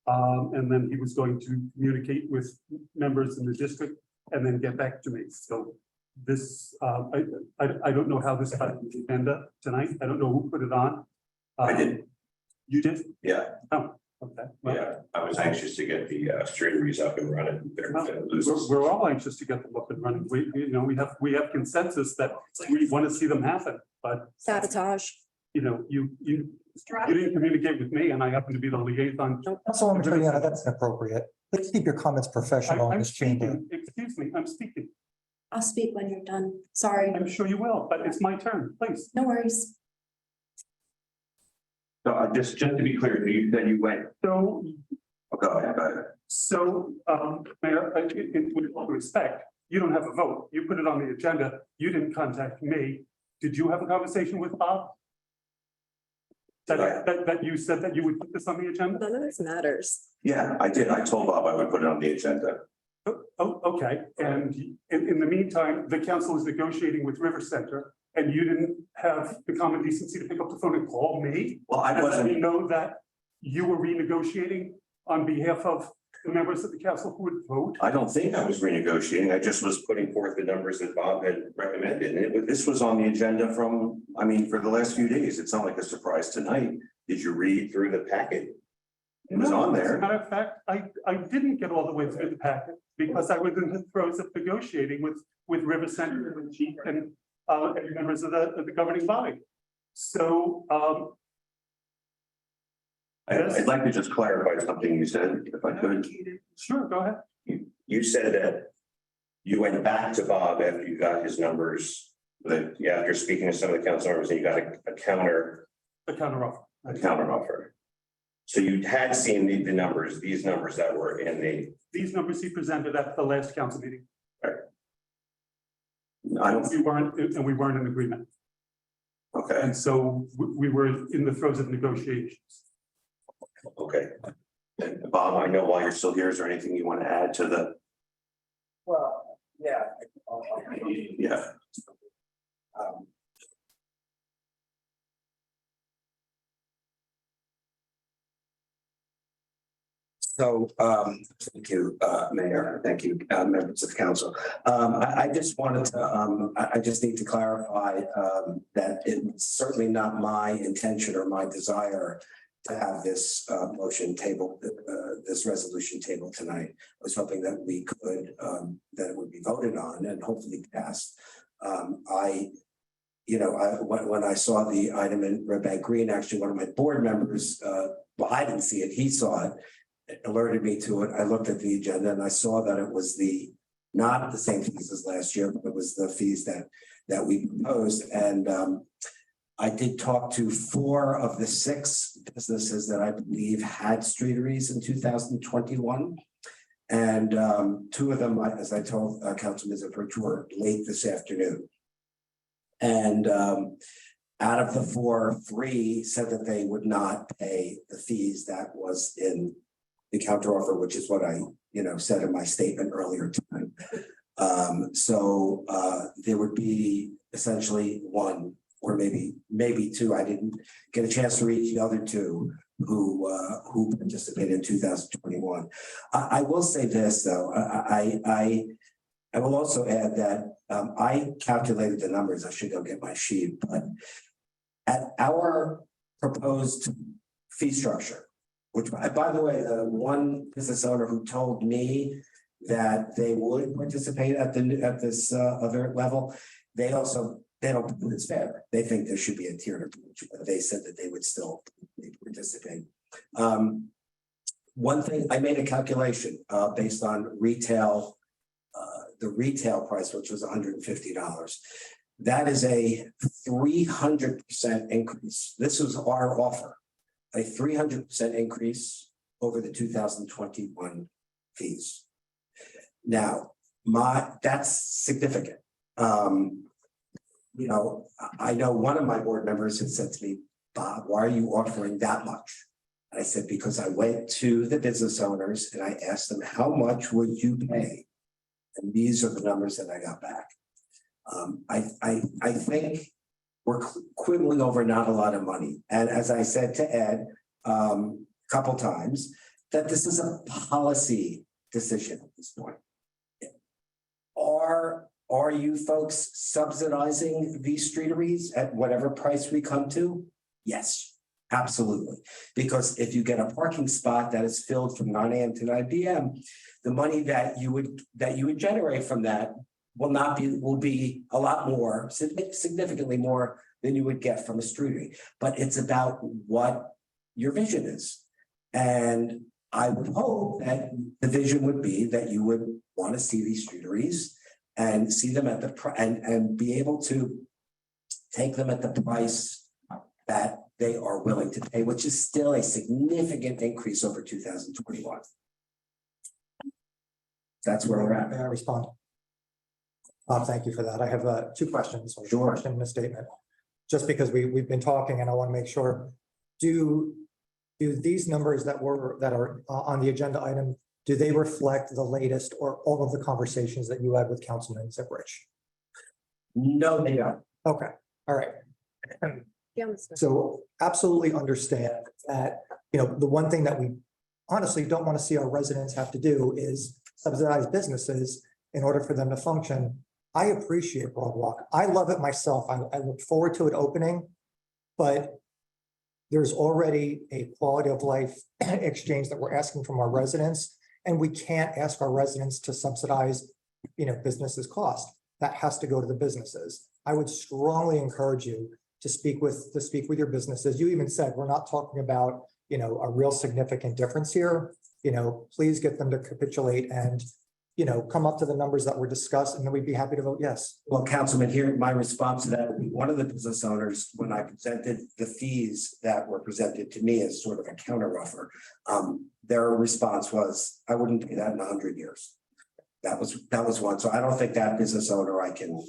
And then he was going to communicate with members in the district and then get back to me. So this, I don't know how this got on the agenda tonight. I don't know who put it on. I did. You did? Yeah. Oh, okay. Well, Yeah, I was anxious to get the streeteries up and running. we're all anxious to get them up and running. We have consensus that we want to see them happen, but sabotage. You didn't communicate with me, and I happen to be the liaison. Councilwoman Triana, that's inappropriate. Please keep your comments professional in this chamber. Excuse me, I'm speaking. I'll speak when you're done. Sorry. I'm sure you will, but it's my turn, please. No worries. So just to be clear, you said you went. So. Go ahead. So, Mayor, with all respect, you don't have a vote. You put it on the agenda. You didn't contact me. Did you have a conversation with Bob? That you said that you would put this on the agenda? None of this matters. Yeah, I did. I told Bob I would put it on the agenda. Oh, okay. And in the meantime, the council is negotiating with River Center and you didn't have the common decency to pick up the phone and call me. Well, I And let me wasn't, know that you were renegotiating on behalf of the members of the council who would vote. I don't think I was renegotiating. I just was putting forth the numbers that Bob had recommended. And this was on the agenda from, I mean, for the last few days. It's not like a surprise tonight. Did you read through the packet? It was on As a there. matter of fact, I didn't get all the way through the packet because I was in the throes of negotiating with River Center and Chief and members of the governing body. So, I'd like to just clarify something you said, if I could. sure, go ahead. You said that you went back to Bob after you got his numbers, that, yeah, after speaking to some of the council members, and you got a counter offer. So you had seen the numbers, these numbers that were in These numbers he presented at the last council meeting. I don't, We weren't in agreement. okay, And so we were in the throes of negotiations. okay. And Bob, I know while you're still here, is there anything you want to add to the, Well, yeah. yeah, So, thank you, Mayor. Thank you, members of council. I just wanted to, I just need to clarify, that it's certainly not my intention or my desire to have this, motion table, this resolution table tonight. I was hoping that we could, that it would be voted on and hopefully passed. When I saw the item in Red Bank Green, actually, one of my board members, well, I didn't see it, he saw it, alerted me to it. I looked at the agenda and I saw that it was not the same fees as last year, but it was the fees that we proposed. And I did talk to 4 of the 6 businesses that I believe had streeteries in 2021. And 2 of them, as I told Councilman Zippert, were late this afternoon. And out of the 4, 3 said that they would not pay the fees that was in the counteroffer, which is what I, said in my statement earlier tonight. So there would be essentially 1 or maybe 2. I didn't get a chance to reach the other 2 who participated in 2021. I will say this, though. I will also add that I calculated the numbers. I should go get my sheet, but at our proposed fee structure, which, by the way, the one business owner who told me that they would participate at this other level, they don't think it's fair. They think there should be a tiered approach, but they said that they would still participate. One thing, I made a calculation based on retail, the retail price, which was $150. That is a 300% increase. This was our offer. A 300% increase over the 2021 fees. Now, that's significant. I know one of my board members had said to me, Bob, why are you offering that much? I said, because I went to the business owners and I asked them, how much would you pay? And these are the numbers that I got back. I think we're quibbling over not a lot of money. And as I said to Ed a couple times, that this is a policy decision at this point. Are you folks subsidizing these streeteries at whatever price we come to? Yes, absolutely. Because if you get a parking spot that is filled from 9 a.m. to 9 p.m., the money that you would generate from that will be a lot more, significantly more than you would get from a streetery. But it's about what your vision is. And I would hope that the vision would be that you would want to see these streeteries and see them at and be able to take them at the price that they are willing to pay, which is still a significant increase over 2021. That's where we're at. May I respond? Thank you for that. I have 2 questions. Sure. Question and a statement. Just because we've been talking and I want to make sure, do these numbers that are on the agenda item, do they reflect the latest or all of the conversations that you had with Councilman Ziprich? No, they don't. Okay, all right. So absolutely understand that, the one thing that we honestly don't want to see our residents have to do is subsidize businesses in order for them to function. I appreciate Broadwalk. I love it myself. I look forward to it opening. But there's already a quality of life exchange that we're asking from our residents. And we can't ask our residents to subsidize, businesses' cost. That has to go to the businesses. I would strongly encourage you to speak with your businesses. You even said, we're not talking about, a real significant difference here. Please get them to capitulate and, come up to the numbers that were discussed, and then we'd be happy to vote yes. Well, Councilman, here, my response to that would be one of the business owners, when I presented the fees that were presented to me as sort of a counteroffer, their response was, I wouldn't do that in 100 years. That was one. So I don't think that business owner I can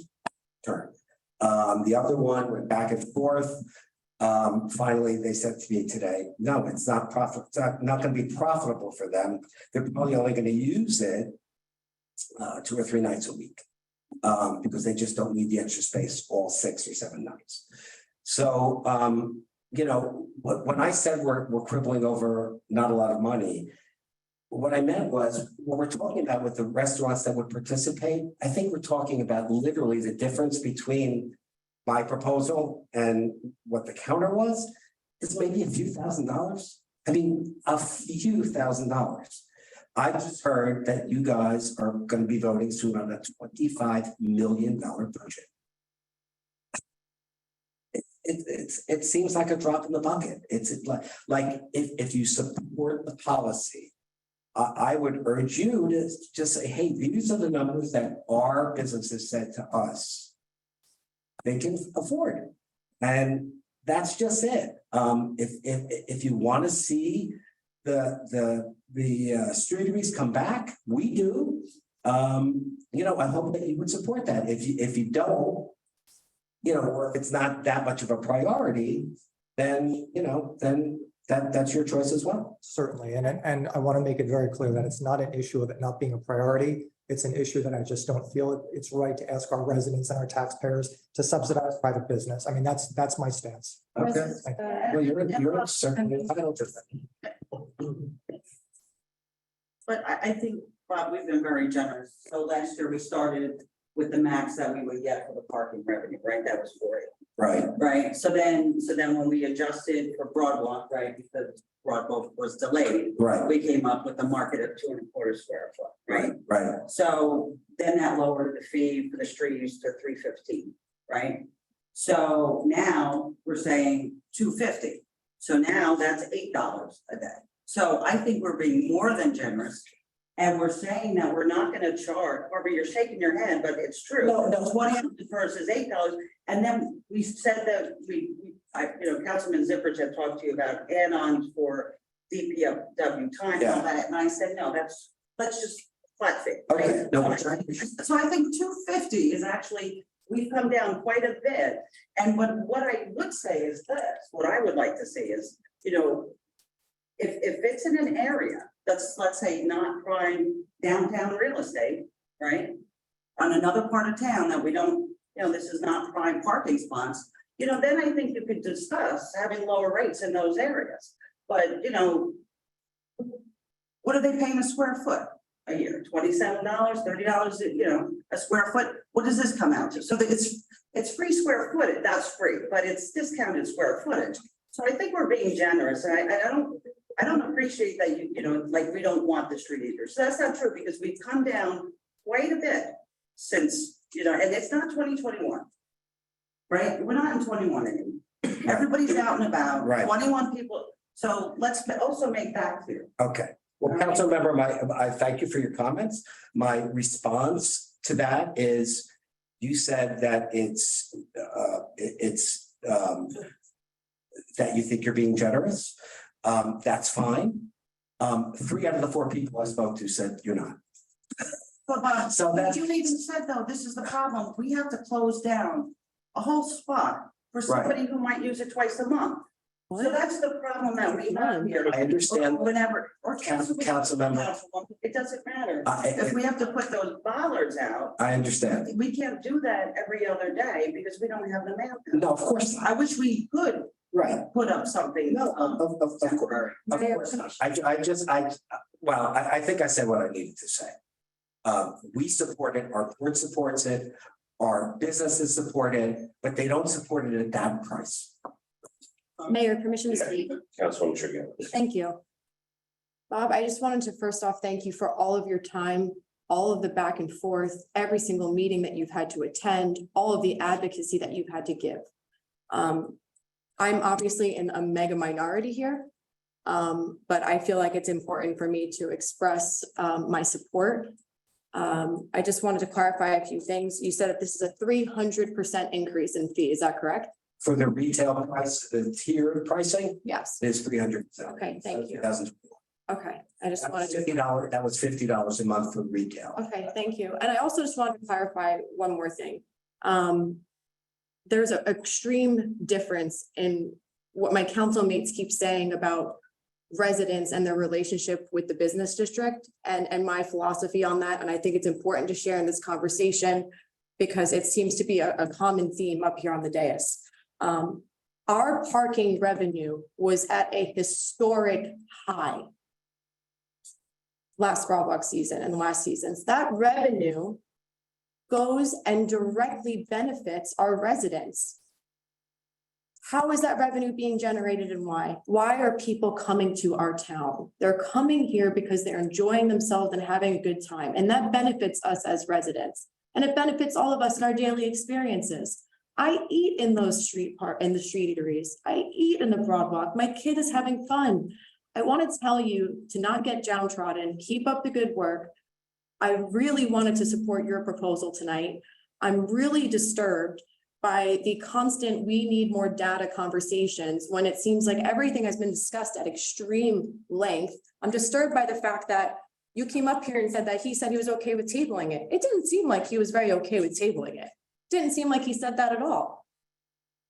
turn. The other one went back and forth. Finally, they said to me today, no, it's not not going to be profitable for them. They're probably only going to use it 2 or 3 nights a week because they just don't need the extra space all 6 or 7 nights. So, when I said we're quibbling over not a lot of money, what I meant was what we're talking about with the restaurants that would participate. I think we're talking about literally the difference between my proposal and what the counter was is maybe a few $1,000s. I mean, a few $1,000s. I just heard that you guys are going to be voting soon on a $25 million budget. It seems like a drop in the bucket. It's like if you support the policy, I would urge you to just say, hey, these are the numbers that our businesses said to us they can afford. And that's just it. If you want to see the streeteries come back, we do. I hope that you would support that. If you don't, or if it's not that much of a priority, then that's your choice as well. Certainly. And I want to make it very clear that it's not an issue of it not being a priority. It's an issue that I just don't feel it's right to ask our residents and our taxpayers to subsidize private business. I mean, that's my stance. Okay. Well, you're certainly entitled to that. But I think, Bob, we've been very generous. So last year we started with the max that we would get for the parking revenue, right? That was for it. Right. Right. So then when we adjusted for Broadwalk, right, because Broadwalk was delayed. Right. We came up with a market of 2.25 square foot, right? Right. So then that lowered the fee for the streets to $3.15, right? So now we're saying $2.50. So now that's $8 a day. So I think we're being more than generous. And we're saying that we're not gonna charge, Barbara, you're shaking your head, but it's true. No, $20 versus $8. And then we said that Councilman Zippers had talked to you about add-ons for DPW time and all that. And I said, no, let's just flat fee. Right? Okay. No, So I think $2.50 is actually, we've come down quite a bit. And what I would say is this, what I would like to see is, if it's in an area that's, let's say, not prime downtown real estate, right? On another part of town that we don't, this is not prime parking spots, then I think you could discuss having lower rates in those areas. But, what are they paying a square foot a year? $27, $30, a square foot? What does this come out to? So it's free square footage, that's free, but it's discounted square footage. So I think we're being generous. And I don't appreciate that like we don't want the street eaters. So that's not true because we've come down quite a bit since, and it's not 2021. Right? We're not in 21 anymore. Everybody's out and about, Right. 21 people. So let's also make that clear. Okay. Well, council member, I thank you for your comments. My response to that is you said that it's that you think you're being generous. That's fine. 3 out of the 4 people I spoke to said you're not. But So that's- you even said though, this is the problem. We have to close down a whole spot for somebody who might use it twice a month. So that's the problem that we have here. I understand. Or whenever, or Council member. It doesn't matter. I- If we have to put those bollards out, I understand. we can't do that every other day because we don't have the manpower. No, of course not. I wish we could Right. put up something. No, of temporary. course not. I think I said what I needed to say. We support it, our board supports it, our businesses support it, but they don't support it at that price. Mayor, permission to speak. Councilwoman Trujillo. Thank you. Bob, I just wanted to first off, thank you for all of your time, all of the back and forth, every single meeting that you've had to attend, all of the advocacy that you've had to give. I'm obviously in a mega minority here, but I feel like it's important for me to express my support. I just wanted to clarify a few things. You said that this is a 300% increase in fee. Is that correct? For the retail price, the tier pricing Yes. is 300. Okay, thank you. $2,000. Okay, I just wanted to. $50, that was $50 a month for retail. Okay, thank you. And I also just wanted to clarify one more thing. There's an extreme difference in what my council mates keep saying about residents and their relationship with the business district and my philosophy on that. And I think it's important to share in this conversation because it seems to be a common theme up here on the dais. Our parking revenue was at a historic high last Broadwalk season and last seasons. That revenue goes and directly benefits our residents. How is that revenue being generated and why? Why are people coming to our town? They're coming here because they're enjoying themselves and having a good time. And that benefits us as residents. And it benefits all of us in our daily experiences. I eat in those street eateries. I eat in the Broadwalk. My kid is having fun. I want to tell you to not get downtrodden, keep up the good work. I really wanted to support your proposal tonight. I'm really disturbed by the constant, we need more data conversations when it seems like everything has been discussed at extreme length. I'm disturbed by the fact that you came up here and said that he said he was okay with tabling it. It didn't seem like he was very okay with tabling it. Didn't seem like he said that at all.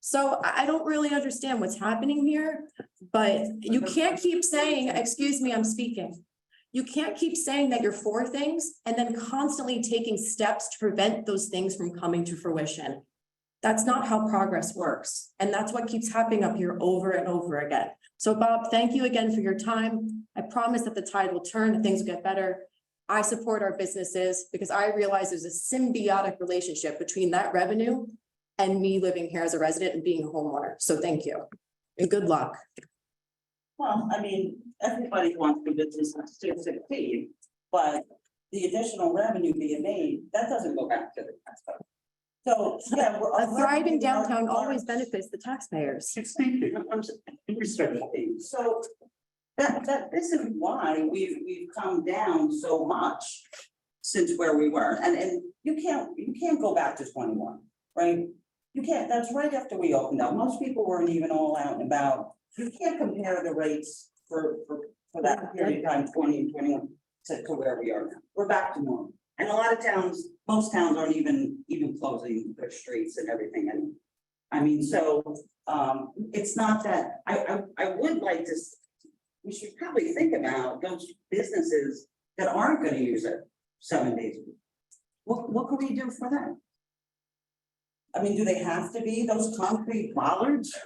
So I don't really understand what's happening here, but you can't keep saying, excuse me, I'm speaking. You can't keep saying that you're for things and then constantly taking steps to prevent those things from coming to fruition. That's not how progress works. And that's what keeps happening up here over and over again. So Bob, thank you again for your time. I promise that the tide will turn and things will get better. I support our businesses because I realize there's a symbiotic relationship between that revenue and me living here as a resident and being a homeowner. So thank you and good luck. Well, I mean, everybody wants the business to succeed, but the additional revenue being made, that doesn't go back to the taxpayer. So, yeah. A thriving downtown always benefits the taxpayers. So this is why we've come down so much since where we were. And you can't go back to 21, right? You can't, that's right after we opened up. Most people weren't even all out and about. You can't compare the rates for that period of time, 20 and 21 to where we are now. We're back to normal. And a lot of towns, most towns aren't even closing their streets and everything. And I mean, so it's not that I would like to, we should probably think about those businesses that aren't going to use it 7 days a week. What can we do for them? I mean, do they have to be those concrete bollards?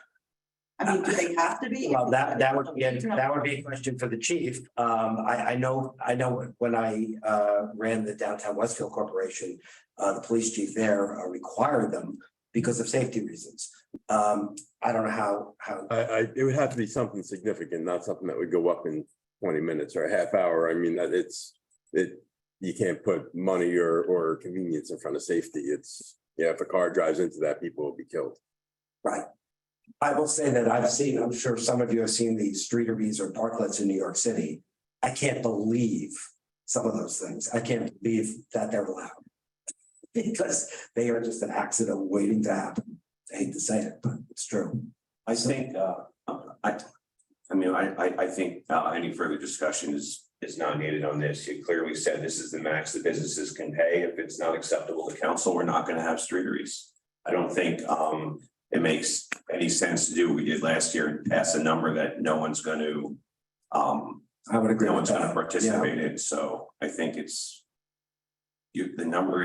I mean, do they have to be? Well, that would be a question for the chief. I know when I ran the Downtown Westfield Corporation, the police chief there required them because of safety reasons. I don't know how. It would have to be something significant, not something that would go up in 20 minutes or a half hour. I mean, you can't put money or convenience in front of safety. If a car drives into that, people will be killed. Right. I will say that I'm sure some of you have seen these streeteries or parklets in New York City. I can't believe some of those things. I can't believe that they're allowed. Because they are just an accident waiting to happen. I hate to say it, but it's true. I think, I think any further discussion is not needed on this. You clearly said this is the max the businesses can pay. If it's not acceptable to council, we're not going to have streeteries. I don't think it makes any sense to do what we did last year and pass a number that no one's going to, I would agree no with one's going to that. participate in. So I think it's the number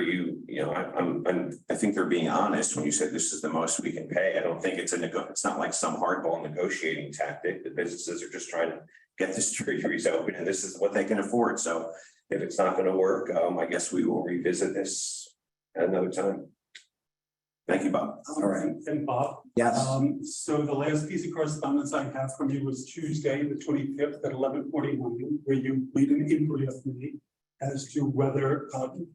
I think they're being honest when you said this is the most we can pay. I don't think it's it's not like some hardball negotiating tactic. The businesses are just trying to get the treasuries open and this is what they can afford. So if it's not going to work, I guess we will revisit this at another time. Thank you, Bob. All right. And Bob? Yes. So the last piece of correspondence I have from you was Tuesday, the 25th at 11:41, where you made an inquiry of me as to whether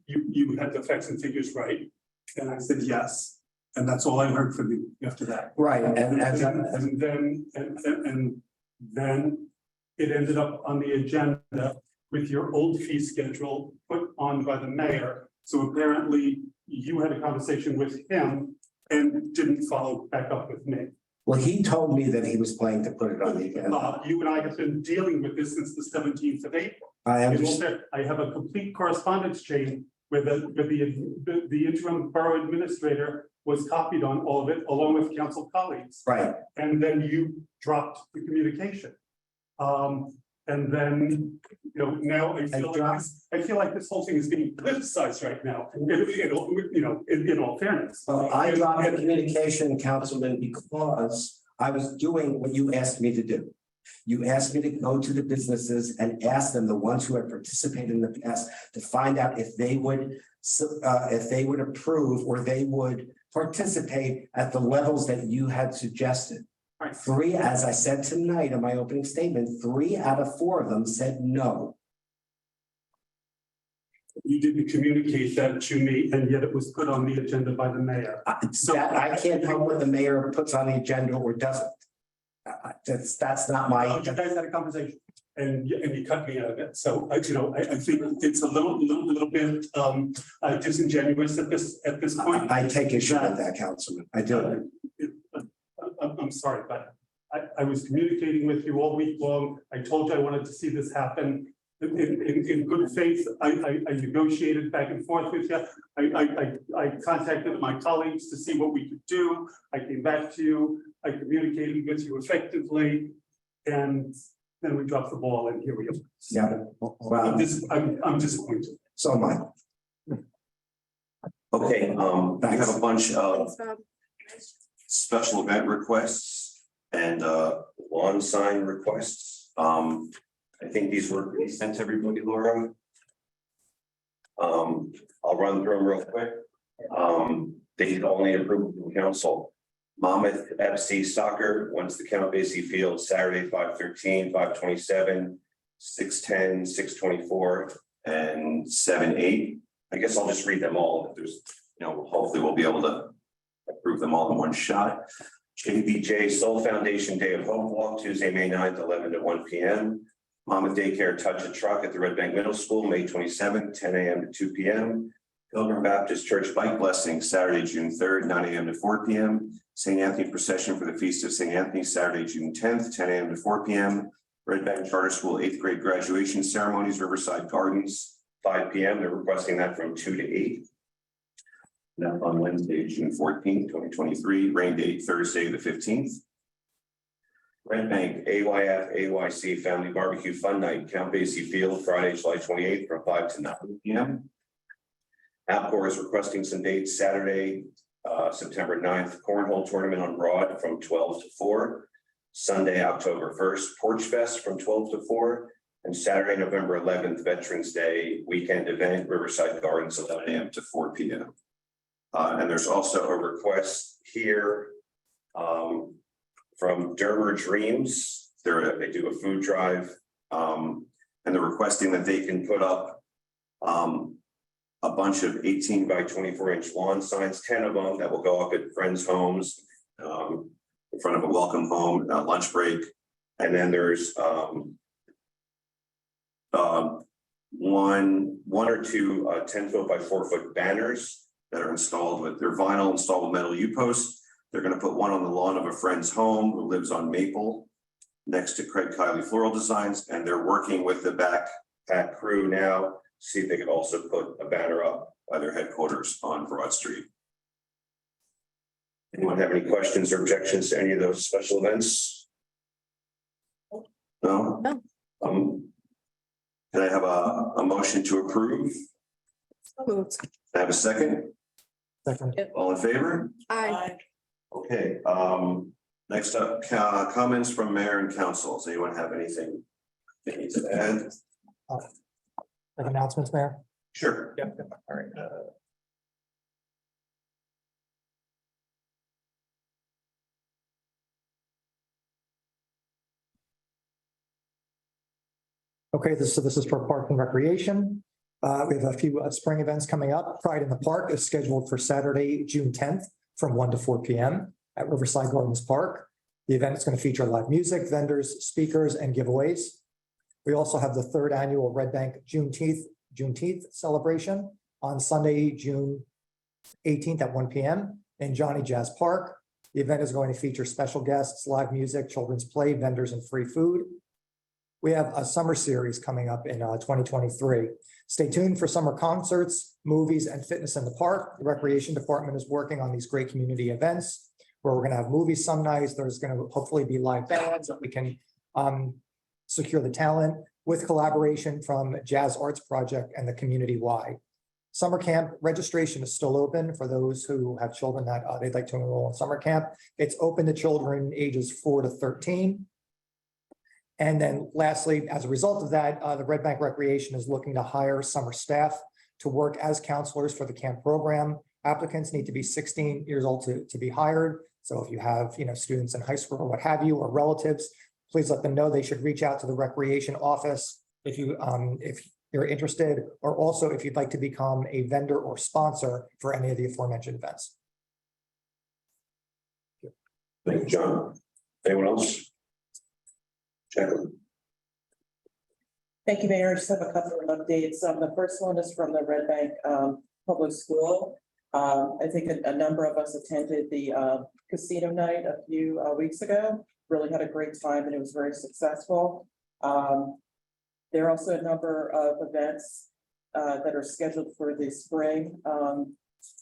you had the facts and figures right. And I said yes. And that's all I heard from you after that. Right, and then it ended up on the agenda with your old fee schedule put on by the mayor. So apparently you had a conversation with him and didn't follow back up with me. Well, he told me that he was planning to put it on the agenda. You and I have been dealing with this since the 17th of April. I understand. I have a complete correspondence chain where the interim borough administrator was copied on all of it, along with council colleagues. Right. And then you dropped the communication. And then, now I feel like this whole thing is being politicized right now, in all fairness. Well, I dropped the communication, Councilman, because I was doing what you asked me to do. You asked me to go to the businesses and ask them, the ones who had participated in the past, to find out if they would approve or they would participate at the levels that you had suggested. Right. 3, as I said tonight in my opening statement, 3 out of 4 of them said no. You didn't communicate that to me, and yet it was put on the agenda by the mayor. I can't tell what the mayor puts on the agenda or doesn't. That's not my. You guys had a conversation and you cut me out of it. So I think it's a little bit disingenuous at this point. I take issue with that, Councilman. I do. I'm sorry, but I was communicating with you all week long. I told you I wanted to see this happen. In good faith, I negotiated back and forth with you. I contacted my colleagues to see what we could do. I came back to you. I communicated with you effectively, and then we dropped the ball, and here we are. Yeah. Wow. I'm disappointed. So am I. Okay, we have a bunch of special event requests and lawn sign requests. I think these were sent to everybody, Laura. I'll run through them real quick. They all need approval from council. Monmouth FC Soccer wants the Count Basie Field Saturday, 5/13, 5/27, 6/10, 6/24, and 7/8. I guess I'll just read them all. If there's, hopefully we'll be able to approve them all in one shot. JBJ Soul Foundation Day of Hope Walk, Tuesday, May 9th, 11 to 1 p.m. Monmouth Daycare Touch a Truck at the Red Bank Middle School, May 27th, 10 a.m. to 2 p.m. Pilgrim Baptist Church Bike Blessing, Saturday, June 3rd, 9 a.m. to 4 p.m. St. Anthony Procession for the Feast of St. Anthony, Saturday, June 10th, 10 a.m. to 4 p.m. Red Bank Charter School 8th grade graduation ceremonies, Riverside Gardens, 5 p.m. They're requesting that from 2 to 8. Now on Wednesday, June 14th, 2023, rain date Thursday, the 15th. Red Bank AYF AYC Family Barbecue Fun Night, Count Basie Field, Friday, July 28th from 5 to 9 p.m. Appcor is requesting some dates, Saturday, September 9th, Cornhole Tournament on Broad from 12 to 4. Sunday, October 1st, Porch Fest from 12 to 4. And Saturday, November 11th, Veterans Day weekend event, Riverside Gardens, 11 a.m. to 4 p.m. And there's also a request here from Dermer Dreams. They do a food drive, and they're requesting that they can put up a bunch of 18 by 24 inch lawn signs, 10 of them that will go up at friends' homes, in front of a welcome home, lunch break. And then there's one or two 10-foot by 4-foot banners that are installed with their vinyl installed with metal U-posts. They're going to put one on the lawn of a friend's home who lives on Maple next to Craig Kiley Floral Designs. And they're working with the backpack crew now, see if they could also put a banner up by their headquarters on Broad Street. Anyone have any questions or objections to any of those special events? No? No. Can I have a motion to approve? Moved. Can I have a second? Second. All in favor? Aye. Okay, next up, comments from mayor and council. Does anyone have anything they need to add? Like announcements, Mayor? Sure. Yeah, all right. Okay, this is for Park and Recreation. We have a few spring events coming up. Pride in the Park is scheduled for Saturday, June 10th from 1 to 4 p.m. at Riverside Gardens Park. The event is going to feature live music, vendors, speakers, and giveaways. We also have the third annual Red Bank Juneteenth celebration on Sunday, June 18th at 1 p.m. in Johnny Jazz Park. The event is going to feature special guests, live music, children's play, vendors, and free food. We have a summer series coming up in 2023. Stay tuned for summer concerts, movies, and fitness in the park. The Recreation Department is working on these great community events where we're going to have movies some nights. There's going to hopefully be live bands that we can secure the talent with collaboration from Jazz Arts Project and the community wide. Summer camp registration is still open for those who have children that they'd like to enroll in summer camp. It's open to children ages 4 to 13. And then lastly, as a result of that, the Red Bank Recreation is looking to hire summer staff to work as counselors for the camp program. Applicants need to be 16 years old to be hired. So if you have, students in high school or what have you, or relatives, please let them know they should reach out to the recreation office if you're interested, or also if you'd like to become a vendor or sponsor for any of the aforementioned events. Thank you, John. Anyone else? Jacqueline. Thank you, Mayor. I just have a couple of updates. The first one is from the Red Bank Public School. I think a number of us attended the casino night a few weeks ago. Really had a great time and it was very successful. There are also a number of events that are scheduled for the spring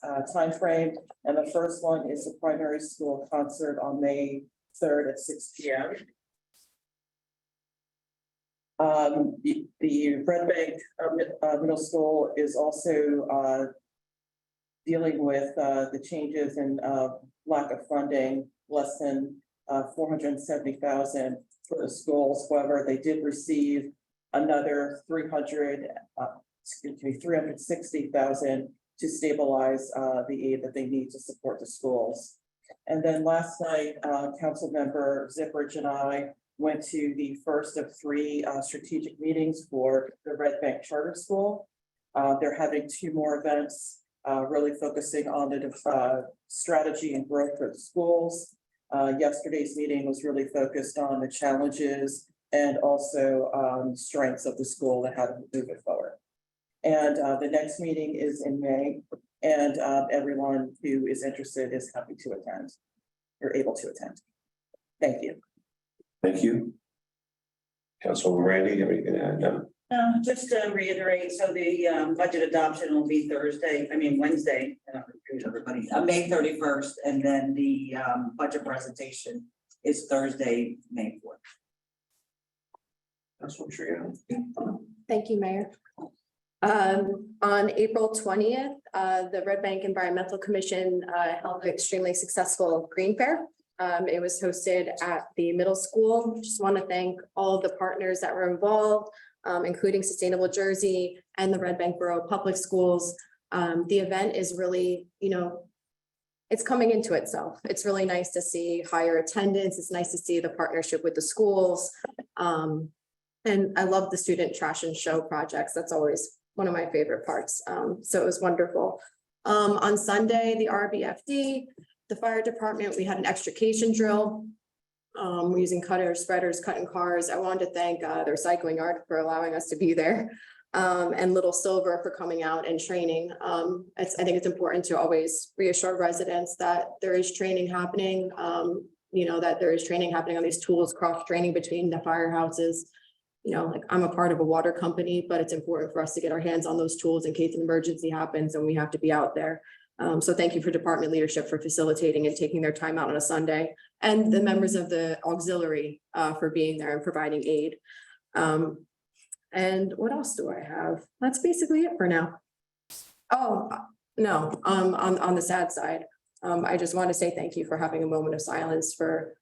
timeframe. And the first one is the primary school concert on May 3rd at 6 p.m. The Red Bank Middle School is also dealing with the changes in lack of funding, less than $470,000 for the schools. However, they did receive another $360,000 to stabilize the aid that they need to support the schools. And then last night, Council Member Zipperich and I went to the first of 3 strategic meetings for the Red Bank Charter School. They're having 2 more events, really focusing on the strategy and growth for the schools. Yesterday's meeting was really focused on the challenges and also strengths of the school and how to move it forward. And the next meeting is in May, and everyone who is interested is happy to attend or able to attend. Thank you. Thank you. Councilwoman Randy, you have anything to add? No? Just to reiterate, so the budget adoption will be Wednesday, everybody, May 31st, and then the budget presentation is Thursday, May 4th. Councilwoman Triano. Thank you, Mayor. On April 20th, the Red Bank Environmental Commission held an extremely successful Green Fair. It was hosted at the middle school. Just want to thank all of the partners that were involved, including Sustainable Jersey and the Red Bank Borough Public Schools. The event is really, it's coming into itself. It's really nice to see higher attendance. It's nice to see the partnership with the schools. And I love the student trash and show projects. That's always one of my favorite parts. So it was wonderful. On Sunday, the RBFD, the fire department, we had an extrication drill. We're using cutters, spreaders, cutting cars. I wanted to thank the recycling yard for allowing us to be there. And Little Silver for coming out and training. I think it's important to always reassure residents that there is training happening. That there is training happening on these tools, cross-training between the firehouses. I'm a part of a water company, but it's important for us to get our hands on those tools in case an emergency happens and we have to be out there. So thank you for department leadership for facilitating and taking their time out on a Sunday, and the members of the auxiliary for being there and providing aid. And what else do I have? That's basically it for now. Oh, no, on the sad side, I just want to say thank you for having a moment of silence for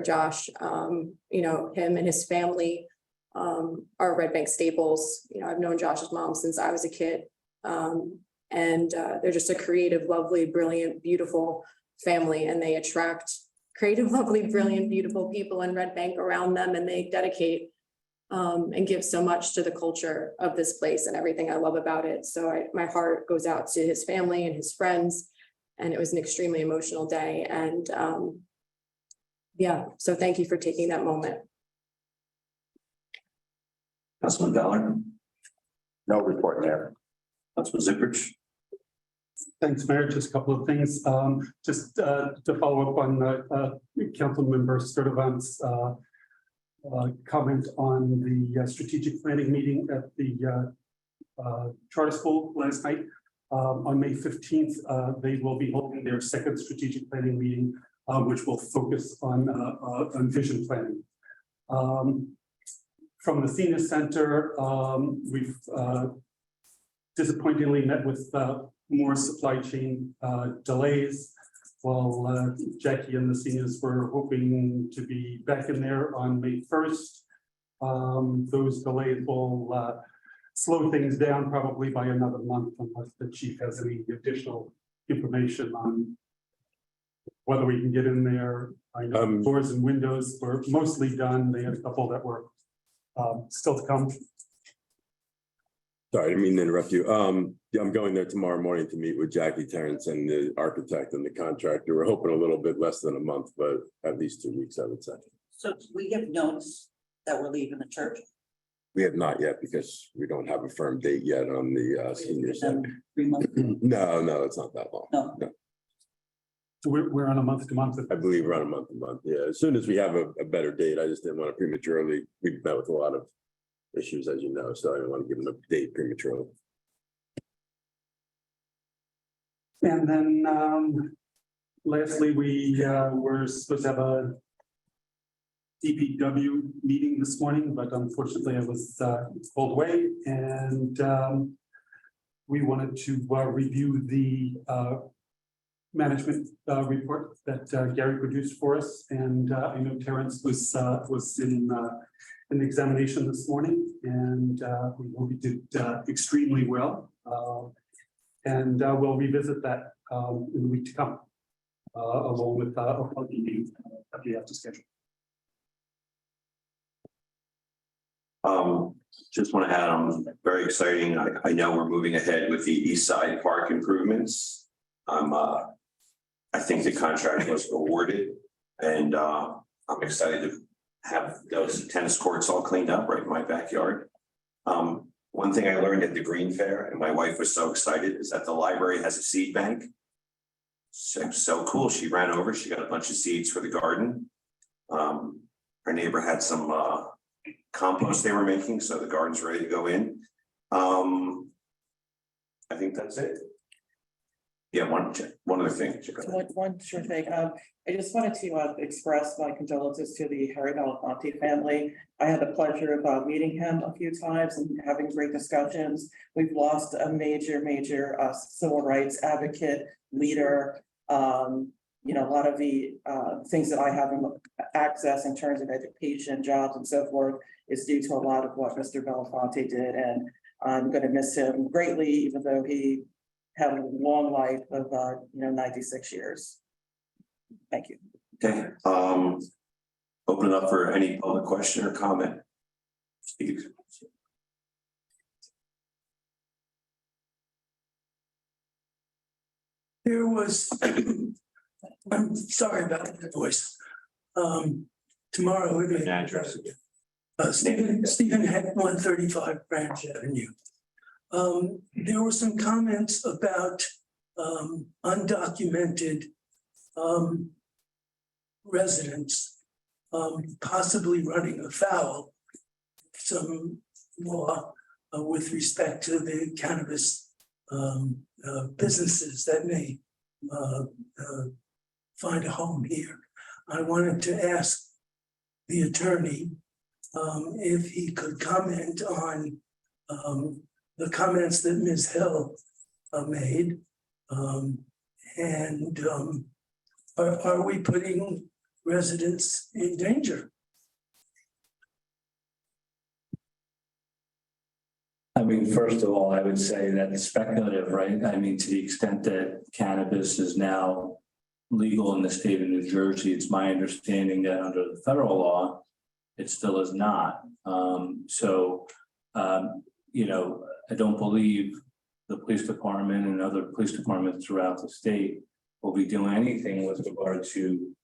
Josh. You know, him and his family are Red Bank staples. You know, I've known Josh's mom since I was a kid. And they're just a creative, lovely, brilliant, beautiful family, and they attract creative, lovely, brilliant, beautiful people in Red Bank around them, and they dedicate and give so much to the culture of this place and everything I love about it. So my heart goes out to his family and his friends, and it was an extremely emotional day. And yeah, so thank you for taking that moment. Councilman Ballard. No report there. Councilman Zubrich. Thanks, Mayor. Just a couple of things. Just to follow up on Councilmember Sturdivant's comment on the strategic planning meeting at the charter school last night. On May 15th, they will be holding their second strategic planning meeting, which will focus on vision planning. From the senior center, we've disappointingly met with more supply chain delays. While Jackie and the seniors were hoping to be back in there on May 1st, those delays will slow things down probably by another month unless the chief has any additional information on whether we can get in there. I know doors and windows were mostly done. They had a couple that were still to come. Sorry, I didn't mean to interrupt you. Yeah, I'm going there tomorrow morning to meet with Jackie Terrence and the architect and the contractor. We're hoping a little bit less than a month, but at least 2 weeks, I would say. So we give notice that we're leaving the church. We have not yet because we don't have a firm date yet on the senior center. 3 months. No, it's not that long. No. So we're on a month to month. I believe we're on a month to month. Yeah, as soon as we have a better date, I just didn't want to prematurely. We've met with a lot of issues, as you know, so I didn't want to give them a date prematurely. And then lastly, we were supposed to have a DPW meeting this morning, but unfortunately I was pulled away, and we wanted to review the management report that Gary produced for us. And I know Terrence was in an examination this morning, and we did extremely well. And we'll revisit that in the week to come, along with a meeting that we have to schedule. Just want to add, very exciting. I know we're moving ahead with the East Side Park improvements. I think the contract was awarded, and I'm excited to have those tennis courts all cleaned up right in my backyard. One thing I learned at the Green Fair, and my wife was so excited, is that the library has a seed bank. So cool. She ran over, she got a bunch of seeds for the garden. Her neighbor had some compost they were making, so the garden's ready to go in. I think that's it. Yeah, one other thing. One sure thing. I just wanted to express my condolences to the Harry Belafonte family. I had the pleasure of meeting him a few times and having great discussions. We've lost a major civil rights advocate, leader. You know, a lot of the things that I have access in terms of education, jobs, and so forth is due to a lot of what Mr. Belafonte did, and I'm going to miss him greatly, even though he had a long life of 96 years. Thank you. Okay, open it up for any public question or comment. Steve. There was, I'm sorry about that voice. Tomorrow we're going to Stephen Heck, 135 Branch Avenue. There were some comments about undocumented residents possibly running afoul some law with respect to the cannabis businesses that may find a home here. I wanted to ask the attorney if he could comment on the comments that Ms. Hill made. Are we putting residents in danger? I mean, first of all, I would say that it's speculative, right? I mean, to the extent that cannabis is now legal in the state of New Jersey, it's my understanding that under the federal law, it still is not. You know, I don't believe the police department and other police departments throughout the state will be doing anything with regard to,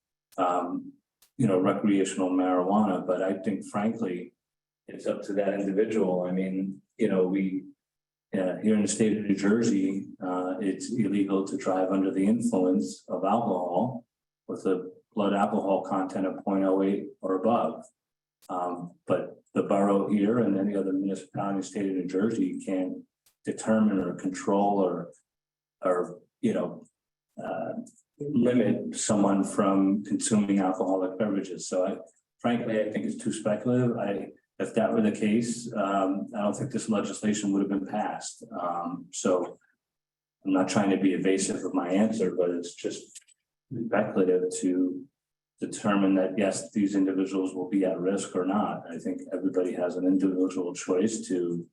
recreational marijuana. But I think frankly, it's up to that individual. I mean, we, here in the state of New Jersey, it's illegal to drive under the influence of alcohol with a blood alcohol content of 0.08 or above. But the borough here and any other municipality in the state of New Jersey can't determine or control or limit someone from consuming alcoholic beverages. So frankly, I think it's too speculative. If that were the case, I don't think this legislation would have been passed. So I'm not trying to be evasive of my answer, but it's just speculative to determine that, yes, these individuals will be at risk or not. I think everybody has an individual choice to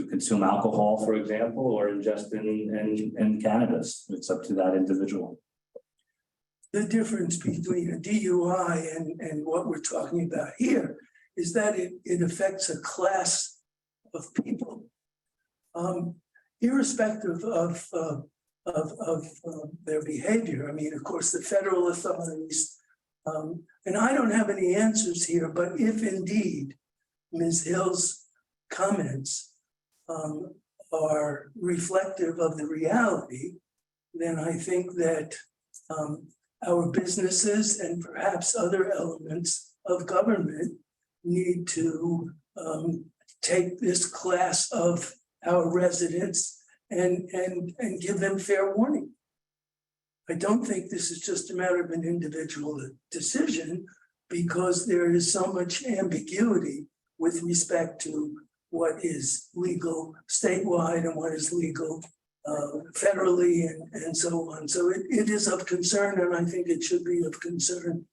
consume alcohol, for example, or ingest in cannabis. It's up to that individual. The difference between a DUI and what we're talking about here is that it affects a class of people, irrespective of their behavior. I mean, of course, the federal authorities, and I don't have any answers here, but if indeed Ms. Hill's comments are reflective of the reality, then I think that our businesses and perhaps other elements of government need to take this class of our residents and give them fair warning. I don't think this is just a matter of an individual decision, because there is so much ambiguity with respect to what is legal statewide and what is legal federally and so on. So it is of concern, and I think it should be of concern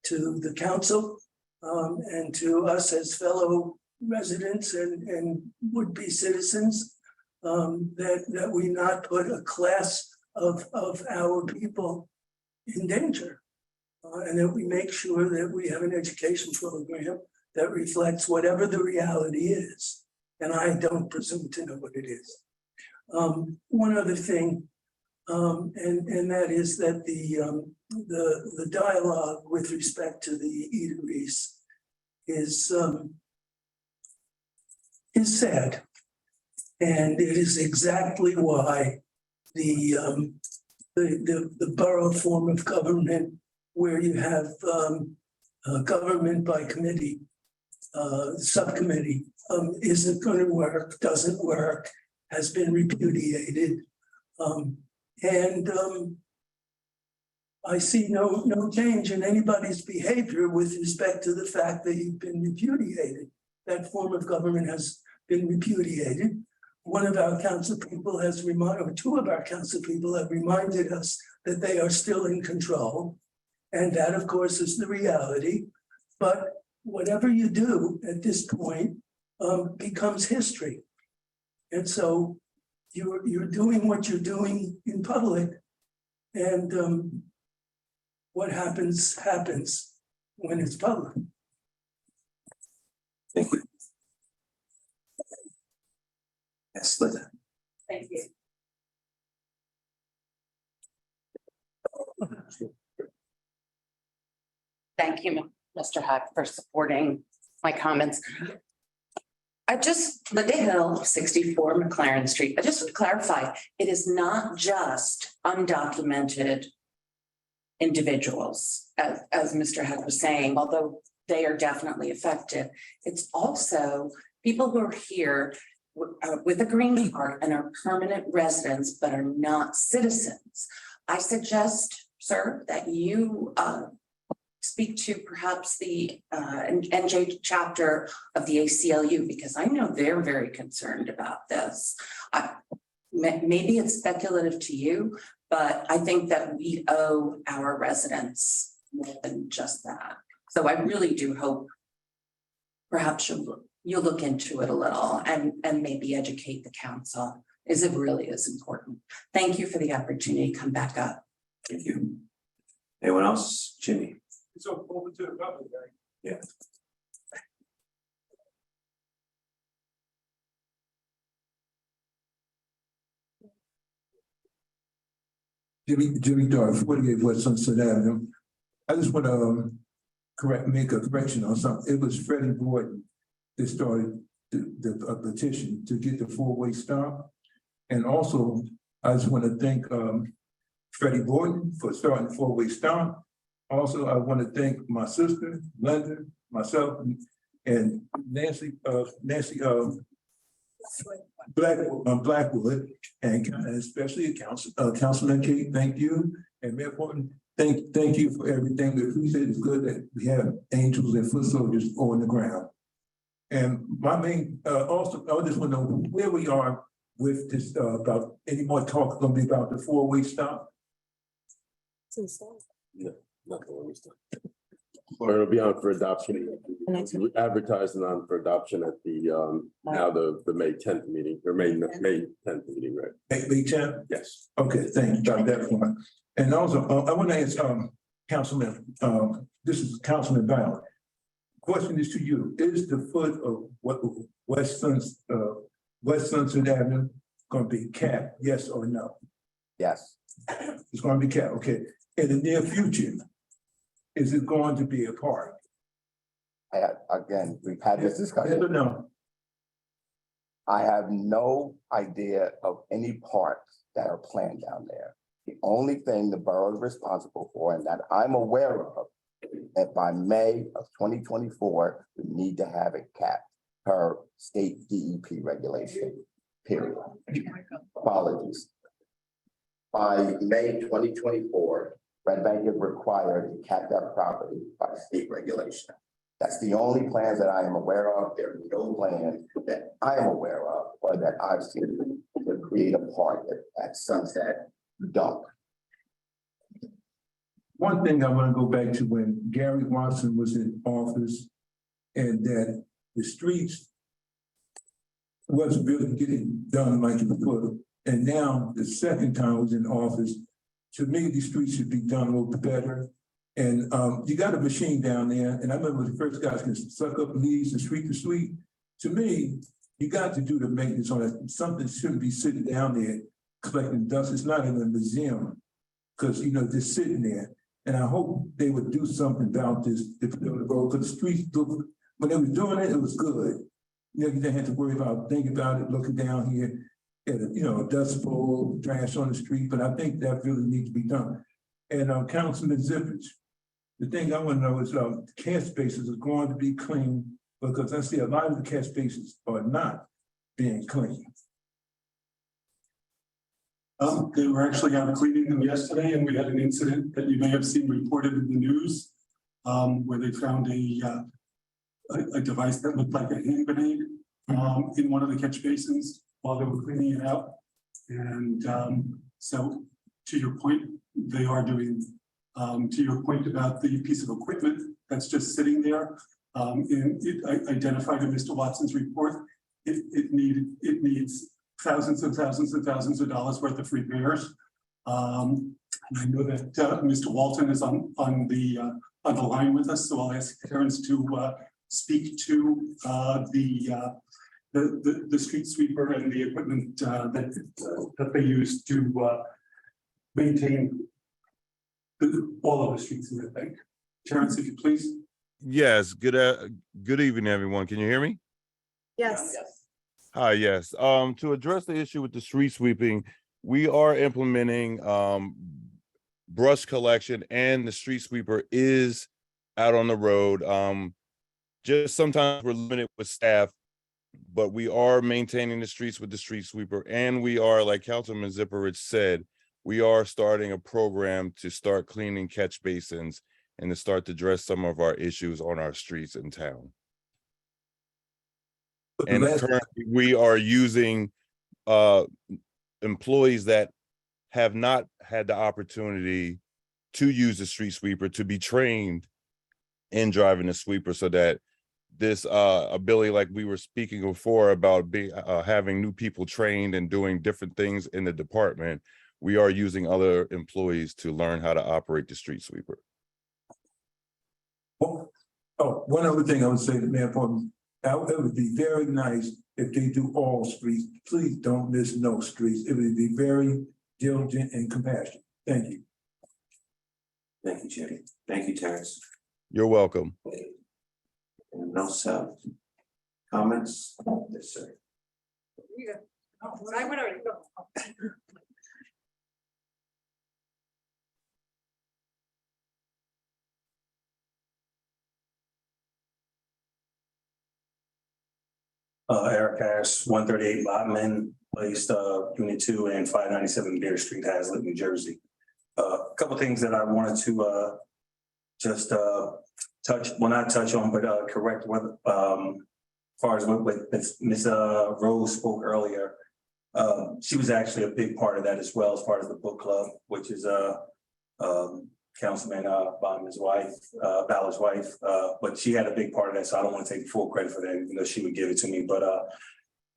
to the council and to us as fellow residents and would-be citizens, that we not put a class of our people in danger. And that we make sure that we have an education program that reflects whatever the reality is. And I don't presume to know what it is. One other thing, and that is that the dialogue with respect to the eateries is sad. And it is exactly why the borough form of government, where you have government by committee, subcommittee, isn't going to work, doesn't work, has been repudiated. I see no change in anybody's behavior with respect to the fact that you've been repudiated. That form of government has been repudiated. One of our council people has reminded, or two of our council people have reminded us that they are still in control. And that, of course, is the reality. But whatever you do at this point becomes history. And so you're doing what you're doing in public, and what happens when it's public. Thank you. Yes, Linda. Thank you. Thank you, Mr. Hack, for supporting my comments. Linda Hill, 64 McLaren Street. I just would clarify, it is not just undocumented individuals, as Mr. Hack was saying, although they are definitely affected. It's also people who are here with a green card and are permanent residents but are not citizens. I suggest, sir, that you speak to perhaps the NJ chapter of the ACLU, because I know they're very concerned about this. Maybe it's speculative to you, but I think that we owe our residents more than just that. So I really do hope perhaps you'll look into it a little and maybe educate the council, as it really is important. Thank you for the opportunity to come back up. Thank you. Anyone else? Jimmy? So over to the public, right? Yeah. Jimmy Dart, 48 West Sunset Avenue. I just want to make a correction on something. It was Freddie Gordon that started the petition to get the four-way stop. And also, I just want to thank Freddie Gordon for starting the four-way stop. Also, I want to thank my sister, Linda, myself, and Nancy Blackwood, and especially Councilman Kate, thank you. And Mayor Horton, thank you for everything. We appreciate it. It's good that we have angels and foot soldiers on the ground. And my main, also, I just want to know where we are with this, about any more talk going to be about the four-way stop? No, nothing when we start. Or it'll be on for adoption, advertising on for adoption at the, now the May 10th meeting, or May 10th meeting, right? May 10th? Yes. Okay, thank you, got that one. And also, I want to ask, Councilman, this is Councilman Ballard. Question is to you, is the foot of what West Sunset Avenue going to be capped, yes or no? Yes. It's going to be capped, okay. In the near future, is it going to be a park? Again, we've had this discussion. Yes or no? I have no idea of any parks that are planned down there. The only thing the borough is responsible for, and that I'm aware of, that by May of 2024, we need to have it capped per state DEP regulation, period. Apologies. By May 2024, Red Bank is required to cap that property by state regulation. That's the only plans that I am aware of. There are no plans that I am aware of or that I've seen to create a park at Sunset Dump. One thing I want to go back to when Gary Watson was in office, and that the streets wasn't really getting done like it was. And now the second time I was in office, to me, these streets should be done a little bit better. And you got a machine down there, and I remember the first guys can suck up leaves and sweep the street. To me, you got to do the maintenance on it. Something shouldn't be sitting down there collecting dust. It's not in a museum, because just sitting there. And I hope they would do something about this, because the streets, when they were doing it, it was good. You didn't have to worry about thinking about it, looking down here at a dust bowl, trash on the street, but I think that really needs to be done. And Councilman Zippage, the thing I want to know is the catch spaces are going to be clean, because I see a lot of the catch spaces are not being cleaned. They were actually out cleaning them yesterday, and we had an incident that you may have seen reported in the news, where they found a device that looked like a hand grenade in one of the catch basins while they were cleaning it out. And so, to your point, they are doing. To your point about the piece of equipment that's just sitting there, and it identified in Mr. Watson's report, it needs thousands and thousands and thousands of dollars worth of repairs. And I know that Mr. Walton is on the line with us, so I'll ask Terrence to speak to the street sweeper and the equipment that they use to maintain all of the streets in the bank. Terrence, if you please. Yes, good evening, everyone. Can you hear me? Yes. Hi, yes. To address the issue with the street sweeping, we are implementing brush collection, and the street sweeper is out on the road. Just sometimes we're limited with staff but we are maintaining the streets with the street sweeper, and we are, like Councilman Zipperich said, we are starting a program to start cleaning catch basins and to start to address some of our issues on our streets in town. And currently, we are using employees that have not had the opportunity to use the street sweeper to be trained in driving the sweeper, so that this ability, like we were speaking before about having new people trained and doing different things in the department, we are using other employees to learn how to operate the street sweeper. Oh, one other thing I would say, Mayor Portman, it would be very nice if they do all streets. Please don't miss no streets. It would be very diligent and compassionate. Thank you. Thank you, Jimmy. Thank you, Terrence. You're welcome. Anyone else have comments? Yes, sir. I went already. Eric Harris, 138 Lotman, placed Unit 2 and 597 Bear Street, Hazlet, New Jersey. A couple things that I wanted to just not touch on, but correct what as far as what Ms. Rose spoke earlier. She was actually a big part of that as well, as far as the book club, which is Councilman Ballard's wife, but she had a big part of that, so I don't want to take full credit for that, even though she would give it to me. But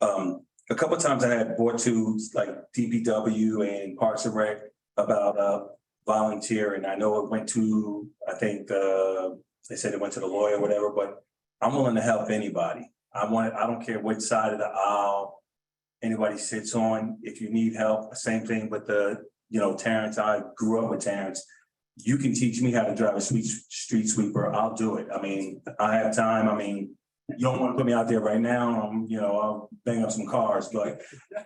a couple of times I had brought to like DPW and Parks and Rec about volunteering. I know it went to, I think they said it went to the lawyer or whatever, but I'm willing to help anybody. I don't care which side of the aisle anybody sits on. If you need help, same thing with Terrence. I grew up with Terrence. You can teach me how to drive a street sweeper. I'll do it. I mean, I have time. I mean, you don't want to put me out there right now. I'll bang up some cars, but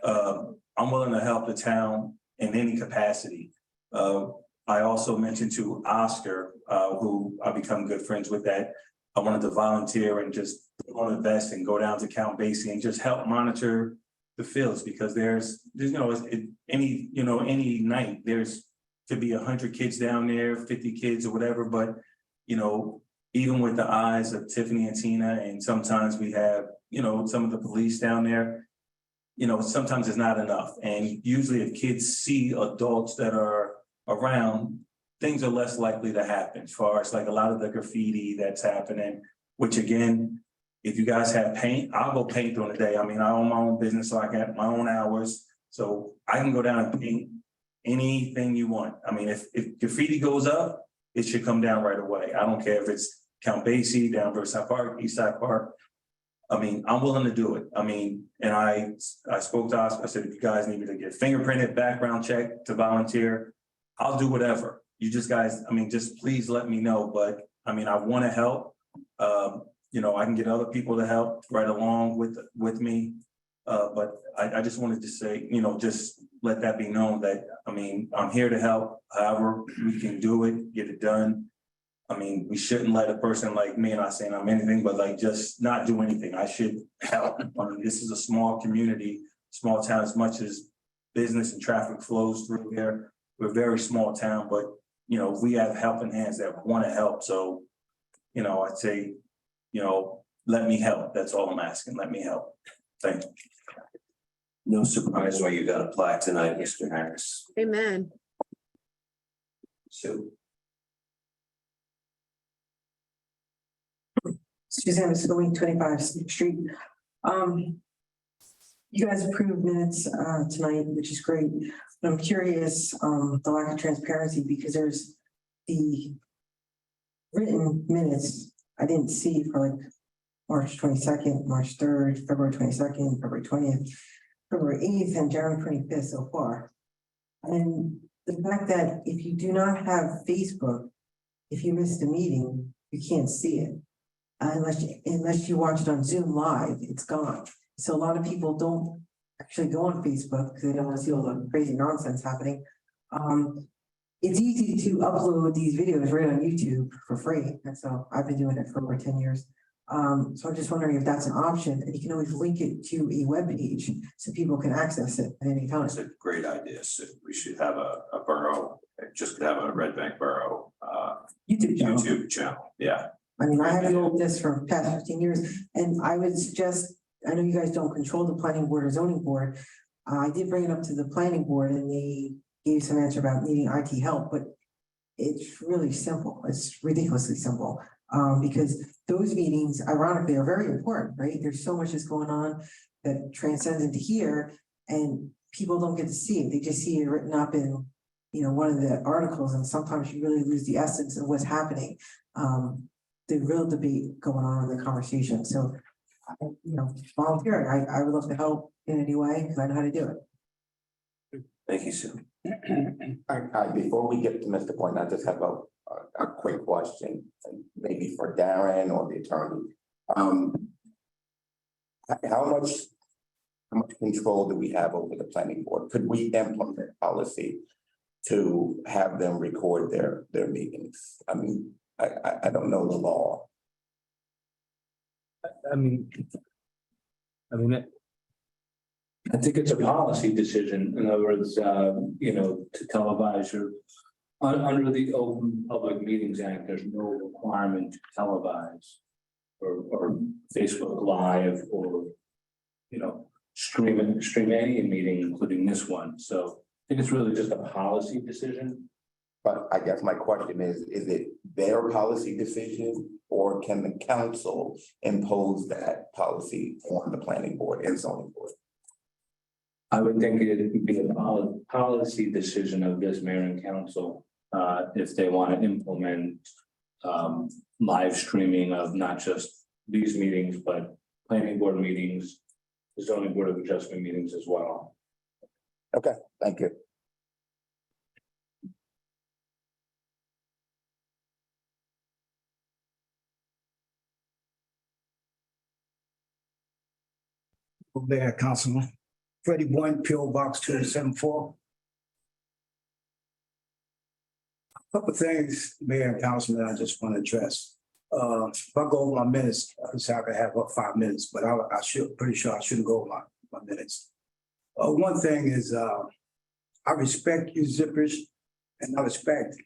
I'm willing to help the town in any capacity. I also mentioned to Oscar, who I've become good friends with, that I wanted to volunteer and just put on a vest and go down to Count Basie and just help monitor the fields, because there's any night there's could be 100 kids down there, 50 kids or whatever, but even with the eyes of Tiffany and Tina, and sometimes we have some of the police down there, sometimes it's not enough. And usually if kids see adults that are around, things are less likely to happen, as far as like a lot of the graffiti that's happening, which again, if you guys have paint, I'll go paint during the day. I mean, I own my own business, so I got my own hours, so I can go down and paint anything you want. I mean, if graffiti goes up, it should come down right away. I don't care if it's Count Basie, down Versailles Park, Eastside Park. I mean, I'm willing to do it. I mean, and I spoke to Oscar. I said, if you guys need me to get fingerprinted, background check, to volunteer, I'll do whatever. You just guys, I mean, just please let me know. But I mean, I want to help. I can get other people to help right along with me. But I just wanted to say, just let that be known that, I mean, I'm here to help however we can do it, get it done. I mean, we shouldn't let a person like me, and I'm not saying I'm anything, but like just not do anything. I should help. I mean, this is a small community, small town, as much as business and traffic flows through here. We're a very small town, but we have helping hands that want to help. So, I'd say, let me help. That's all I'm asking. Let me help. Thank you. No surprise why you got a plaque tonight, Mr. Harris. Amen. Sue. Suzanne Scully, 25 State Street. You guys approved minutes tonight, which is great. But I'm curious, the lack of transparency, because there's the written minutes I didn't see for like March 22nd, March 3rd, February 22nd, February 20th, February 8th, and January 25th so far. And the fact that if you do not have Facebook, if you missed a meeting, you can't see it. Unless you watch it on Zoom live, it's gone. So a lot of people don't actually go on Facebook because they don't want to see all the crazy nonsense happening. It's easy to upload these videos right on YouTube for free. And so I've been doing it for over 10 years. So I'm just wondering if that's an option, and you can always link it to a webpage so people can access it at any time. It's a great idea. So we should have a borough, just have a Red Bank Borough, YouTube channel. Yeah. I mean, I have been doing this for the past 15 years, and I would suggest, I know you guys don't control the planning board or zoning board. I did bring it up to the planning board and they gave some answer about needing IT help, but it's really simple. It's ridiculously simple. Because those meetings ironically are very important, right? There's so much that's going on that transcends into here and people don't get to see it. They just see it written up in, one of the articles, and sometimes you really lose the essence of what's happening. The real debate going on in the conversation. So, volunteering, I would love to help in any way because I know how to do it. Thank you, Sue. Before we get to Mr. Point, I just have a quick question, maybe for Darren or the attorney. How much control do we have over the planning board? Could we implement policy to have them record their meetings? I mean, I don't know the law. I think it's a policy decision. In other words, to televise your, under the Open Public Meetings Act, there's no requirement to televise or Facebook Live or, stream any meeting, including this one. So I think it's really just a policy decision. But I guess my question is it their policy decision or can the council impose that policy on the planning board and zoning board? I would think it would be a policy decision of this mayor and council, if they want to implement live streaming of not just these meetings, but planning board meetings, the zoning board of adjustment meetings as well. Okay, thank you. There, Councilman. Freddie Boyne, P.O. Box 274. Couple things, Mayor and Councilman, I just want to address. If I go over my minutes, I say I could have up 5 minutes, but pretty sure I shouldn't go over my minutes. One thing is, I respect you zippers and I respect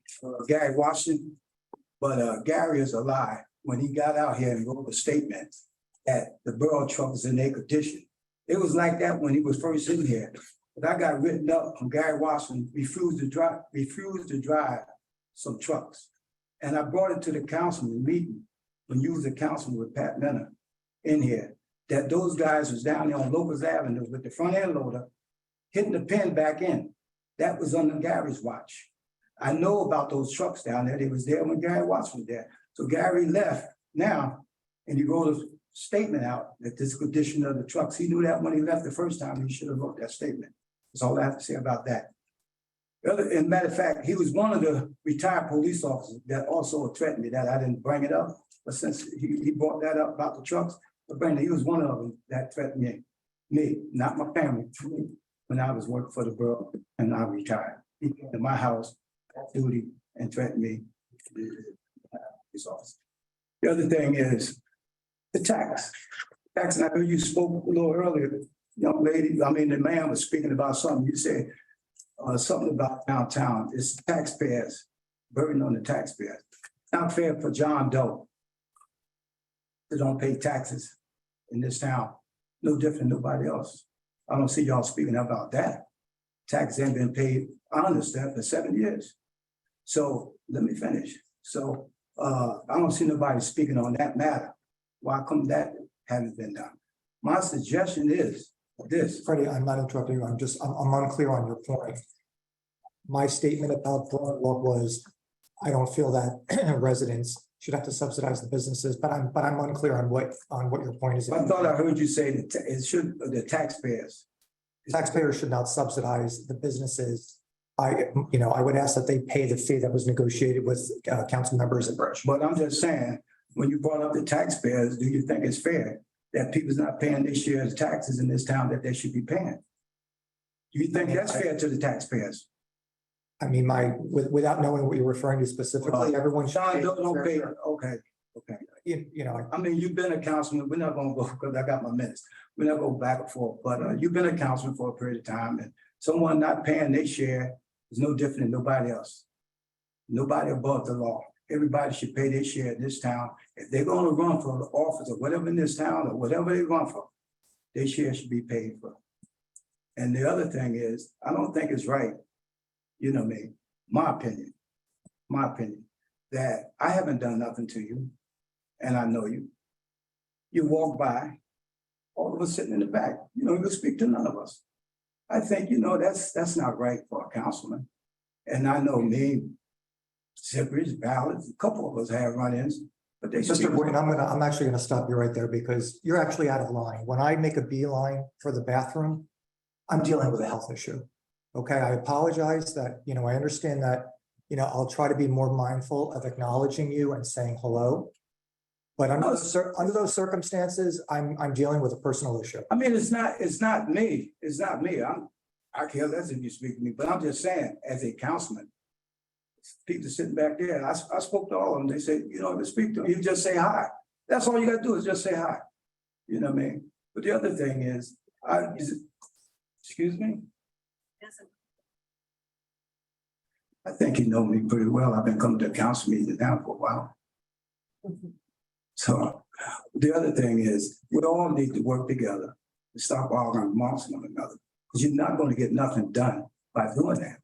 Gary Washington, but Gary is a lie when he got out here and wrote a statement that the borough truck is in their condition. It was like that when he was first in here. But I got written up from Gary Watson, refused to drive some trucks. And I brought it to the councilman meeting when you was a councilman with Pat Menner in here, that those guys was down there on Locust Avenue with the front end loader, hitting the pin back in. That was under Gary's watch. I know about those trucks down there. They was there when Gary Watson was there. So Gary left now, and he wrote a statement out that this condition of the trucks, he knew that when he left the first time, he should have wrote that statement. That's all I have to say about that. And matter of fact, he was one of the retired police officers that also threatened me that I didn't bring it up. But since he brought that up about the trucks, but Brandon, he was one of them that threatened me, not my family, when I was working for the borough and I retired. He came to my house, off duty, and threatened me. Police officer. The other thing is the tax. Tax, and I heard you spoke a little earlier, young lady, the man was speaking about something. You said something about downtown. It's taxpayers, burden on the taxpayers. Not fair for John Doe that don't pay taxes in this town. No different than nobody else. I don't see y'all speaking about that. Taxes ain't been paid, I understand, for 7 years. So let me finish. So I don't see nobody speaking on that matter. Why come that hasn't been done? My suggestion is this. Freddie, I'm not interrupting you. I'm unclear on your point. My statement about Broadwalk was, I don't feel that residents should have to subsidize the businesses, but I'm unclear on what your point is. I thought I heard you say that it should, the taxpayers. Taxpayers should not subsidize the businesses. I would ask that they pay the fee that was negotiated with council members and Birch. But I'm just saying, when you brought up the taxpayers, do you think it's fair that people's not paying their share of taxes in this town that they should be paying? Do you think that's fair to the taxpayers? I mean, without knowing what you're referring to specifically, everyone should. John Doe don't pay, okay. Okay, you know, I mean, you've been a councilman, we're not gonna go, because I got my minutes. We're not going back and forth, but you've been a councilman for a period of time, and someone not paying their share is no different than nobody else. Nobody above the law. Everybody should pay their share in this town. If they're gonna run for the office or whatever in this town, or whatever they run for, their share should be paid for. And the other thing is, I don't think it's right, you know me, my opinion, that I haven't done nothing to you, and I know you. You walk by, all of us sitting in the back, you don't even speak to none of us. I think, you know, that's not right for a councilman. And I know me, Zippers, Ballots, a couple of us have run-ins, but they. Mr. Boynton, I'm actually gonna stop you right there because you're actually out of line. When I make a beeline for the bathroom, I'm dealing with a health issue. Okay, I apologize that, you know, I understand that, you know, I'll try to be more mindful of acknowledging you and saying hello. But under those circumstances, I'm dealing with a personal issue. I mean, it's not me. It's not me. I care less if you speak to me, but I'm just saying, as a councilman, people sitting back there, I spoke to all of them. They said, you know, to speak to them, you just say hi. That's all you gotta do is just say hi. You know what I mean? But the other thing is, excuse me? I think you know me pretty well. I've been coming to council meetings now for a while. So the other thing is, we all need to work together to stop arguing amongst one another, because you're not going to get nothing done by doing that.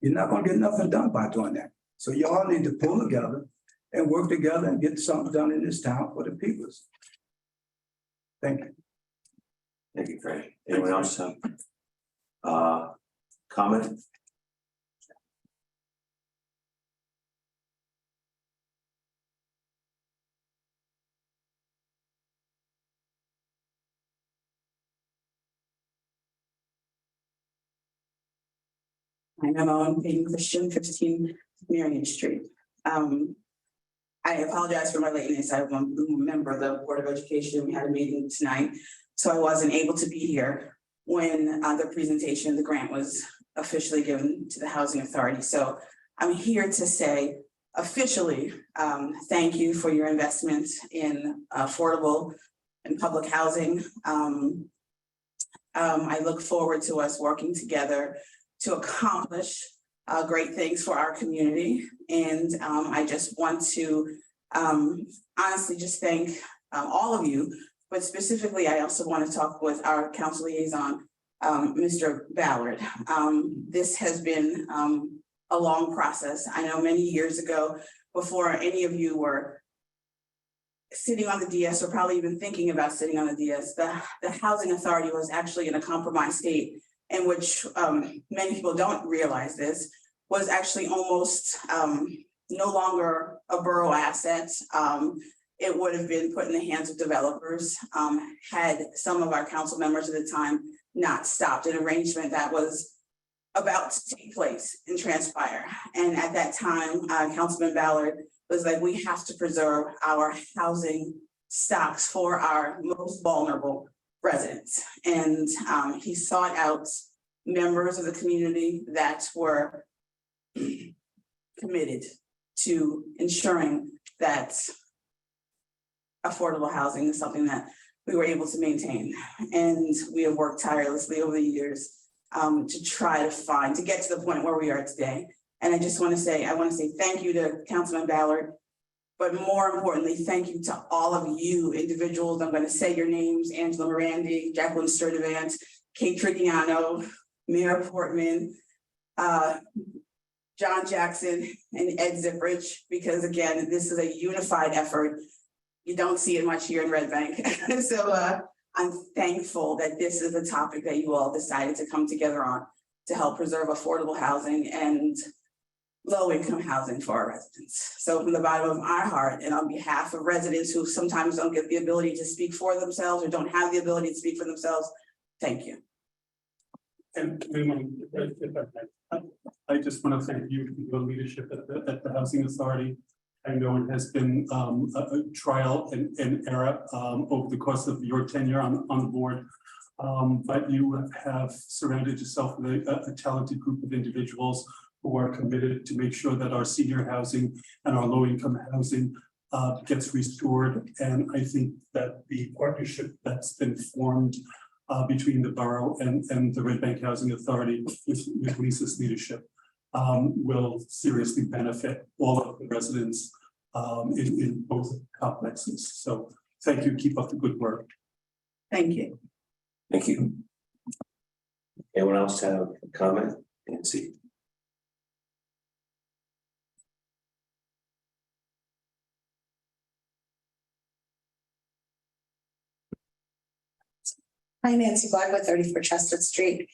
You're not going to get nothing done by doing that. So y'all need to pull together and work together and get something done in this town for the people. Thank you. Thank you, Frank. Anyone else have comment? I'm Emma Payne Christian, 15 Marion Street. I apologize for my lateness. I'm a member of the Board of Education. We had a meeting tonight, so I wasn't able to be here when the presentation of the grant was officially given to the Housing Authority. So I'm here to say officially, thank you for your investment in affordable and public housing. I look forward to us working together to accomplish great things for our community. And I just want to honestly just thank all of you, but specifically, I also want to talk with our council liaison, Mr. Ballard. This has been a long process. I know many years ago, before any of you were sitting on the DS or probably even thinking about sitting on the DS, the Housing Authority was actually in a compromised state, in which many people don't realize this, was actually almost no longer a borough asset. It would have been put in the hands of developers had some of our council members at the time not stopped an arrangement that was about to take place and transpire. And at that time, Councilman Ballard was like, we have to preserve our housing stocks for our most vulnerable residents. And he sought out members of the community that were committed to ensuring that affordable housing is something that we were able to maintain. And we have worked tirelessly over the years to try to get to the point where we are today. And I just want to say, thank you to Councilman Ballard, but more importantly, thank you to all of you individuals. I'm going to say your names: Angela Morandi, Jacqueline Sturdivant, Kate Trigiano, Mayor Portman, John Jackson, and Ed Zipprich, because again, this is a unified effort. You don't see it much here in Red Bank. So I'm thankful that this is a topic that you all decided to come together on to help preserve affordable housing and low-income housing for our residents. So from the bottom of my heart, and on behalf of residents who sometimes don't get the ability to speak for themselves or don't have the ability to speak for themselves, thank you. And I just want to thank you for your leadership at the Housing Authority. I know it has been a trial and error over the course of your tenure on the board. But you have surrounded yourself with a talented group of individuals who are committed to make sure that our senior housing and our low-income housing gets restored. And I think that the partnership that's been formed between the borough and the Red Bank Housing Authority with Lisa's leadership will seriously benefit all of the residents in both complexes. So thank you. Keep up the good work. Thank you. Thank you. Anyone else have a comment? Nancy? Hi, Nancy Blackwood, 34 Chestnut Street.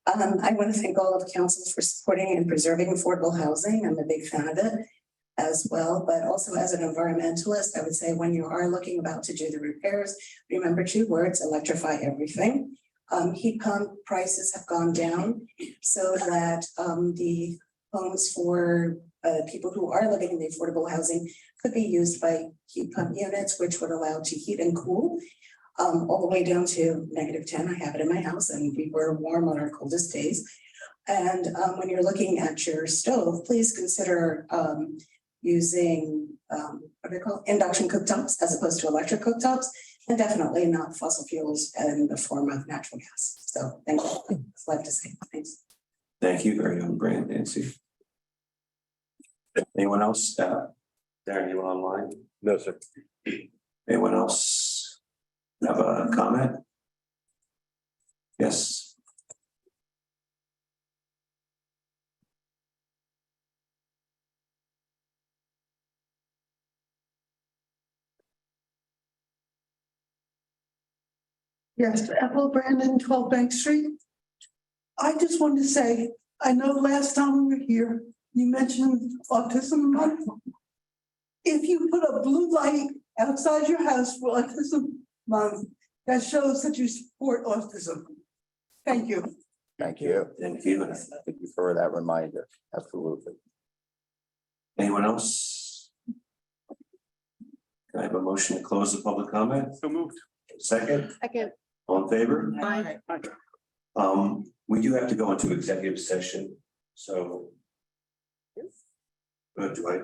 I want to thank all of council for supporting and preserving affordable housing. I'm a big fan of it as well, but also as an environmentalist, I would say when you are looking about to do the repairs, remember 2 words: electrify everything. Heat pump prices have gone down so that the homes for people who are living in the affordable housing could be used by heat pump units, which would allow to heat and cool. All the way down to -10. I have it in my house and we were warm on our coldest days. And when you're looking at your stove, please consider using what do they call induction cooktops as opposed to electric cooktops, and definitely not fossil fuels in the form of natural gas. So thank you. That's all I have to say. Thanks. Thank you. Very on brand, Nancy. Anyone else? Darren, you online? No, sir. Anyone else have a comment? Yes. Yes, Ethel Brandon, 12 Bank Street. I just wanted to say, I know last time we were here, you mentioned Autism Month. If you put a blue light outside your house for Autism Month, that shows that you support autism. Thank you. Thank you. Thank you. Thank you for that reminder. Absolutely. Anyone else? Can I have a motion to close the public comment? So moved. Second, Second. all in favor? Aye. We do have to go into executive session, so. Do I?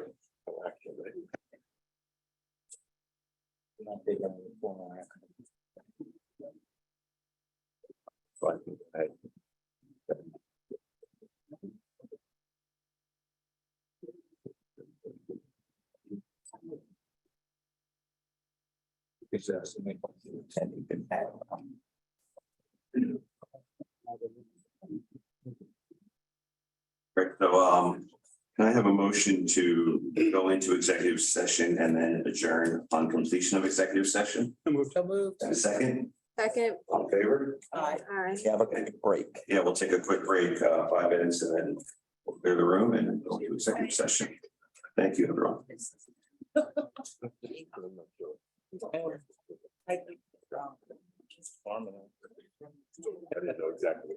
Right, so can I have a motion to go into executive session and then adjourn on completion of executive session? So moved. And a second, Second. all in favor? Aye. Have a quick break. Yeah, we'll take a quick break, 5 minutes, and then we'll clear the room and go into executive session. Thank you, everyone. I didn't know exactly.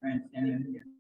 transcending.